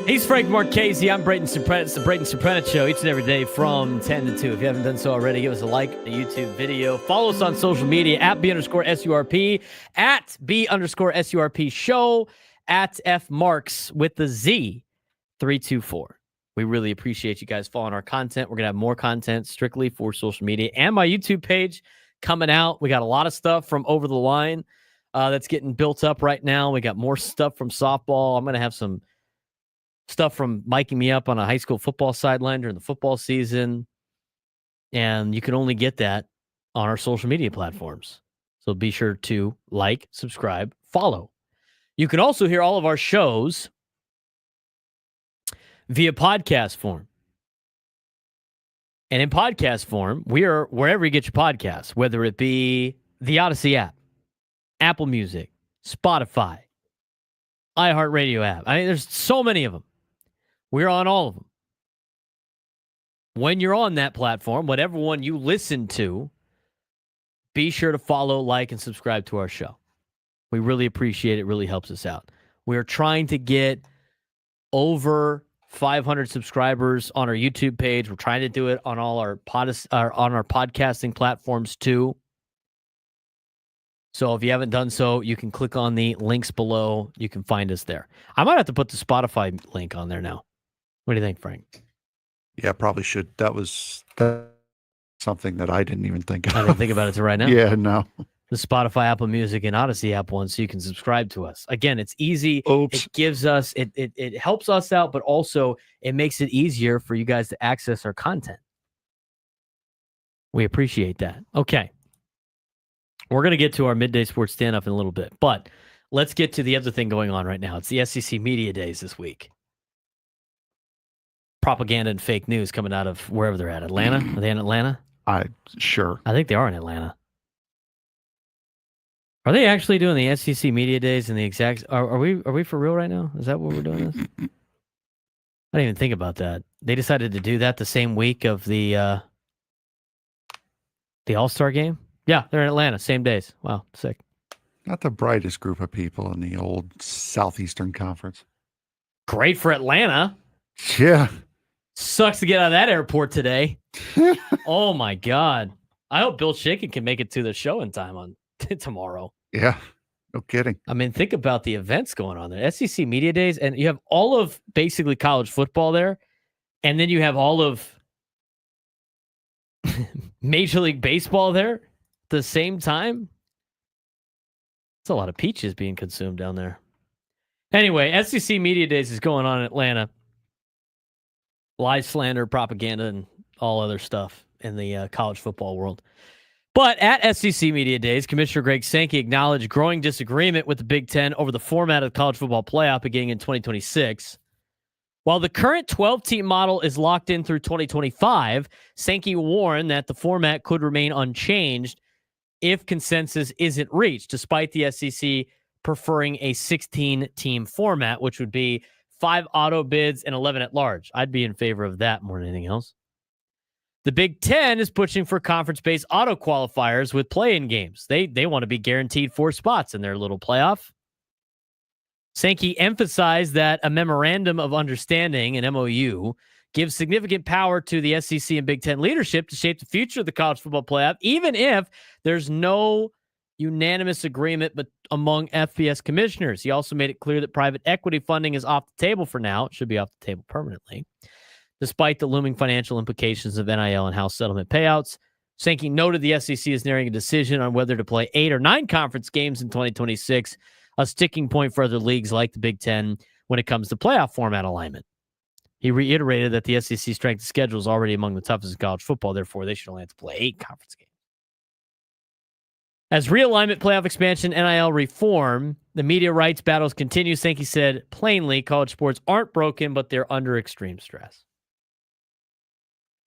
He's Frank Marchese. I'm Braden Surprenant. It's the Braden Surprenant Show each and every day from 10 to 2. If you haven't done so already, give us a like, a YouTube video. Follow us on social media at B_SURP, at B_SURP show, at F Marks with the Z 324. We really appreciate you guys following our content. We're going to have more content strictly for social media and my YouTube page coming out. We got a lot of stuff from Over the Line that's getting built up right now. We got more stuff from softball. I'm going to have some stuff from miking me up on a high school football sideline during the football season. And you can only get that on our social media platforms. So be sure to like, subscribe, follow. You can also hear all of our shows via podcast form. And in podcast form, we are wherever you get your podcasts, whether it be the Odyssey app, Apple Music, Spotify, iHeartRadio app. I mean, there's so many of them. We're on all of them. When you're on that platform, whatever one you listen to, be sure to follow, like, and subscribe to our show. We really appreciate it. It really helps us out. We are trying to get over 500 subscribers on our YouTube page. We're trying to do it on all our on our podcasting platforms too. So if you haven't done so, you can click on the links below. You can find us there. I might have to put the Spotify link on there now. What do you think, Frank? Yeah, probably should. That's something that I didn't even think of. I didn't think about it till right now. Yeah, no. The Spotify, Apple Music, and Odyssey app one, so you can subscribe to us. Again, it's easy. Oops. It gives us, it helps us out, but also it makes it easier for you guys to access our content. We appreciate that. Okay. We're going to get to our midday sports stand-up in a little bit, but let's get to the other thing going on right now. It's the SEC Media Days this week. Propaganda and fake news coming out of wherever they're at. Atlanta? Are they in Atlanta? Sure. I think they are in Atlanta. Are they actually doing the SEC Media Days and the exact? Are we for real right now? Is that what we're doing? This? I didn't even think about that. They decided to do that the same week of the All-Star game. Yeah, they're in Atlanta, same days. Wow, sick. Not the brightest group of people in the old Southeastern Conference. Great for Atlanta. Yeah. Sucks to get out of that airport today. Oh my God. I hope Bill Shaken can make it to the show in time on tomorrow. Yeah, no kidding. I mean, think about the events going on there. SEC Media Days, and you have all of basically college football there, and then you have all of Major League Baseball there at the same time. It's a lot of peaches being consumed down there. Anyway, SEC Media Days is going on in Atlanta. Lies, slander, propaganda, and all other stuff in the college football world. But at SEC Media Days, Commissioner Greg Sankey acknowledged growing disagreement with the Big Ten over the format of the college football playoff beginning in 2026. While the current 12-team model is locked in through 2025, Sankey warned that the format could remain unchanged if consensus isn't reached, despite the SEC preferring a 16-team format, which would be 5 auto bids and 11 at large. I'd be in favor of that more than anything else. The Big Ten is pushing for conference-based auto qualifiers with play-in games. They want to be guaranteed 4 spots in their little playoff. Sankey emphasized that a memorandum of understanding, an MOU, gives significant power to the SEC and Big Ten leadership to shape the future of the college football playoff, even if there's no unanimous agreement but among FBS commissioners. He also made it clear that private equity funding is off the table for now. It should be off the table permanently. Despite the looming financial implications of NIL and house settlement payouts, Sankey noted the SEC is nearing a decision on whether to play 8 or 9 conference games in 2026, a sticking point for other leagues like the Big Ten when it comes to playoff format alignment. He reiterated that the SEC strength of schedule is already among the toughest in college football, therefore they should only have to play 8 conference games. As realignment, playoff expansion, NIL reform, the media rights battles continue. Sankey said plainly, college sports aren't broken, but they're under extreme stress.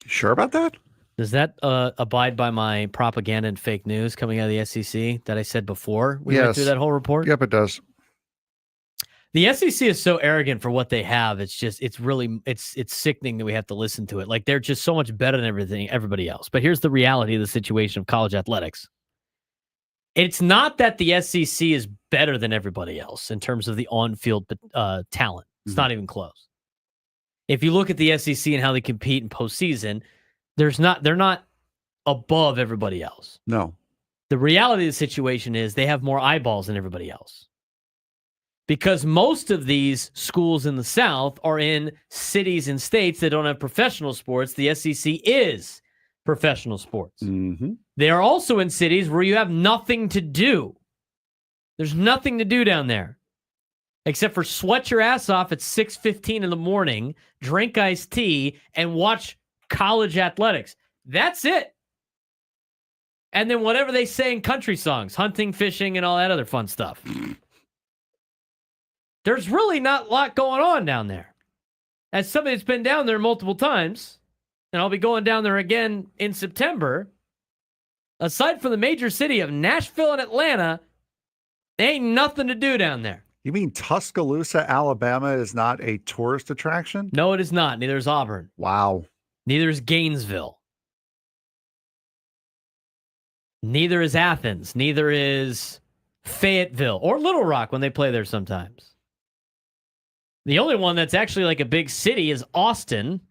You sure about that? Does that abide by my propaganda and fake news coming out of the SEC that I said before we went through that whole report? Yep, it does. The SEC is so arrogant for what they have. It's sickening that we have to listen to it. Like they're just so much better than everybody else. But here's the reality of the situation of college athletics. It's not that the SEC is better than everybody else in terms of the on-field talent. It's not even close. If you look at the SEC and how they compete in postseason, they're not above everybody else. No. The reality of the situation is they have more eyeballs than everybody else. Because most of these schools in the South are in cities and states that don't have professional sports. The SEC is professional sports. Mm-hmm. They are also in cities where you have nothing to do. There's nothing to do down there except for sweat your ass off at 6:15 in the morning, drink iced tea, and watch college athletics. That's it. And then whatever they say in country songs, hunting, fishing, and all that other fun stuff. There's really not a lot going on down there. As somebody that's been down there multiple times, and I'll be going down there again in September, aside from the major city of Nashville and Atlanta, there ain't nothing to do down there. You mean Tuscaloosa, Alabama is not a tourist attraction? No, it is not. Neither is Auburn. Wow. Neither is Gainesville. Neither is Athens. Neither is Fayetteville or Little Rock when they play there sometimes. The only one that's actually like a big city is Austin,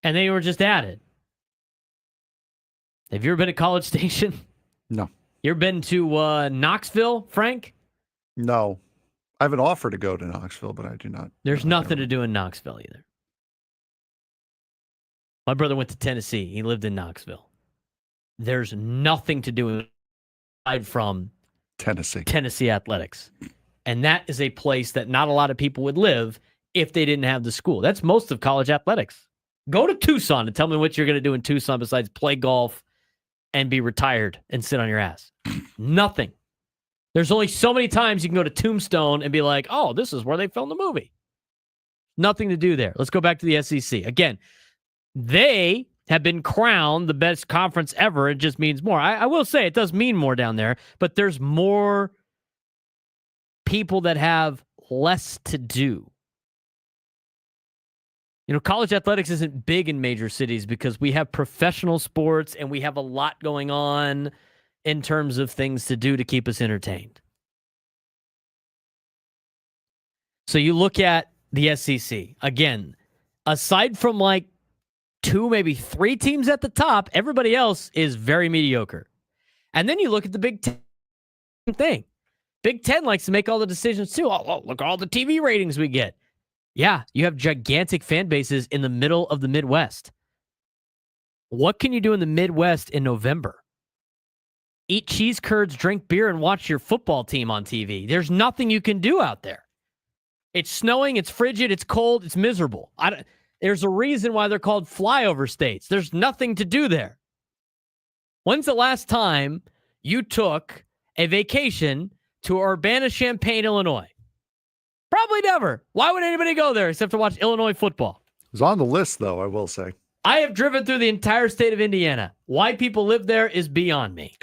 and they were just added. Have you ever been to College Station? No. You ever been to Knoxville, Frank? No. I have an offer to go to Knoxville, but I do not. There's nothing to do in Knoxville either. My brother went to Tennessee. He lived in Knoxville. There's nothing to do aside from Tennessee athletics. And that is a place that not a lot of people would live if they didn't have the school. That's most of college athletics. Go to Tucson and tell me what you're going to do in Tucson besides play golf and be retired and sit on your ass. Nothing. There's only so many times you can go to Tombstone and be like, oh, this is where they filmed the movie. Nothing to do there. Let's go back to the SEC. Again, they have been crowned the best conference ever. It just means more. I will say it does mean more down there, but there's more people that have less to do. You know, college athletics isn't big in major cities because we have professional sports and we have a lot going on in terms of things to do to keep us entertained. So you look at the SEC. Again, aside from like 2, maybe 3 teams at the top, everybody else is very mediocre. And then you look at the Big Ten thing. Big Ten likes to make all the decisions too. Oh, look at all the TV ratings we get. Yeah, you have gigantic fan bases in the middle of the Midwest. What can you do in the Midwest in November? Eat cheese curds, drink beer, and watch your football team on TV. There's nothing you can do out there. It's snowing, it's frigid, it's cold, it's miserable. There's a reason why they're called flyover states. There's nothing to do there. When's the last time you took a vacation to Urbana-Champaign, Illinois? Probably never. Why would anybody go there except to watch Illinois football? It was on the list, though, I will say. I have driven through the entire state of Indiana. Why people live there is beyond me.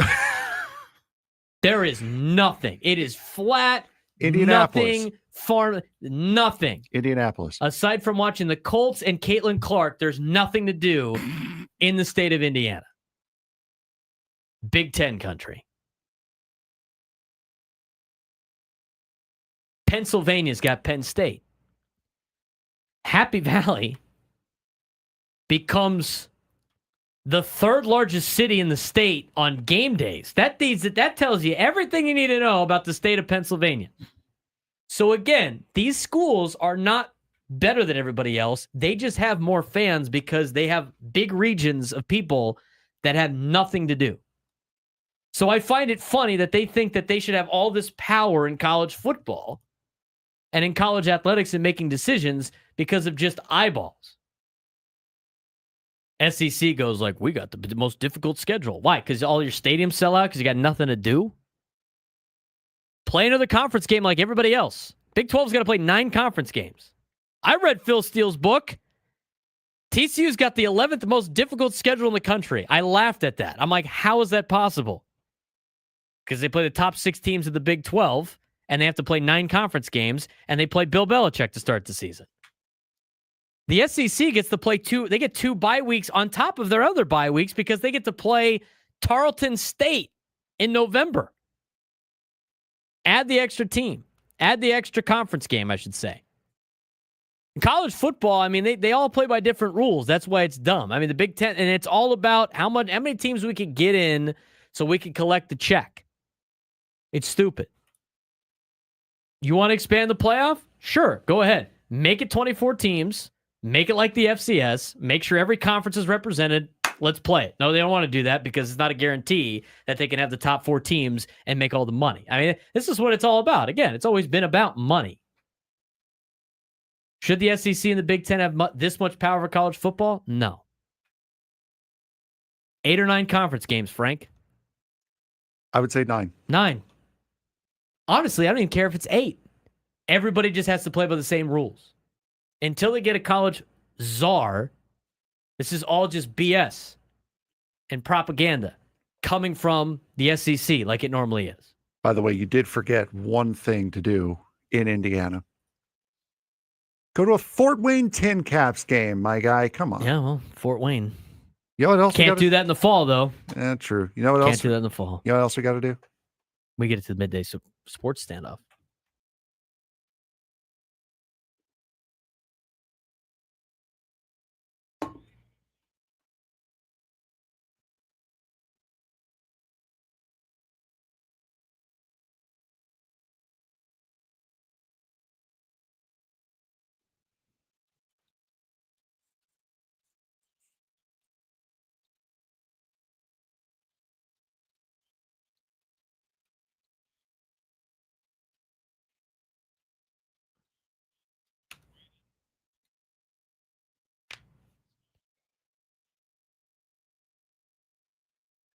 There is nothing. It is flat. Indianapolis. Nothing. Farm. Nothing. Indianapolis. Aside from watching the Colts and Caitlin Clark, there's nothing to do in the state of Indiana. Big Ten country. Pennsylvania's got Penn State. Happy Valley becomes the 3rd largest city in the state on game days. That tells you everything you need to know about the state of Pennsylvania. So again, these schools are not better than everybody else. They just have more fans because they have big regions of people that have nothing to do. So I find it funny that they think that they should have all this power in college football and in college athletics and making decisions because of just eyeballs. SEC goes like, we got the most difficult schedule. Why? Because all your stadiums sell out because you got nothing to do? Play another conference game like everybody else. Big 12's got to play 9 conference games. I read Phil Steele's book. TCU's got the 11th most difficult schedule in the country. I laughed at that. I'm like, how is that possible? Because they play the top 6 teams of the Big 12, and they have to play 9 conference games, and they play Bill Belichick to start the season. The SEC gets to play 2. They get 2 bye weeks on top of their other bye weeks because they get to play Tarleton State in November. Add the extra team. Add the extra conference game, I should say. In college football, I mean, they all play by different rules. That's why it's dumb. I mean, the Big Ten, and it's all about how many teams we could get in so we can collect the check. It's stupid. You want to expand the playoff? Sure, go ahead. Make it 24 teams. Make it like the FCS. Make sure every conference is represented. Let's play it. No, they don't want to do that because it's not a guarantee that they can have the top 4 teams and make all the money. I mean, this is what it's all about. Again, it's always been about money. Should the SEC and the Big Ten have this much power over college football? No. 8 or 9 conference games, Frank? I would say 9. 9. Honestly, I don't even care if it's 8. Everybody just has to play by the same rules. Until they get a college czar, this is all just BS and propaganda coming from the SEC like it normally is. By the way, you did forget one thing to do in Indiana. Go to a Fort Wayne Tin Caps game, my guy. Come on. Yeah, well, Fort Wayne. You know what else? Can't do that in the fall, though. Yeah, true. You know what else? Can't do that in the fall. You know what else we got to do? We get it to the midday sports standoff.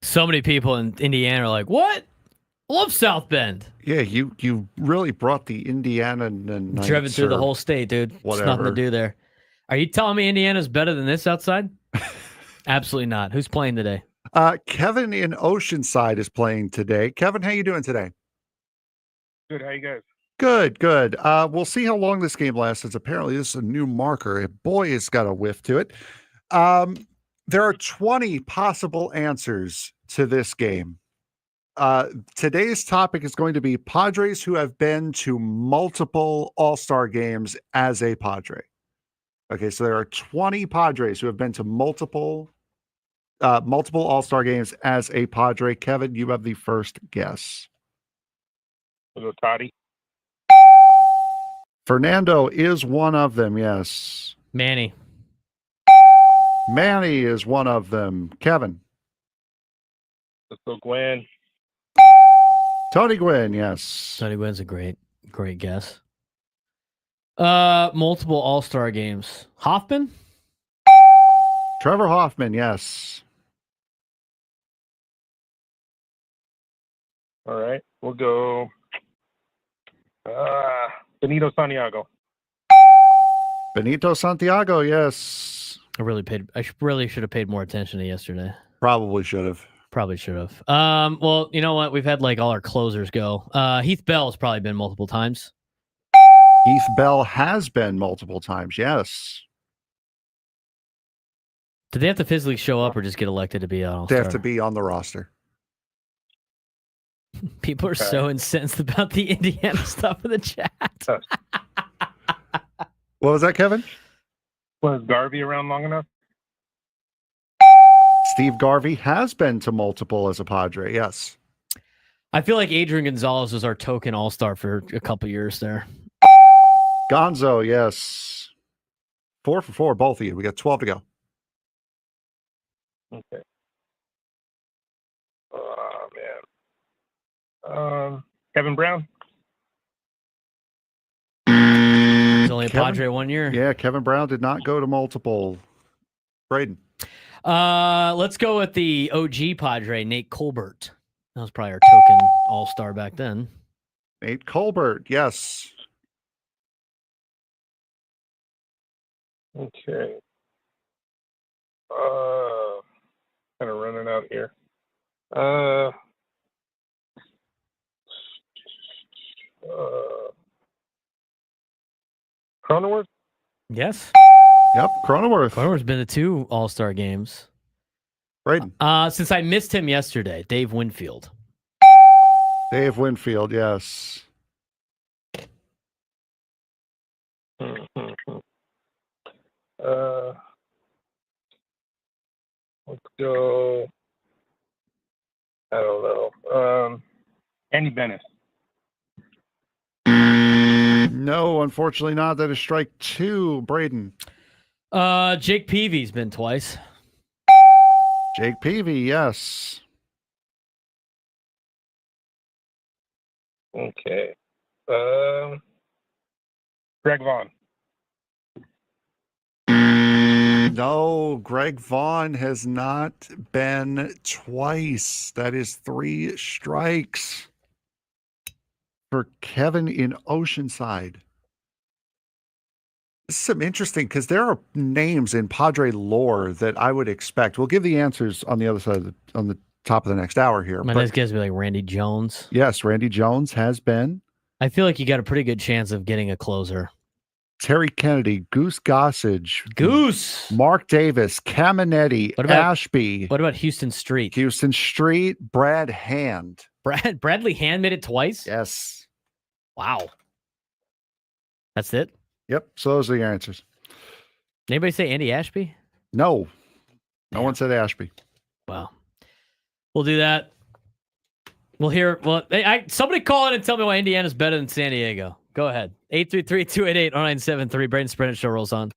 So many people in Indiana are like, what? Love South Bend. Yeah, you really brought the Indiana and driven through the whole state, dude. There's nothing to do there. Are you telling me Indiana's better than this outside? Absolutely not. Who's playing today? Kevin in Oceanside is playing today. Kevin, how you doing today? Good. How you guys? Good, good. We'll see how long this game lasts. As apparently this is a new marker. Boy, it's got a whiff to it. There are 20 possible answers to this game. Today's topic is going to be Padres who have been to multiple All-Star games as a Padre. Okay, so there are 20 Padres who have been to multiple All-Star games as a Padre. Kevin, you have the first guess. We'll go Toddy. Fernando is one of them, yes. Manny is one of them. Kevin. Let's go Gwen. Tony Gwynn, yes. Tony Gwynn's a great guess. Multiple All-Star games. Hoffman? Trevor Hoffman, yes. All right. We'll go Benito Santiago. Benito Santiago, yes. I really should have paid more attention to yesterday. Probably should have. Well, you know what? We've had like all our closers go. Heath Bell has probably been multiple times. Heath Bell has been multiple times, yes. Do they have to physically show up or just get elected to be on All-Star? They have to be on the roster. People are so incensed about the Indiana stuff in the chat. What was that, Kevin? Was Garvey around long enough? Steve Garvey has been to multiple as a Padre, yes. I feel like Adrian Gonzalez was our token All-Star for a couple years there. Gonzo, yes. 4 for 4, both of you. We got 12 to go. Okay. Oh, man. Kevin Brown? He's only a Padre 1 year. Yeah, Kevin Brown did not go to multiple. Braden. Let's go with the OG Padre, Nate Colbert. That was probably our token All-Star back then. Nate Colbert, yes. Okay. Kind of running out here. Cronenworth? Yes. Yep, Cronenworth. Cronenworth's been to 2 All-Star games. Braden. Since I missed him yesterday, Dave Winfield. Dave Winfield, yes. Let's go. I don't know. Andy Bennett. No, unfortunately not. That is strike 2. Braden. Jake Peavy's been twice. Jake Peavy, yes. Okay. Greg Vaughn. No, Greg Vaughn has not been twice. That is 3 strikes for Kevin in Oceanside. This is some interesting because there are names in Padre lore that I would expect. We'll give the answers on the other side on the top of the next hour here. My next guess would be like Randy Jones. Yes, Randy Jones has been. I feel like you got a pretty good chance of getting a closer. Terry Kennedy, Goose Gossage, Goose, Mark Davis, Caminetti, Ashby. What about Houston Street? Houston Street, Brad Hand. Bradley Hand made it twice? Yes. Wow. That's it? Yep. So those are the answers. Anybody say Andy Ashby? No. No one said Ashby. Wow. We'll do that. We'll hear. Well, somebody call in and tell me why Indiana's better than San Diego. Go ahead. 833-288-0973. Braden Surprenant show rolls on.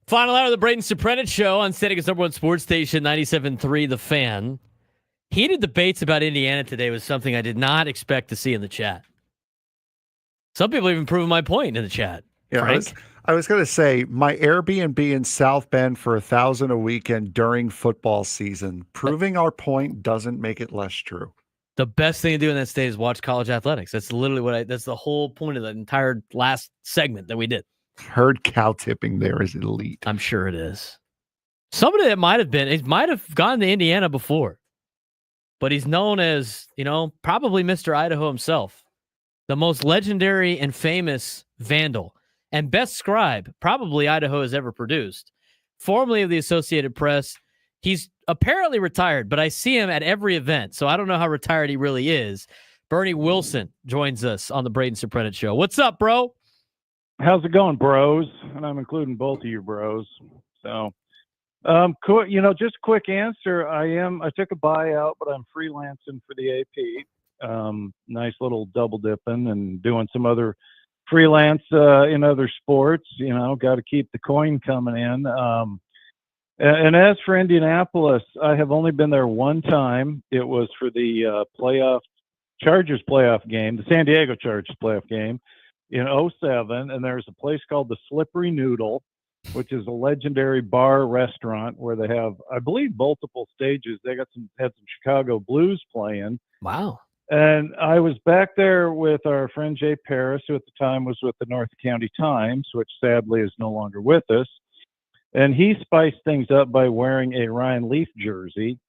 Final hour of the Braden Surprenant Show on Statica's #1 sports station, 97.3 The Fan. Heated debates about Indiana today was something I did not expect to see in the chat. Some people even proving my point in the chat. Yeah, Frank? I was going to say, my Airbnb in South Bend for $1,000 a weekend during football season, proving our point doesn't make it less true. The best thing to do in that state is watch college athletics. That's literally that's the whole point of the entire last segment that we did. Heard cow tipping there is elite. I'm sure it is. Somebody that he might have gone to Indiana before, but he's known as, probably Mr. Idaho himself, the most legendary and famous vandal and best scribe probably Idaho has ever produced. Formerly of the Associated Press, he's apparently retired, but I see him at every event, so I don't know how retired he really is. Bernie Wilson joins us on the Braden Surprenant Show. What's up, bro? How's it going, bros? And I'm including both of you bros. So, cool. Just quick answer. I took a buyout, but I'm freelancing for the AP. Nice little double dipping and doing some other freelance in other sports. Got to keep the coin coming in. And as for Indianapolis, I have only been there one time. It was for the Chargers playoff game, the San Diego Chargers playoff game in 2007. And there's a place called the Slippery Noodle, which is a legendary bar restaurant where they have, I believe, multiple stages. They had some Chicago blues playing. Wow. And I was back there with our friend Jay Paris, who at the time was with the North County Times, which sadly is no longer with us. And he spiced things up by wearing a Ryan Leaf jersey.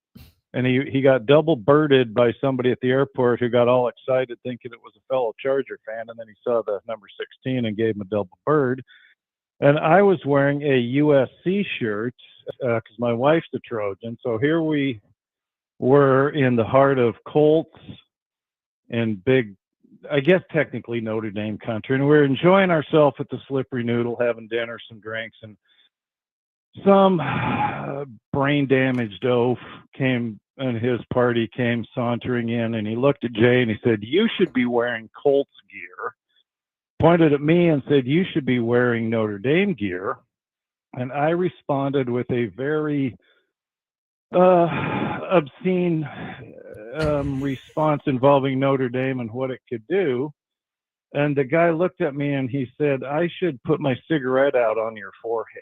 And he got double birded by somebody at the airport who got all excited thinking it was a fellow Charger fan. And then he saw the number 16 and gave him a double bird. And I was wearing a USC shirt because my wife's a Trojan. So here we were in the heart of Colts and big, I guess technically Notre Dame country. And we were enjoying ourselves at the Slippery Noodle, having dinner, some drinks, and some brain damaged oaf came and his party came sauntering in, and he looked at Jay and he said, "You should be wearing Colts gear." Pointed at me and said, "You should be wearing Notre Dame gear." And I responded with a very obscene response involving Notre Dame and what it could do. And the guy looked at me and he said, "I should put my cigarette out on your forehead."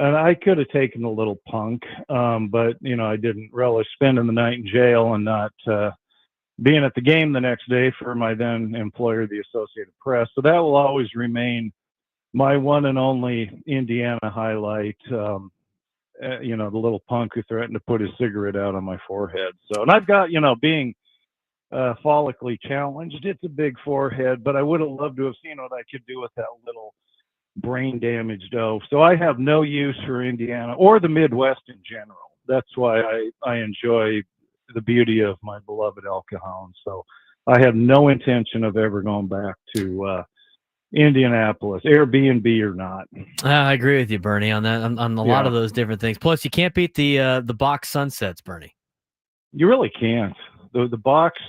And I could have taken a little punk, but, I didn't relish spending the night in jail and not being at the game the next day for my then employer, the Associated Press. So that will always remain my one and only Indiana highlight, the little punk who threatened to put his cigarette out on my forehead. So, and I've got, being follically challenged, it's a big forehead, but I would have loved to have seen what I could do with that little brain damaged oaf. So I have no use for Indiana or the Midwest in general. That's why I enjoy the beauty of my beloved El Cajon. So I have no intention of ever going back to Indianapolis, Airbnb or not. I agree with you, Bernie, on that, on a lot of those different things. Plus, you can't beat the box sunsets, Bernie. You really can't. The box,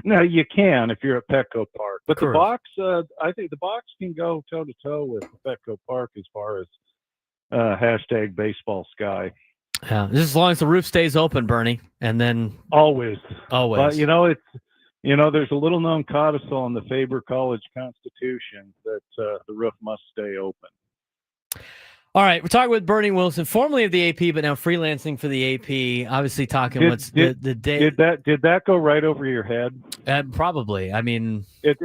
no, you can if you're at Petco Park. But the box, I think the box can go toe-to-toe with Petco Park as far as hashtag baseball sky. Yeah, just as long as the roof stays open, Bernie, and then always. But it's there's a little known codicil in the Faber College Constitution that the roof must stay open. All right, we're talking with Bernie Wilson, formerly of the AP, but now freelancing for the AP. Obviously, talking the day. Did that go right over your head? Probably. I mean, it's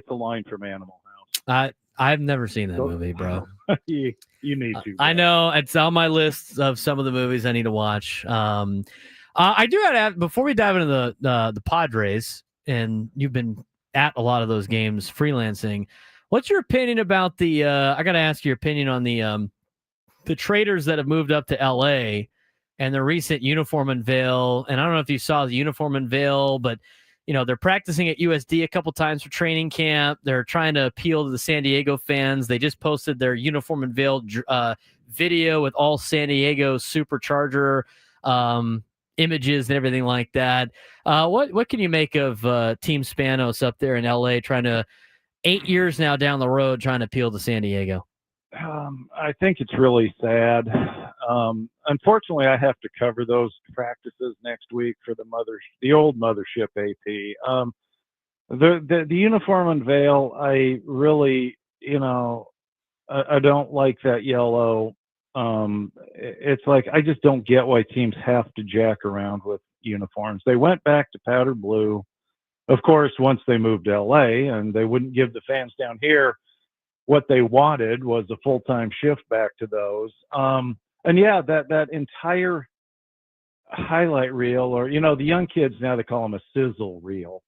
a line from Animal House. I've never seen that movie, bro. you need to. I know it's on my list of some of the movies I need to watch. I do have to ask, before we dive into the Padres, and you've been at a lot of those games freelancing. What's your opinion about the? I got to ask your opinion on the traders that have moved up to LA and the recent uniform unveil. And I don't know if you saw the uniform unveil, but they're practicing at USD a couple times for training camp. They're trying to appeal to the San Diego fans. They just posted their uniform unveil video with all San Diego Supercharger images and everything like that. What can you make of Team Spanos up there in LA trying to 8 years now down the road trying to appeal to San Diego? I think it's really sad. Unfortunately, I have to cover those practices next week for the old mothership AP. The uniform unveil, I really, I don't like that yellow. It's like I just don't get why teams have to jack around with uniforms. They went back to powder blue, of course, once they moved to LA, and they wouldn't give the fans down here what they wanted was a full-time shift back to those. And yeah, that entire highlight reel, or the young kids now, they call them a sizzle reel.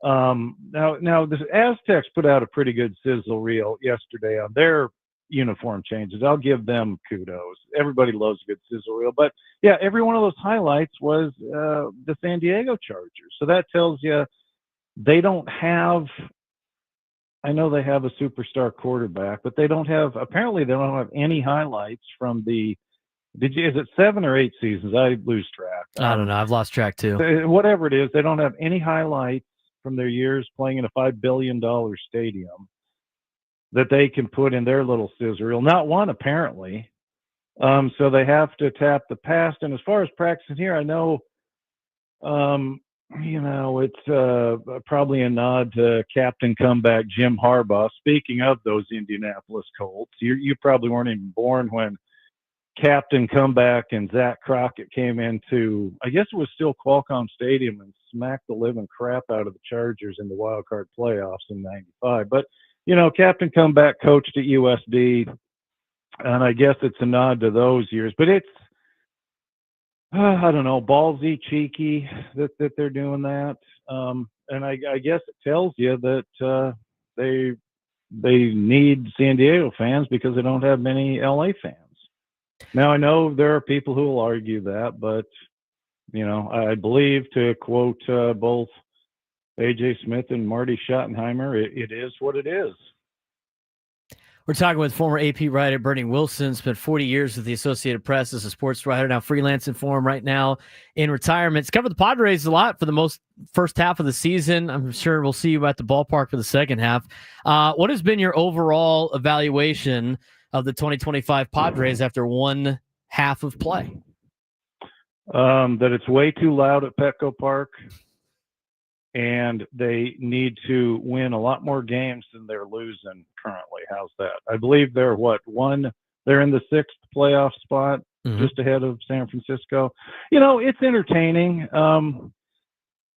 Now the Aztecs put out a pretty good sizzle reel yesterday on their uniform changes. I'll give them kudos. Everybody loves a good sizzle reel, but yeah, every one of those highlights was the San Diego Chargers. So that tells you they don't have. I know they have a superstar quarterback, but apparently they don't have any highlights from is it 7 or 8 seasons? I lose track. I don't know. I've lost track too. Whatever it is, they don't have any highlights from their years playing in a $5 billion stadium that they can put in their little sizzle reel. Not one, apparently. So they have to tap the past. And as far as practicing here, I know, it's probably a nod to Captain Comeback Jim Harbaugh. Speaking of those Indianapolis Colts, you probably weren't even born when Captain Comeback and Zach Crockett came into, I guess it was still Qualcomm Stadium, and smacked the living crap out of the Chargers in the wild card playoffs in '95. But Captain Comeback coached at USD, and I guess it's a nod to those years. But it's I don't know, ballsy, cheeky that they're doing that. And I guess it tells you that they need San Diego fans because they don't have many LA fans. Now, I know there are people who will argue that, but, I believe, to quote both A.J. Smith and Marty Schottenheimer, it is what it is. We're talking with former AP writer Bernie Wilson, spent 40 years with the Associated Press as a sports writer, now freelancing for him right now in retirement. He's covered the Padres a lot for the first half of the season. I'm sure we'll see you at the ballpark for the second half. What has been your overall evaluation of the 2025 Padres after one half of play? That it's way too loud at Petco Park, and they need to win a lot more games than they're losing currently. How's that? I believe they're they're in the 6th playoff spot, just ahead of San Francisco. It's entertaining.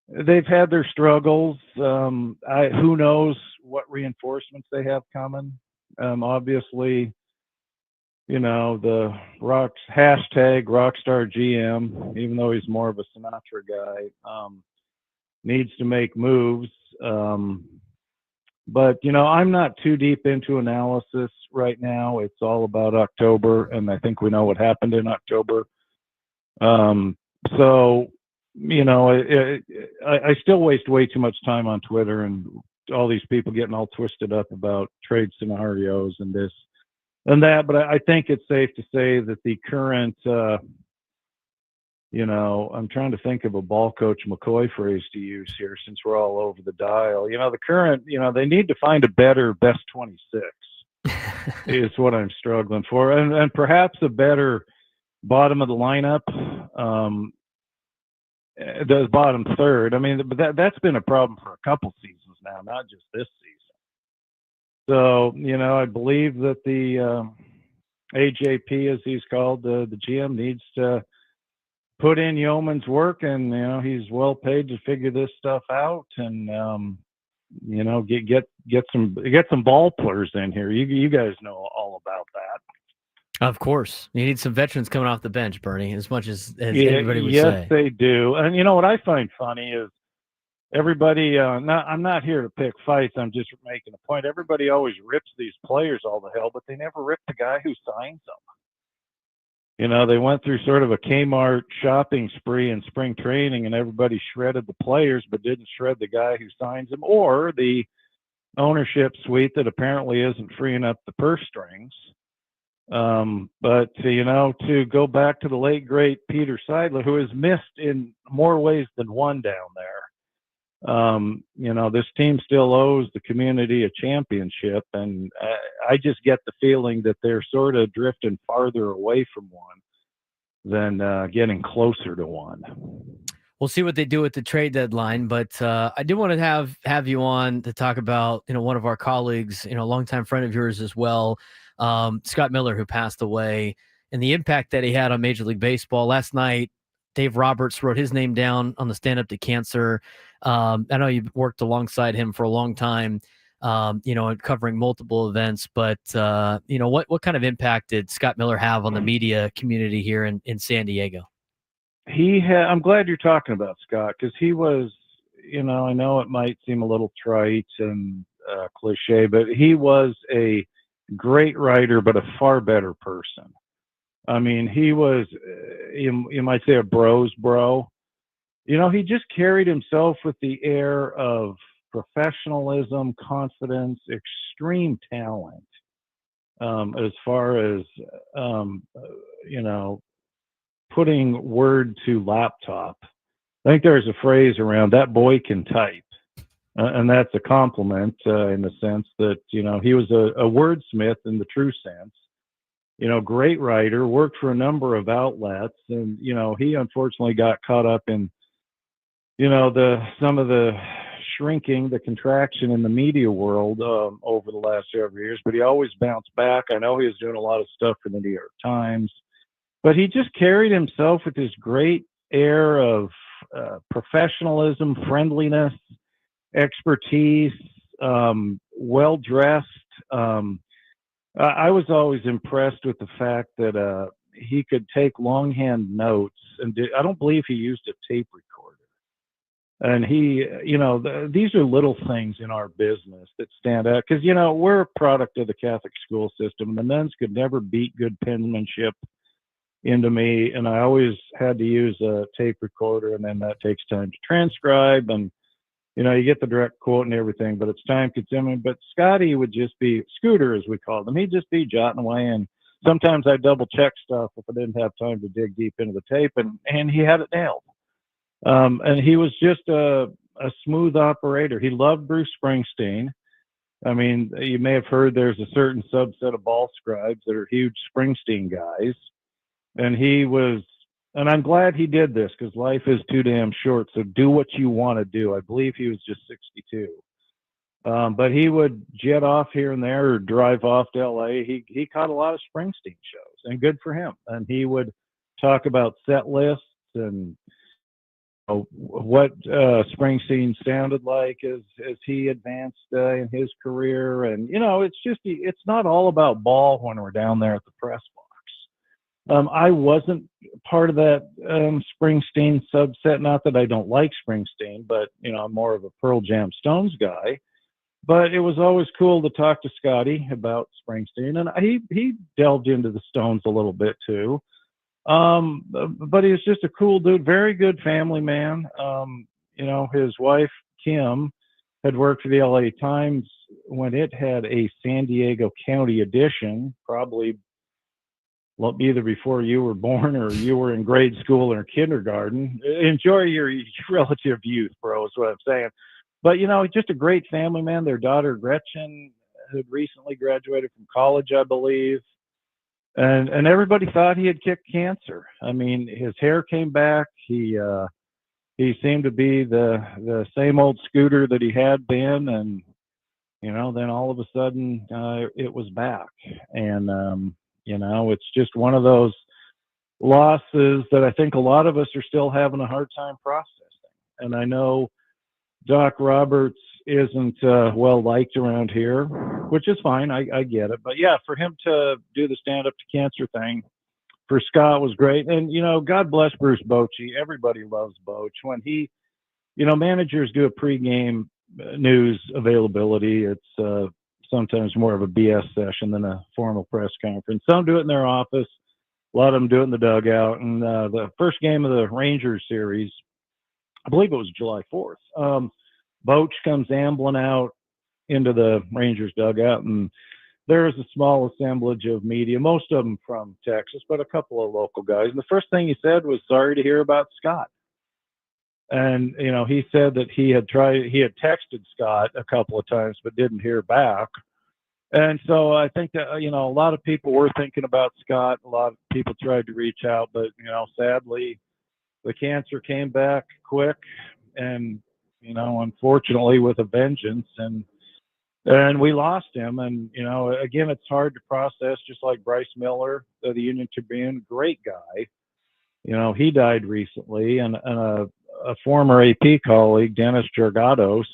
They've had their struggles. Who knows what reinforcements they have coming. Obviously, the hashtag Rockstar GM, even though he's more of a Sinatra guy, needs to make moves. But, I'm not too deep into analysis right now. It's all about October, and I think we know what happened in October. So, I still waste way too much time on Twitter and all these people getting all twisted up about trade scenarios and this and that. But I think it's safe to say that the current I'm trying to think of a ball coach McCoy phrase to use here since we're all over the dial. The current, they need to find a better best 26 is what I'm struggling for. And perhaps a better bottom of the lineup, the bottom third. I mean, but that's been a problem for a couple seasons now, not just this season. So, I believe that AJP, as he's called, the GM, needs to put in yeoman's work, and he's well paid to figure this stuff out, and get some ball players in here. You guys know all about that. Of course, you need some veterans coming off the bench, Bernie. As much as everybody would say. Yes, they do. And what I find funny is everybody. I'm not here to pick fights. I'm just making a point. Everybody always rips these players all the hell, but they never rip the guy who signs them. They went through sort of a Kmart shopping spree in spring training, and everybody shredded the players, but didn't shred the guy who signs them, or the ownership suite that apparently isn't freeing up the purse strings. But to go back to the late great Peter Seidler, who has missed in more ways than one down there. This team still owes the community a championship, and I just get the feeling that they're sort of drifting farther away from one than getting closer to one. We'll see what they do at the trade deadline, but I do want to have you on to talk about one of our colleagues, a longtime friend of yours as well, Scott Miller, who passed away, and the impact that he had on Major League Baseball. Last night, Dave Roberts wrote his name down on the Stand Up to Cancer. I know you've worked alongside him for a long time, covering multiple events, but what kind of impact did Scott Miller have on the media community here in San Diego? I'm glad you're talking about Scott, because he was, I know it might seem a little trite and cliche, but he was a great writer, but a far better person. I mean, he was, you might say, a bro's bro. He just carried himself with the air of professionalism, confidence, extreme talent, as far as, putting word to laptop. I think there's a phrase around that boy can type. And that's a compliment in the sense that, he was a wordsmith in the true sense. Great writer, worked for a number of outlets, and, he unfortunately got caught up in, some of the shrinking, the contraction in the media world over the last several years, but he always bounced back. I know he was doing a lot of stuff for the New York Times, but he just carried himself with this great air of professionalism, friendliness, expertise, well-dressed. I was always impressed with the fact that he could take longhand notes, and I don't believe he used a tape recorder. And he, these are little things in our business that stand out, because, we're a product of the Catholic school system, and the nuns could never beat good penmanship into me, and I always had to use a tape recorder, and then that takes time to transcribe, and you get the direct quote and everything, but it's time consuming. But Scotty would just be Scooter, as we called him. He'd just be jotting away, and sometimes I'd double check stuff if I didn't have time to dig deep into the tape, and he had it nailed. And he was just a smooth operator. He loved Bruce Springsteen. I mean, you may have heard there's a certain subset of ball scribes that are huge Springsteen guys, and he was. And I'm glad he did this, because life is too damn short. So do what you want to do. I believe he was just 62. But he would jet off here and there or drive off to L.A. He caught a lot of Springsteen shows, and good for him. And he would talk about set lists and what Springsteen sounded like as he advanced in his career. And, it's not all about ball when we're down there at the press box. I wasn't part of that Springsteen subset. Not that I don't like Springsteen, but I'm more of a Pearl Jam Stones guy. But it was always cool to talk to Scotty about Springsteen, and he delved into the Stones a little bit too. But he was just a cool dude, very good family man. His wife Kim had worked for the LA Times when it had a San Diego County edition, probably either before you were born or you were in grade school or kindergarten. Enjoy your relative youth, bro, is what I'm saying. But, just a great family man. Their daughter, Gretchen, had recently graduated from college, I believe. And everybody thought he had kicked cancer. I mean, his hair came back. He seemed to be the same old Scooter that he had been. And, then all of a sudden it was back. And, It's just one of those losses that I think a lot of us are still having a hard time processing. And I know Doc Roberts isn't well liked around here, which is fine. I get it. But yeah, for him to do the stand up to cancer thing for Scott was great. And, God bless Bruce Bochy. Everybody loves Boch. When he, managers do a pregame news availability, it's sometimes more of a BS session than a formal press conference. Some do it in their office. A lot of them do it in the dugout. And the first game of the Rangers series, I believe it was July 4th, Boch comes ambling out into the Rangers dugout, and there's a small assemblage of media, most of them from Texas, but a couple of local guys. And the first thing he said was, sorry to hear about Scott. And, he said that he had texted Scott a couple of times, but didn't hear back. And so I think that, a lot of people were thinking about Scott. A lot of people tried to reach out, but, sadly, the cancer came back quick and, unfortunately with a vengeance. And we lost him. And, again, it's hard to process, just like Bryce Miller of the Union Tribune, great guy. He died recently. And a former AP colleague, Dennis Jargados,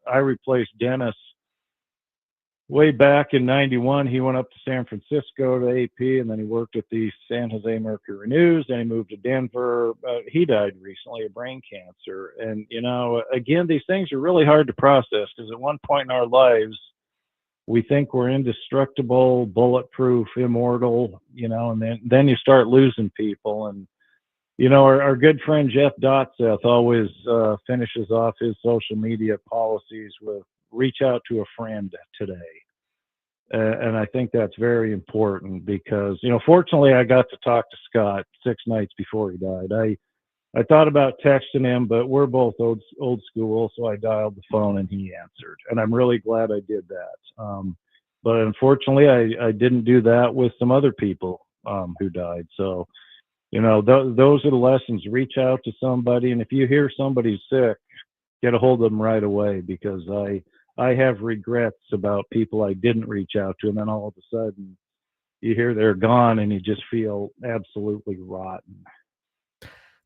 I replaced Dennis way back in 91. He went up to San Francisco to AP, and then he worked at the San Jose Mercury News. Then he moved to Denver. He died recently of brain cancer. And, again, these things are really hard to process because at one point in our lives, we think we're indestructible, bulletproof, immortal, and then you start losing people. And, our good friend Jeff Dotseth always finishes off his social media policies with, reach out to a friend today. And I think that's very important because, fortunately I got to talk to Scott 6 nights before he died. I thought about texting him, but we're both old school. So I dialed the phone and he answered, and I'm really glad I did that. But unfortunately I didn't do that with some other people who died. So, those are the lessons. Reach out to somebody. And if you hear somebody's sick, get a hold of them right away, because I have regrets about people I didn't reach out to, and then all of a sudden you hear they're gone and you just feel absolutely rotten.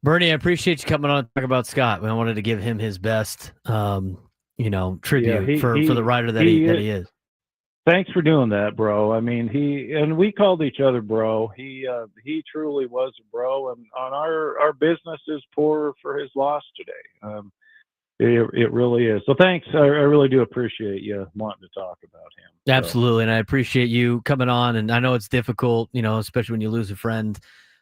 Bernie, I appreciate you coming on to talk about Scott. I wanted to give him his best, tribute for the writer that he is. Thanks for doing that, bro. I mean, we called each other bro. He truly was a bro, and on our business is poor for his loss today. It really is. So thanks. I really do appreciate you wanting to talk about him. Absolutely. And I appreciate you coming on. And I know it's difficult, especially when you lose a friend,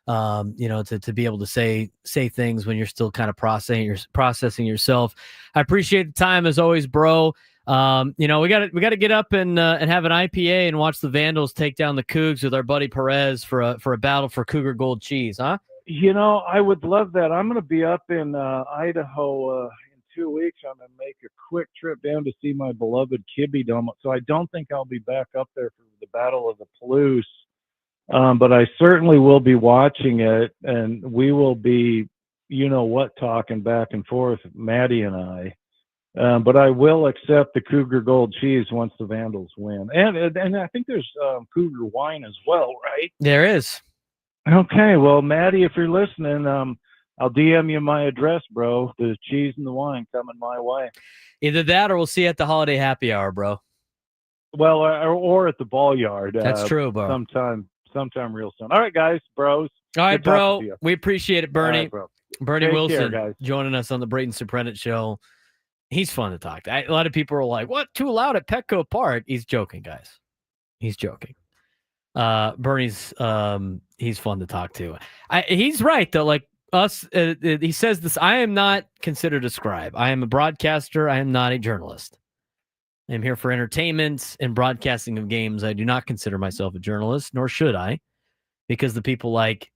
to be able to say things when you're still kind of processing yourself. I appreciate the time as always, bro. We got to get up and have an IPA and watch the Vandals take down the Cougs with our buddy Perez for a battle for Cougar Gold cheese, huh? I would love that. I'm going to be up in Idaho 2 weeks. I'm going to make a quick trip down to see my beloved Kibbe Dome. So I don't think I'll be back up there for the Battle of the Palouse. But I certainly will be watching it, and we will be, talking back and forth, Maddie and I. But I will accept the Cougar Gold cheese once the Vandals win. And I think there's Cougar wine as well, right? There is. Okay. Well, Maddie, if you're listening, I'll DM you my address, bro. The cheese and the wine coming my way. Either that or we'll see you at the holiday happy hour, bro. Well, or at the ball yard. That's true, bro. Sometime real soon. All right, guys, bros. All right, bro. We appreciate it, Bernie. Right, bro. Bernie Take Wilson care, joining us on the Braden Surprenant show. He's fun to talk to. A lot of people are like, what? Too loud at Petco Park? He's joking, guys. He's joking. Bernie's he's fun to talk to. He's right, though. Like us, he says this, I am not considered a scribe. I am a broadcaster. I am not a journalist. I'm here for entertainment and broadcasting of games. I do not consider myself a journalist, nor should I, because the people like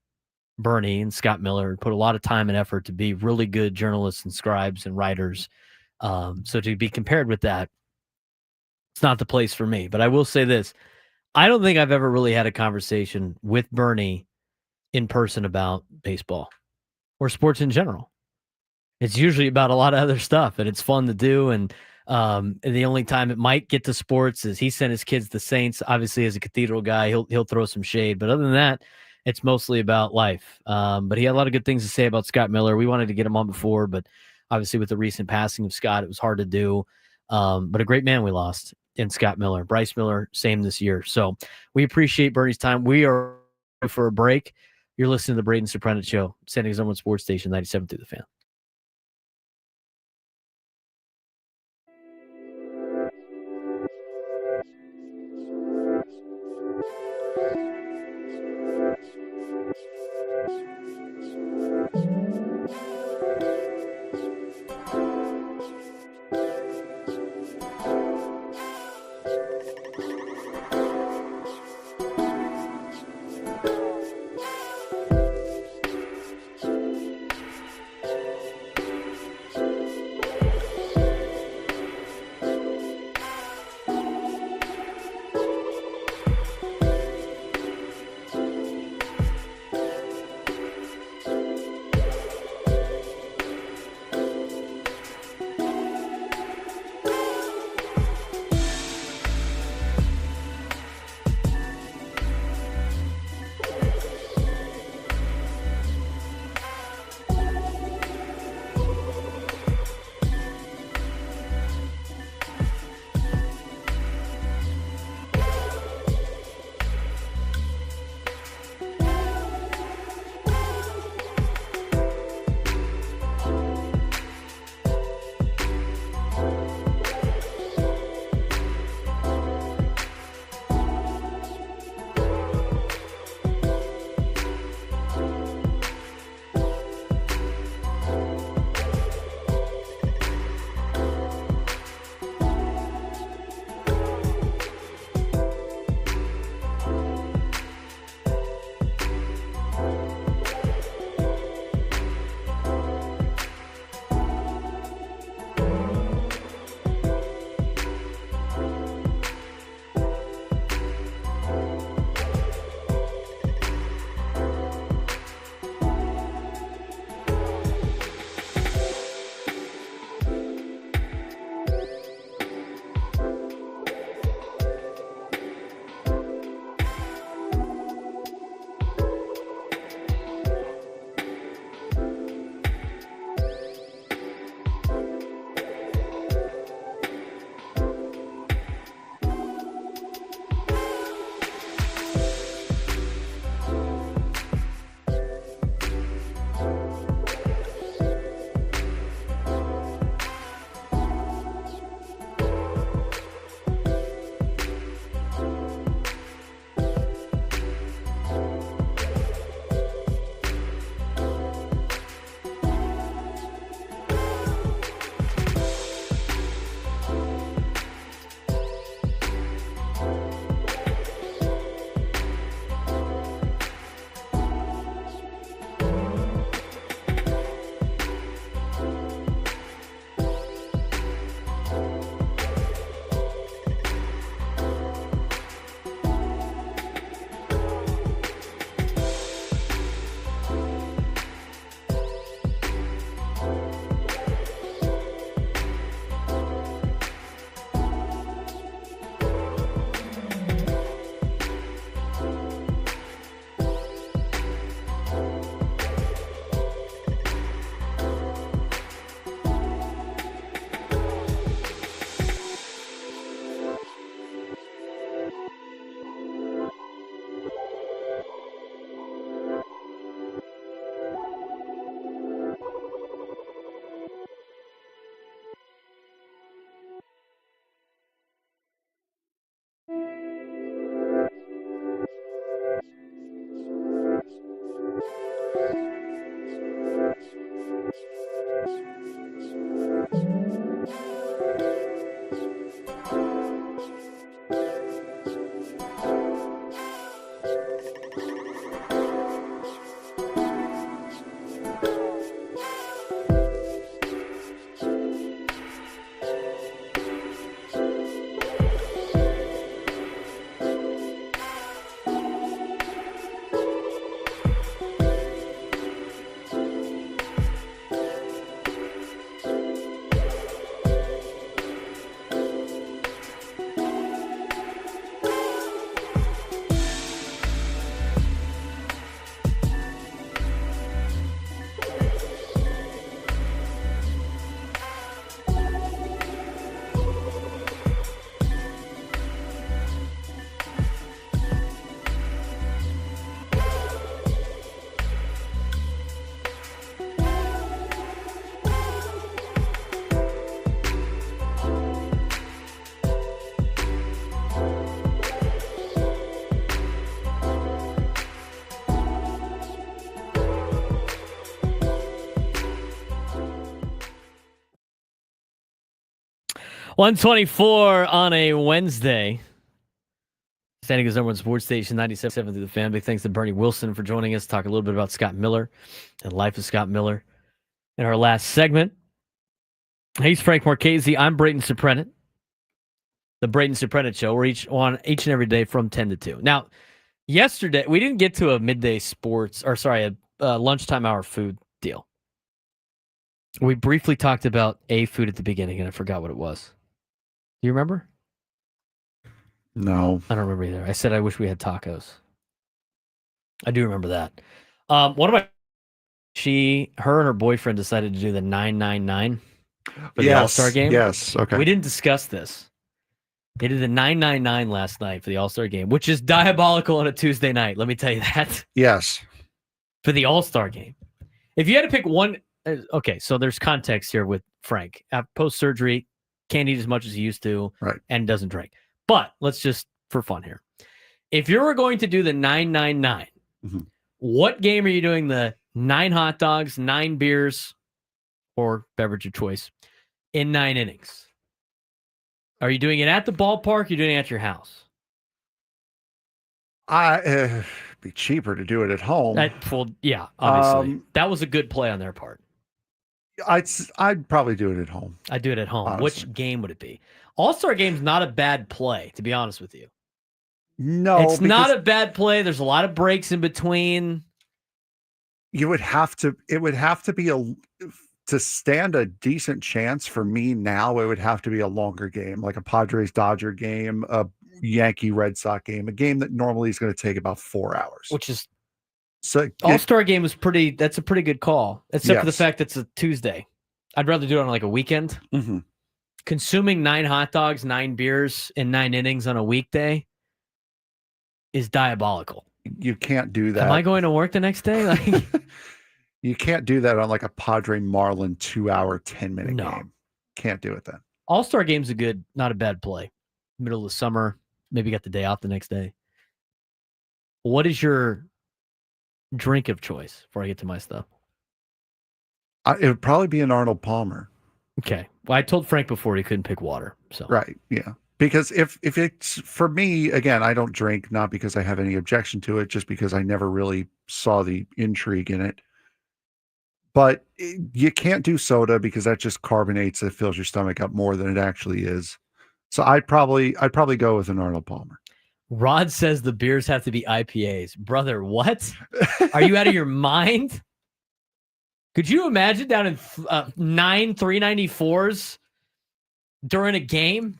Bernie and Scott Miller put a lot of time and effort to be really good journalists and scribes and writers. So to be compared with that, it's not the place for me. But I will say this. I don't think I've ever really had a conversation with Bernie in person about baseball or sports in general. It's usually about a lot of other stuff, and it's fun to do. And And the only time it might get to sports is he sent his kids to the Saints. Obviously, as a Cathedral guy, he'll throw some shade. But other than that, it's mostly about life. But he had a lot of good things to say about Scott Miller. We wanted to get him on before, but obviously with the recent passing of Scott, it was hard to do. But a great man we lost in Scott Miller. Bryce Miller, same this year. So we appreciate Bernie's time. We are for a break. You're listening to the Braden Surprenant Show, sending us on Sports Station 97 through the Fan. 124 on a Wednesday. San Diego's number one sports station, 97.7 through the fan. Big thanks to Bernie Wilson for joining us. Talk a little bit about Scott Miller and life of Scott Miller in our last segment. He's Frank Marchese. I'm Braden Surprenant. The Braden Surprenant Show. We're on each and every day from 10 to 2. Now, yesterday, we didn't get to a midday sports, a lunchtime hour food deal. We briefly talked about a food at the beginning, and I forgot what it was. Do you remember? No. I don't remember either. I said I wish we had tacos. I do remember that. One of her and her boyfriend decided to do the 999 for the All-Star game. Yes, okay. We didn't discuss this. They did the 999 last night for the All-Star game, which is diabolical on a Tuesday night. Let me tell you that. Yes. For the All-Star game. If you had to pick one, okay, so there's context here with Frank. Post-surgery, can't eat as much as he used to, right, and doesn't drink. But let's just, for fun here. If you were going to do the 999, what game are you doing the 9 hot dogs, 9 beers, or beverage of choice in 9 innings? Are you doing it at the ballpark? Or are you doing it at your house? It'd be cheaper to do it at home. Yeah, obviously. That was a good play on their part. I'd probably do it at home. I'd do it at home. Honestly. Which game would it be? All-Star game's not a bad play, to be honest with you. No, it's not a bad play. There's a lot of breaks in between. It would have to be to stand a decent chance for me now, it would have to be a longer game, like a Padres-Dodger game, a Yankee-Red Sox game, a game that normally is going to take about 4 hours. Which is so All-Star game was that's a pretty good call, except for the fact that it's a Tuesday. I'd rather do it on like a weekend. Mm-hmm. Consuming 9 hot dogs, 9 beers in 9 innings on a weekday is diabolical. You can't do that. Am I going to work the next day? Like, you can't do that on like a Padre Marlin 2-hour, 10-minute game. Can't do it then. All-Star game's not a bad play. Middle of the summer, maybe got the day off the next day. What is your drink of choice before I get to my stuff? It would probably be an Arnold Palmer. Okay. Well, I told Frank before he couldn't pick water. So right, yeah. Because if it's for me, again, I don't drink, not because I have any objection to it, just because I never really saw the intrigue in it. But you can't do soda because that just carbonates. It fills your stomach up more than it actually is. So I'd probably go with an Arnold Palmer. Rod says the beers have to be IPAs. Brother, what? Are you out of your mind? Could you imagine down in 9 394s during a game?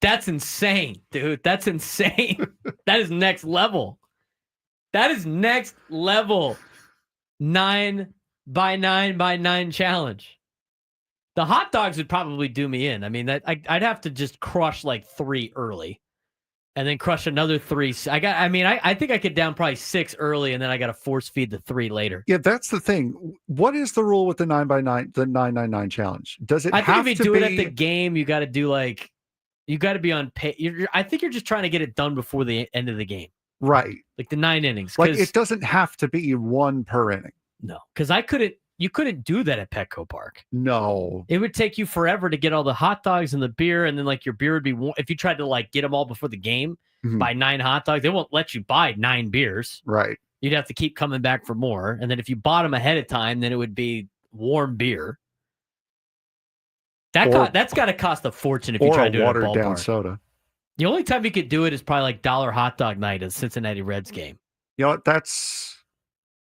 That's insane, dude. That's insane. That is next level. That is next level. 9 by 9 by 9 challenge. The hot dogs would probably do me in. I mean, I'd have to just crush like 3 early and then crush another 3. I think I could down probably 6 early and then I got to force feed the 3 later. Yeah, that's the thing. What is the rule with the 9 by 9, the 999 challenge? Does it I have think if you do it at the game, you got to do you got to be on pay. I think you're just trying to get it done before the end of the game. Right. Like the 9 innings. Like it doesn't have to be 1 per inning. No, because you couldn't do that at Petco Park. No. It would take you forever to get all the hot dogs and the beer, and then like your beer would be warm. If you tried to get them all before the game, buy 9 hot dogs, they won't let you buy 9 beers. Right. You'd have to keep coming back for more. And then if you bought them ahead of time, then it would be warm beer. That's got to cost a fortune if you try to do it at a ballpark. Watered down soda. The only time you could do it is probably like dollar hot dog night at Cincinnati Reds game. You know,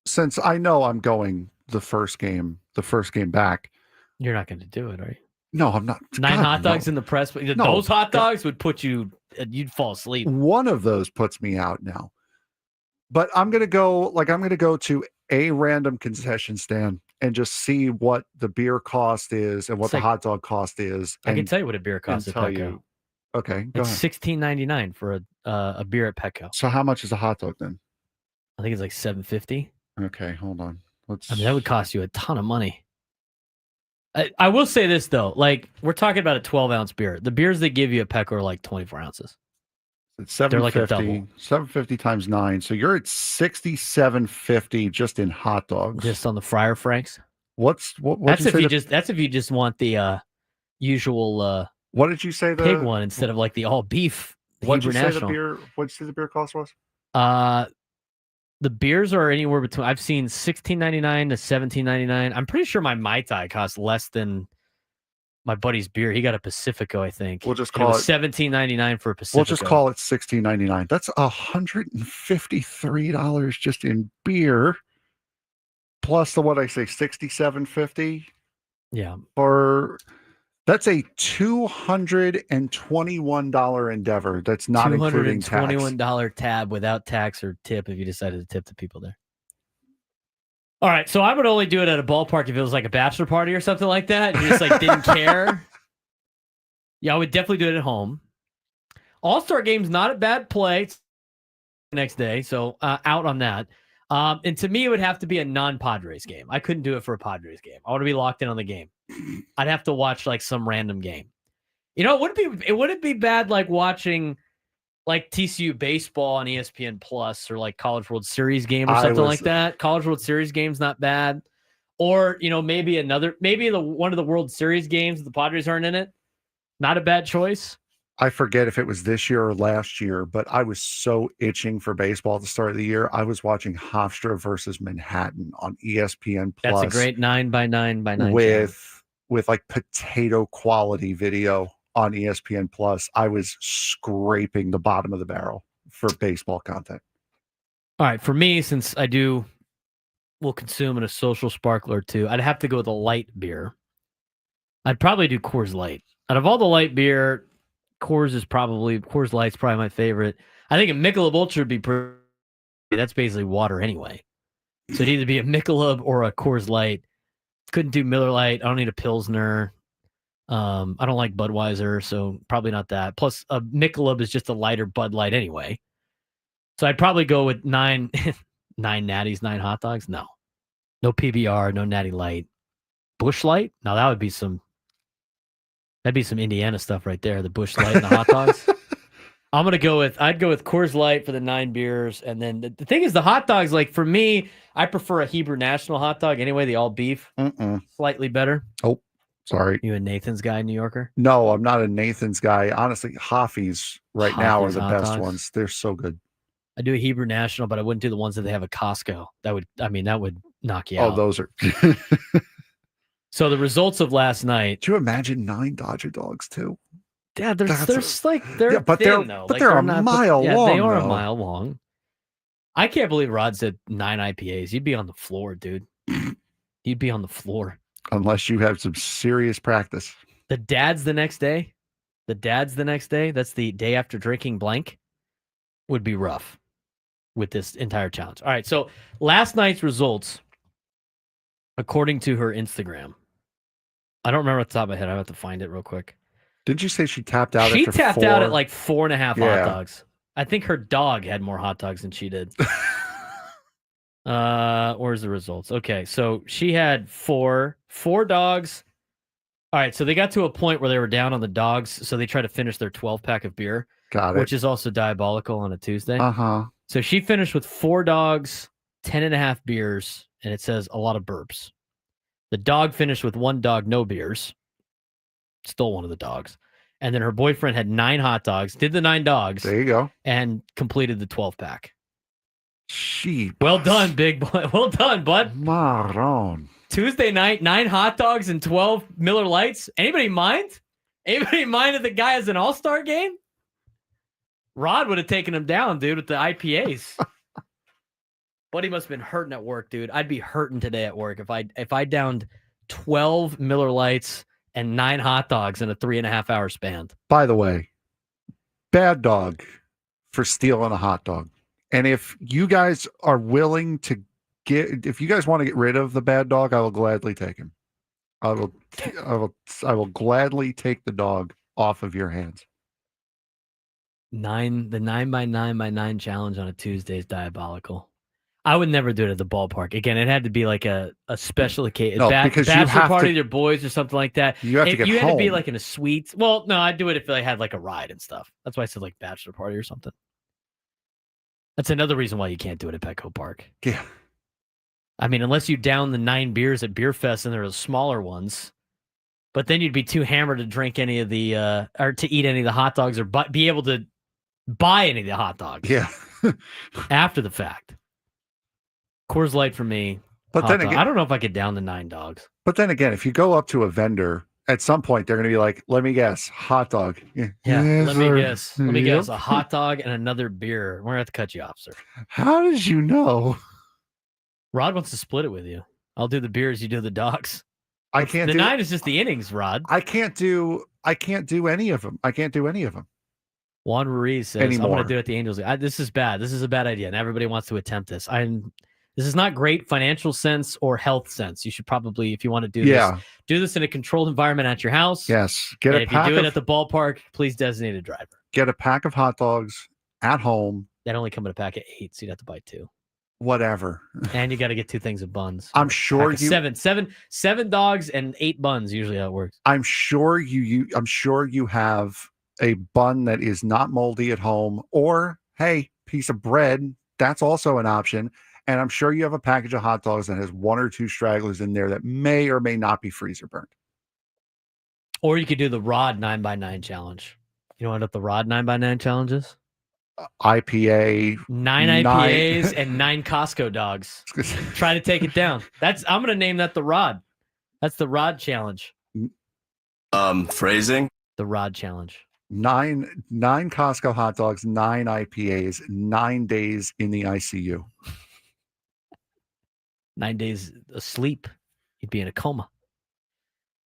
since I know I'm going the first game back. You're not going to do it, are you? No, I'm not. 9 hot dogs in the press. Those hot dogs would put you'd fall asleep. One of those puts me out now. But I'm going to go to a random concession stand and just see what the beer cost is and what the hot dog cost is. I can tell you what a beer costs at Petco. Okay, go ahead. It's $16.99 for a beer at Petco. So how much is a hot dog then? I think it's like $7.50. Okay, hold on. That would cost you a ton of money. I will say this though, we're talking about a 12-ounce beer. The beers they give you at Petco are like 24 ounces. It's $7.50. $7.50 times 9. So you're at $67.50 just in hot dogs. Just on the Friar Franks. That's if you just want the usual What did you say pig one instead of like the all beef What did Hebrew you say National. What did you say the beer cost was? The beers are anywhere between. I've seen $16.99 to $17.99. I'm pretty sure my Mai Tai costs less than my buddy's beer. He got a Pacifico, I think. We'll just and it call was $17.99 for a Pacifico. We'll just call it $16.99. That's $153 just in beer, plus the what I say $67.50. Yeah, that's a $221 endeavor. That's not including tax. $221 tab without tax or tip if you decided to tip the people there. All right, so I would only do it at a ballpark if it was like a bachelor party or something like that. And you just like didn't care. Yeah, I would definitely do it at home. All-star game's not a bad play. It's the next day, so out on that. And to me, it would have to be a non-Padres game. I couldn't do it for a Padres game. I want to be locked in on the game. I'd have to watch like some random game. You know, it wouldn't be bad like watching like TCU baseball on ESPN Plus or like College World Series game or something like that. College World Series game's not bad. Or, you know, maybe one of the World Series games the Padres aren't in it. Not a bad choice. I forget if it was this year or last year, but I was so itching for baseball at the start of the year. I was watching Hofstra versus Manhattan on ESPN Plus. That's a great 9x9x9 with like potato quality video on ESPN Plus. I was scraping the bottom of the barrel for baseball content. All right, for me, since will consume in a social sparkler too, I'd have to go with a light beer. I'd probably do Coors Light. Out of all the light beer, Coors Light's probably my favorite. I think a Michelob Ultra would be that's basically water anyway. So it'd either be a Michelob or a Coors Light. Couldn't do Miller Lite. I don't need a Pilsner. I don't like Budweiser, so probably not that. Plus, a Michelob is just a lighter Bud Light anyway. So I'd probably go with 9 natties, 9 hot dogs. No PBR, no Natty Light. Busch Light? No, that'd be some Indiana stuff right there. The Busch Light and the hot dogs. I'd go with Coors Light for the 9 beers. And then the thing is, the hot dogs, like for me, I prefer a Hebrew National hot dog anyway, the all beef. Slightly better. Oh, sorry. You a Nathan's guy, New Yorker? No, I'm not a Nathan's guy. Honestly, Hoffy's now are the best ones. They're so good. I do a Hebrew National, but I wouldn't do the ones that they have at Costco. That would knock you out. Oh, those are. So the results of last night. Do you imagine 9 Dodger dogs too? Yeah, they're but they're thin, though. But they're a mile long. They are a mile long. I can't believe Rod said 9 IPAs. You'd be on the floor, dude. You'd be on the floor. Unless you have some serious practice. The dad's the next day. That's the day after drinking blank. Would be rough with this entire challenge. All right, so last night's results, according to her Instagram, I don't remember off the top of my head. I have to find it real quick. Did you say she tapped out? She tapped out at like 4.5 hot dogs. I think her dog had more hot dogs than she did. Where's the results? Okay, so she had four dogs. All right, so they got to a point where they were down on the dogs, so they tried to finish their 12-pack of beer. Got it. Which is also diabolical on a Tuesday. Uh-huh. So she finished with 4 dogs, 10.5 beers, and it says a lot of burps. The dog finished with 1 dog, no beers. Stole one of the dogs. And then her boyfriend had 9 hot dogs, did the 9 dogs. There you go. And completed the 12-pack. Sheep. Well done, big boy. Well done, bud. Marron. Tuesday night, 9 hot dogs and 12 Miller Lights. Anybody mind? Anybody mind if the guy has an all-star game? Rod would have taken him down, dude, with the IPAs. Buddy must have been hurting at work, dude. I'd be hurting today at work if I downed 12 Miller Lights and 9 hot dogs in a 3.5 hour span. By the way, bad dog for stealing a hot dog. And if you guys are willing to if you guys want to get rid of the bad dog, I will gladly take him. I will gladly take the dog off of your hands. The 9x9x9 challenge on a Tuesday is diabolical. I would never do it at the ballpark. Again, it had to be like a special occasion, bachelor party with your boys or something like that. You have to get home. Had to be like in a suite. Well, no, I'd do it if I had like a ride and stuff. That's why I said like bachelor party or something. That's another reason why you can't do it at Petco Park. Yeah. I mean, unless you down the 9 beers at Beer Fest and there are smaller ones, But then you'd be too hammered to drink any of the or to eat any of the hot dogs or be able to buy any of the hot dogs. Yeah. After the fact. Coors Light for me. But then dog. again, I don't know if I could down the 9 dogs. But then again, if you go up to a vendor, at some point they're going to be like, "Let me guess, hot dog." Yeah, Yes, let me sir. guess. Let me guess. A hot dog and another beer. We're going to have to cut you off, sir. How did you know? Rod wants to split it with you. I'll do the beers, you do the dogs. I can't. The 9 is just the innings, Rod. I can't do any of them. I can't do any of them. Juan Ruiz says, Anymore. I'm going to do it the Angels. This is bad. This is a bad idea, and everybody wants to attempt this. This is not great financial sense or health sense. You should probably, if you want to do this, do this in a controlled environment at your house. Yes. If you do it at the ballpark, please designate a driver. Get a pack of hot dogs at home. That only come in a pack of 8, so you'd have to buy 2. Whatever. And you got to get 2 things of buns. I'm sure you seven dogs and 8 buns. Usually how it works. I'm sure you have a bun that is not moldy at home, or hey, piece of bread. That's also an option. And I'm sure you have a package of hot dogs that has 1 or 2 stragglers in there that may or may not be freezer burnt. Or you could do the Rod 9x9 challenge. You know what the Rod 9x9 challenge is? IPA. 9 IPAs and 9 Costco dogs. Try to take it down. I'm going to name that the Rod. That's the Rod challenge. Phrasing? The Rod challenge. 9 Costco hot dogs, 9 IPAs, 9 days in the ICU. 9 days asleep. You'd be in a coma.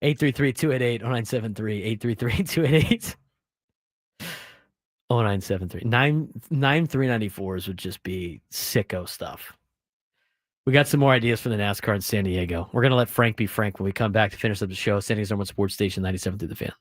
833-288-0973. 833-288. 0973. 9 394s would just be sicko stuff. We got some more ideas for the NASCAR in San Diego. We're going to let Frank be Frank when we come back to finish up the show. San Diego's #1 sports station, 97 through the Fan.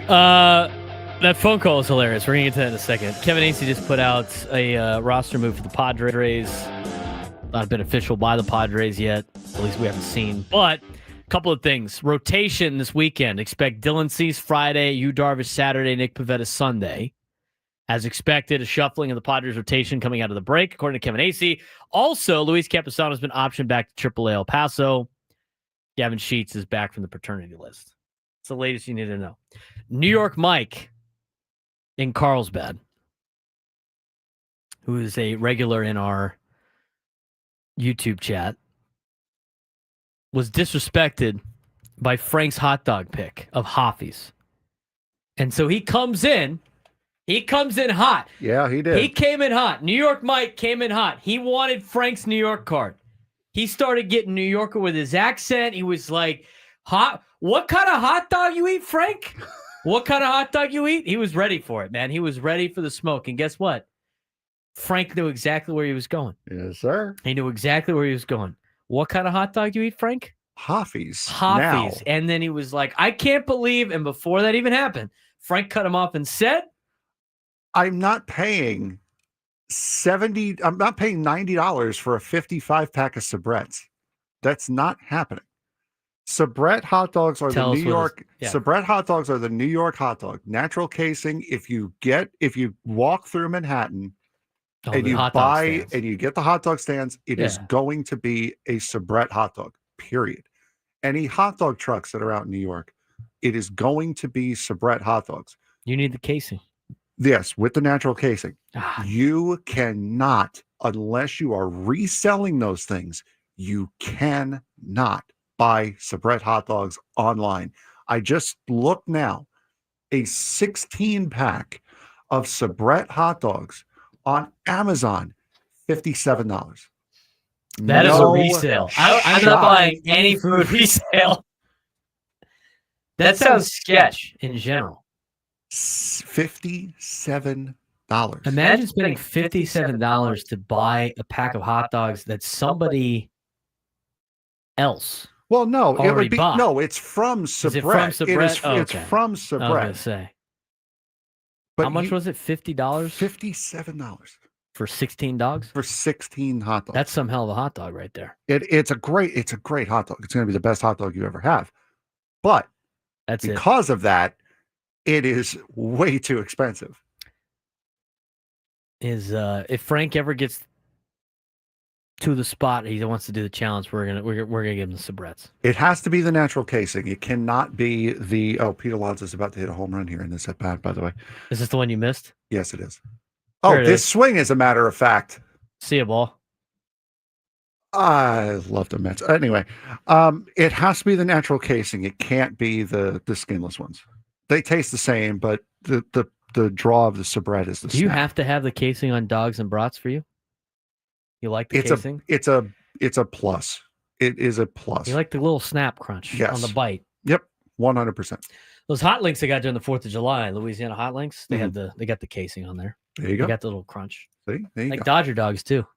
That phone call is hilarious. We're going to get to that in a second. Kevin Acee just put out a roster move for the Padres. Not been official by the Padres yet. At least we haven't seen. But a couple of things. Rotation this weekend. Expect Dylan Cease Friday, Yu Darvish Saturday, Nick Pivetta Sunday. As expected, a shuffling of the Padres rotation coming out of the break, according to Kevin Acee. Also, Luis Campusano has been optioned back to AAA El Paso. Gavin Sheets is back from the paternity list. It's the latest you need to know. New York Mike in Carlsbad, who is a regular in our YouTube chat, was disrespected by Frank's hot dog pick of Hoffy's. And so he comes in hot. Yeah, he did. He came in hot. New York Mike came in hot. He wanted Frank's New York card. He started getting New Yorker with his accent. He was like, "Hot? What kind of hot dog you eat, Frank? What kind of hot dog you eat?" He was ready for it, man. He was ready for the smoke. And guess what? Frank knew exactly where he was going. Yes, sir. He knew exactly where he was going. What kind of hot dog you eat, Frank? Hoffy's. Hoffy's. And then he was like, "I can't believe," and before that even happened, Frank cut him off and said, I'm not paying $90 for a 55 pack of Sabrets. That's not happening. Sabrett hot dogs are Tell the us New what York Sabrett hot dogs are the New York hot dog. Natural casing. If you walk through Manhattan and you buy and you get the hot dog stands, it is going to be a Sabrett hot dog. Period. Any hot dog trucks that are out in New York, it is going to be Sabrett hot dogs. You need the casing. Yes, with the natural casing. You cannot, unless you are reselling those things, you cannot buy Sabrett hot dogs online. I just looked now, a 16-pack of Sabrett hot dogs on Amazon, $57. That is a resale. I'm not buying any food resale. That sounds sketch in general. $57. Imagine spending $57 to buy a pack of hot dogs that somebody else. Well, no, it would be bought. no. It's from Sabrett. Is it from Sabrett? It's from Sabrett. I was gonna say. But how much was it? $50? $57 for 16 dogs. For 16 hot dogs. That's some hell of a hot dog right there. It's a great hot dog. It's going to be the best hot dog you ever have. But because of that, it is way too expensive. If Frank ever gets to the spot he wants to do the challenge, we're gonna give him the Sabrets. It has to be the natural casing. It cannot be the Pete Alonso is about to hit a home run here in this at bat, by the way. Is this the one you missed? Yes, it is. This swing, as a matter of fact. See a ball. I love the Mets. Anyway, it has to be the natural casing. It can't be the skinless ones. They taste the same, but the draw of the Sabrett is the same. Do you have to have the casing on dogs and brats for you? You like the casing? It's a plus. It is a plus. You like the little snap crunch on the bite. Yep, 100%. Those hot links they got during the 4th of July, Louisiana hot links, they got the casing on there. There you go. They got the little crunch. See, there you like go. Dodger dogs too.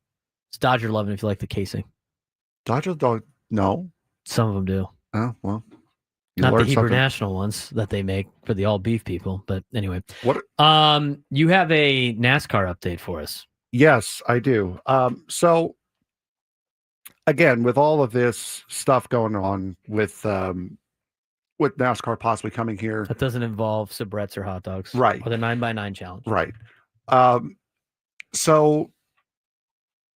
It's Dodger loving if you like the casing. Dodger dog, no. Some of them do. Oh well. Not the Hebrew National ones that they make for the all beef people, but anyway. What? You have a NASCAR update for us. Yes, I do. So again, with all of this stuff going on with NASCAR possibly coming here, that doesn't involve Sabrets or hot dogs, right? Or the 9x9 challenge, right? So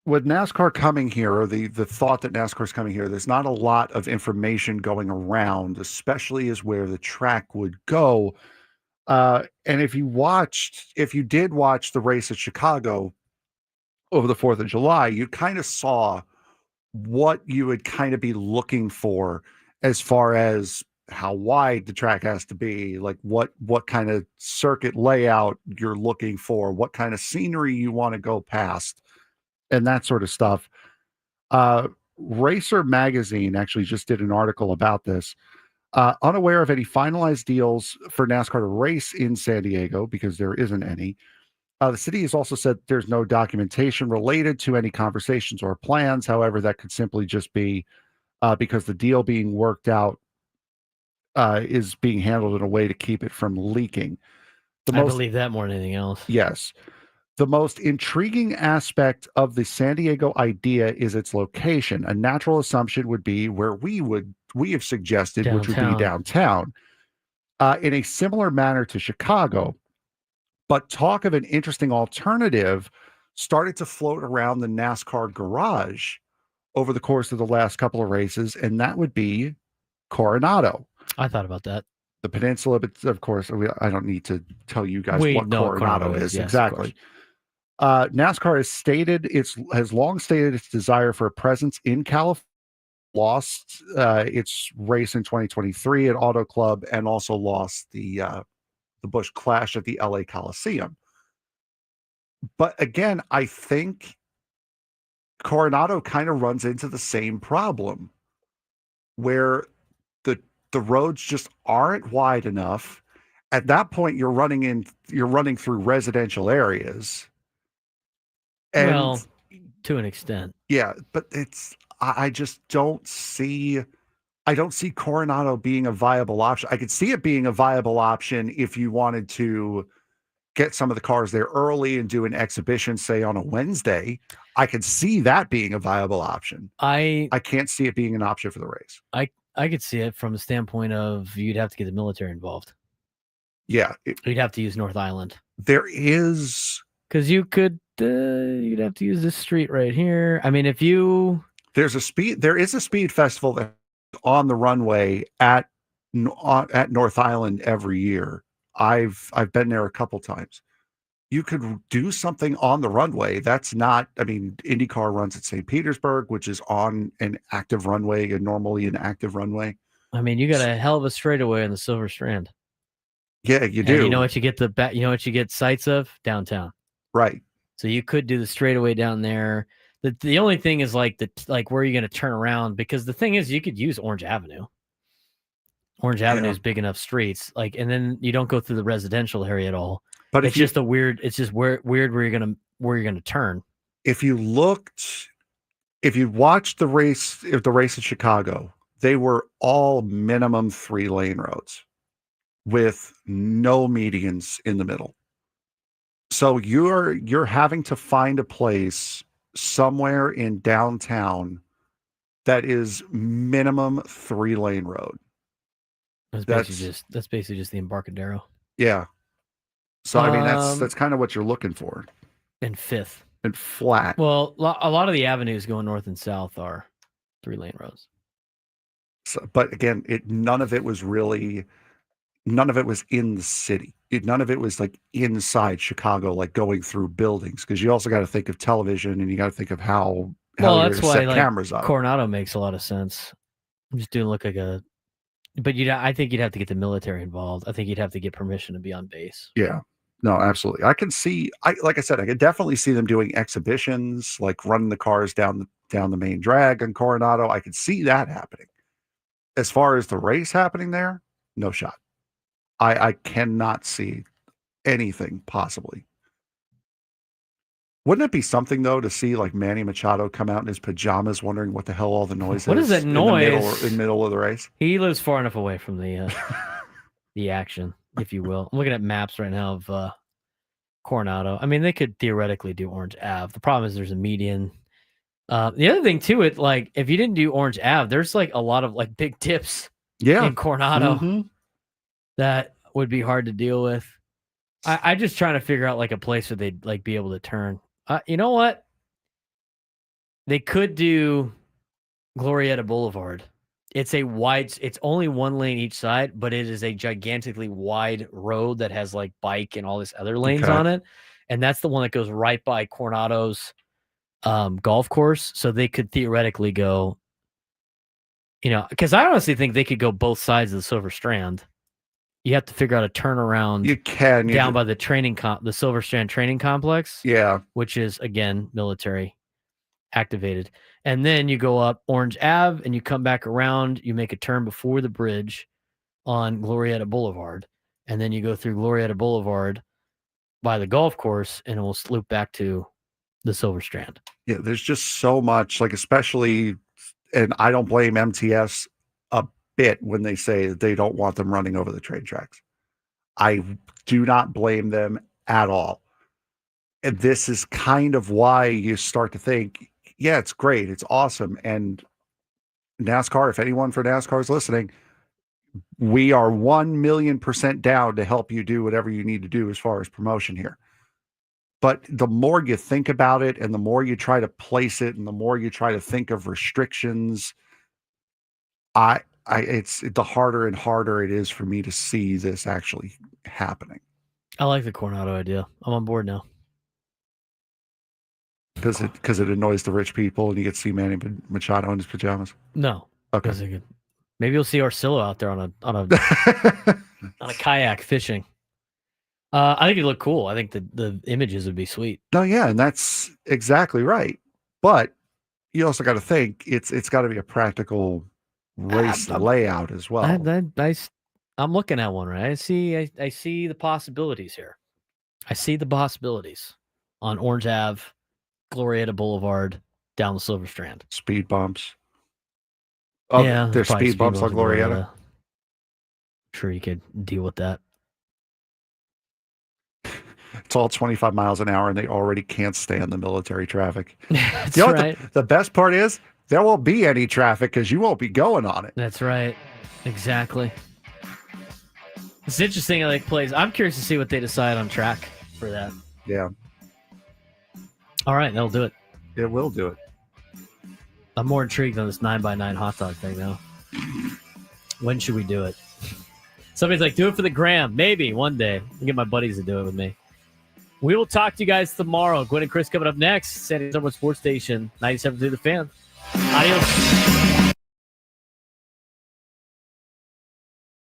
with NASCAR coming here, or the thought that NASCAR is coming here, there's not a lot of information going around, especially as where the track would go. And if you did watch the race at Chicago over the 4th of July, you kind of saw what you would kind of be looking for as far as how wide the track has to be, like what kind of circuit layout you're looking for, what kind of scenery you want to go past, and that sort of stuff. Racer Magazine actually just did an article about this. Unaware of any finalized deals for NASCAR to race in San Diego because there isn't any. The city has also said there's no documentation related to any conversations or plans. However, that could simply just be because the deal being worked out is being handled in a way to keep it from leaking. I believe that more than anything else. Yes. The most intriguing aspect of the San Diego idea is its location. A natural assumption would be where we have suggested, which would be downtown, in a similar manner to Chicago. But talk of an interesting alternative started to float around the NASCAR garage over the course of the last couple of races, and that would be Coronado. I thought about that. The peninsula, but of course, I don't need to tell you guys what Coronado is. Yes, exactly. NASCAR has long stated its desire for a presence in California. Lost its race in 2023 at Auto Club, and also lost the Busch Clash at the LA Coliseum. But again, I think Coronado kind of runs into the same problem, where the roads just aren't wide enough. At that point, you're running through residential areas. And, well, to an extent. Yeah, but I just don't see Coronado being a viable option. I could see it being a viable option if you wanted to get some of the cars there early and do an exhibition, say on a Wednesday. I could see that being a viable option. I can't see it being an option for the race. I could see it from the standpoint of you'd have to get the military involved. Yeah. You'd have to use North Island. There is... Because you'd have to use this street right here. I mean, there is a speed festival that's on the runway at North Island every year. I've been there a couple times. You could do something on the runway. That's not, I mean, IndyCar runs at St. Petersburg, which is on an active runway, and normally an active runway. I mean, you got a hell of a straightaway on the Silver Strand. Yeah, you do. And you know what you get sights of? Downtown. Right. So you could do the straightaway down there. The only thing is like where are you going to turn around? Because the thing is, you could use Orange Avenue. Orange Avenue is big enough streets, and then you don't go through the residential area at all. But it's just weird where you're gonna turn. If you watched the race in Chicago, they were all minimum 3-lane roads with no medians in the middle. So you're having to find a place somewhere in downtown that is minimum 3-lane road. That's basically just the Embarcadero. Yeah. So I mean that's kind of what you're looking for. And Fifth. And flat. Well, a lot of the avenues going north and south are 3-lane roads. So, but again, none of it was in the city. None of it was like inside Chicago, like going through buildings, because you also got to think of television, and you got to think of how that's why set cameras up. Coronado makes a lot of sense. I'm just doing but I think you'd have to get the military involved. I think you'd have to get permission to be on base. Yeah, no, absolutely. I can see. Like I said, I could definitely see them doing exhibitions, like running the cars down the main drag on Coronado. I could see that happening. As far as the race happening there, no shot. I cannot see anything possibly. Wouldn't it be something though to see like Manny Machado come out in his pajamas, wondering what the hell all the noise is? What is that noise in the middle of the race? He lives far enough away from the the action, if you will. I'm looking at maps right now of Coronado. I mean, they could theoretically do Orange Ave. The problem is there's a median. The other thing too, if you didn't do Orange Ave, there's like a lot of like big dips in Coronado. Mm-hmm. That would be hard to deal with. I just trying to figure out like a place where they'd like be able to turn. You know what? They could do Glorieta Boulevard. It's only 1 lane each side, but it is a gigantically wide road that has like bike and all this other lanes on it. And that's the one that goes right by Coronado's golf course. So they could theoretically go, because I honestly think they could go both sides of the Silver Strand. You have to figure out a turnaround. You can down by the Silver Strand training complex. Yeah, which is again military activated, and then you go up Orange Ave and you come back around. You make a turn before the bridge on Glorieta Boulevard, and then you go through Glorieta Boulevard by the golf course, and it will loop back to the Silver Strand. Yeah, there's just so much, especially, and I don't blame MTS. bit when they say that they don't want them running over the train tracks. I do not blame them at all. And this is kind of why you start to think, yeah, it's great. It's awesome. And NASCAR, if anyone for NASCAR is listening, we are 1,000,000% down to help you do whatever you need to do as far as promotion here. But the more you think about it and the more you try to place it and the more you try to think of restrictions, it's the harder and harder it is for me to see this actually happening. I like the Coronado idea. I'm on board now. Because it annoys the rich people and you get to see Manny Machado in his pajamas. No. Okay. Maybe you'll see Arcillo out there on a on a kayak fishing. I think it'd look cool. I think the images would be sweet. No, yeah, and that's exactly right. But you also got to think it's got to be a practical race layout as well. I'm looking at one, right? I see the possibilities here. I see the possibilities on Orange Ave, Glorieta Boulevard, down the Silver Strand. Speed bumps. Oh, yeah, there's speed bumps on Glorieta. I'm sure you could deal with that. It's all 25 miles an hour, and they already can't stand the military traffic. That's you know right. The best part is there won't be any traffic because you won't be going on it. That's right. Exactly. It's interesting how they plays. I'm curious to see what they decide on track for that. Yeah. All right, that'll do it. It will do it. I'm more intrigued on this 9x9 hot dog thing now. When should we do it? Somebody's like, do it for the gram. Maybe one day. I'll get my buddies to do it with me. We will talk to you guys tomorrow. Gwen and Chris coming up next. San Diego Sports Station, 97.3 The Fan. Adios.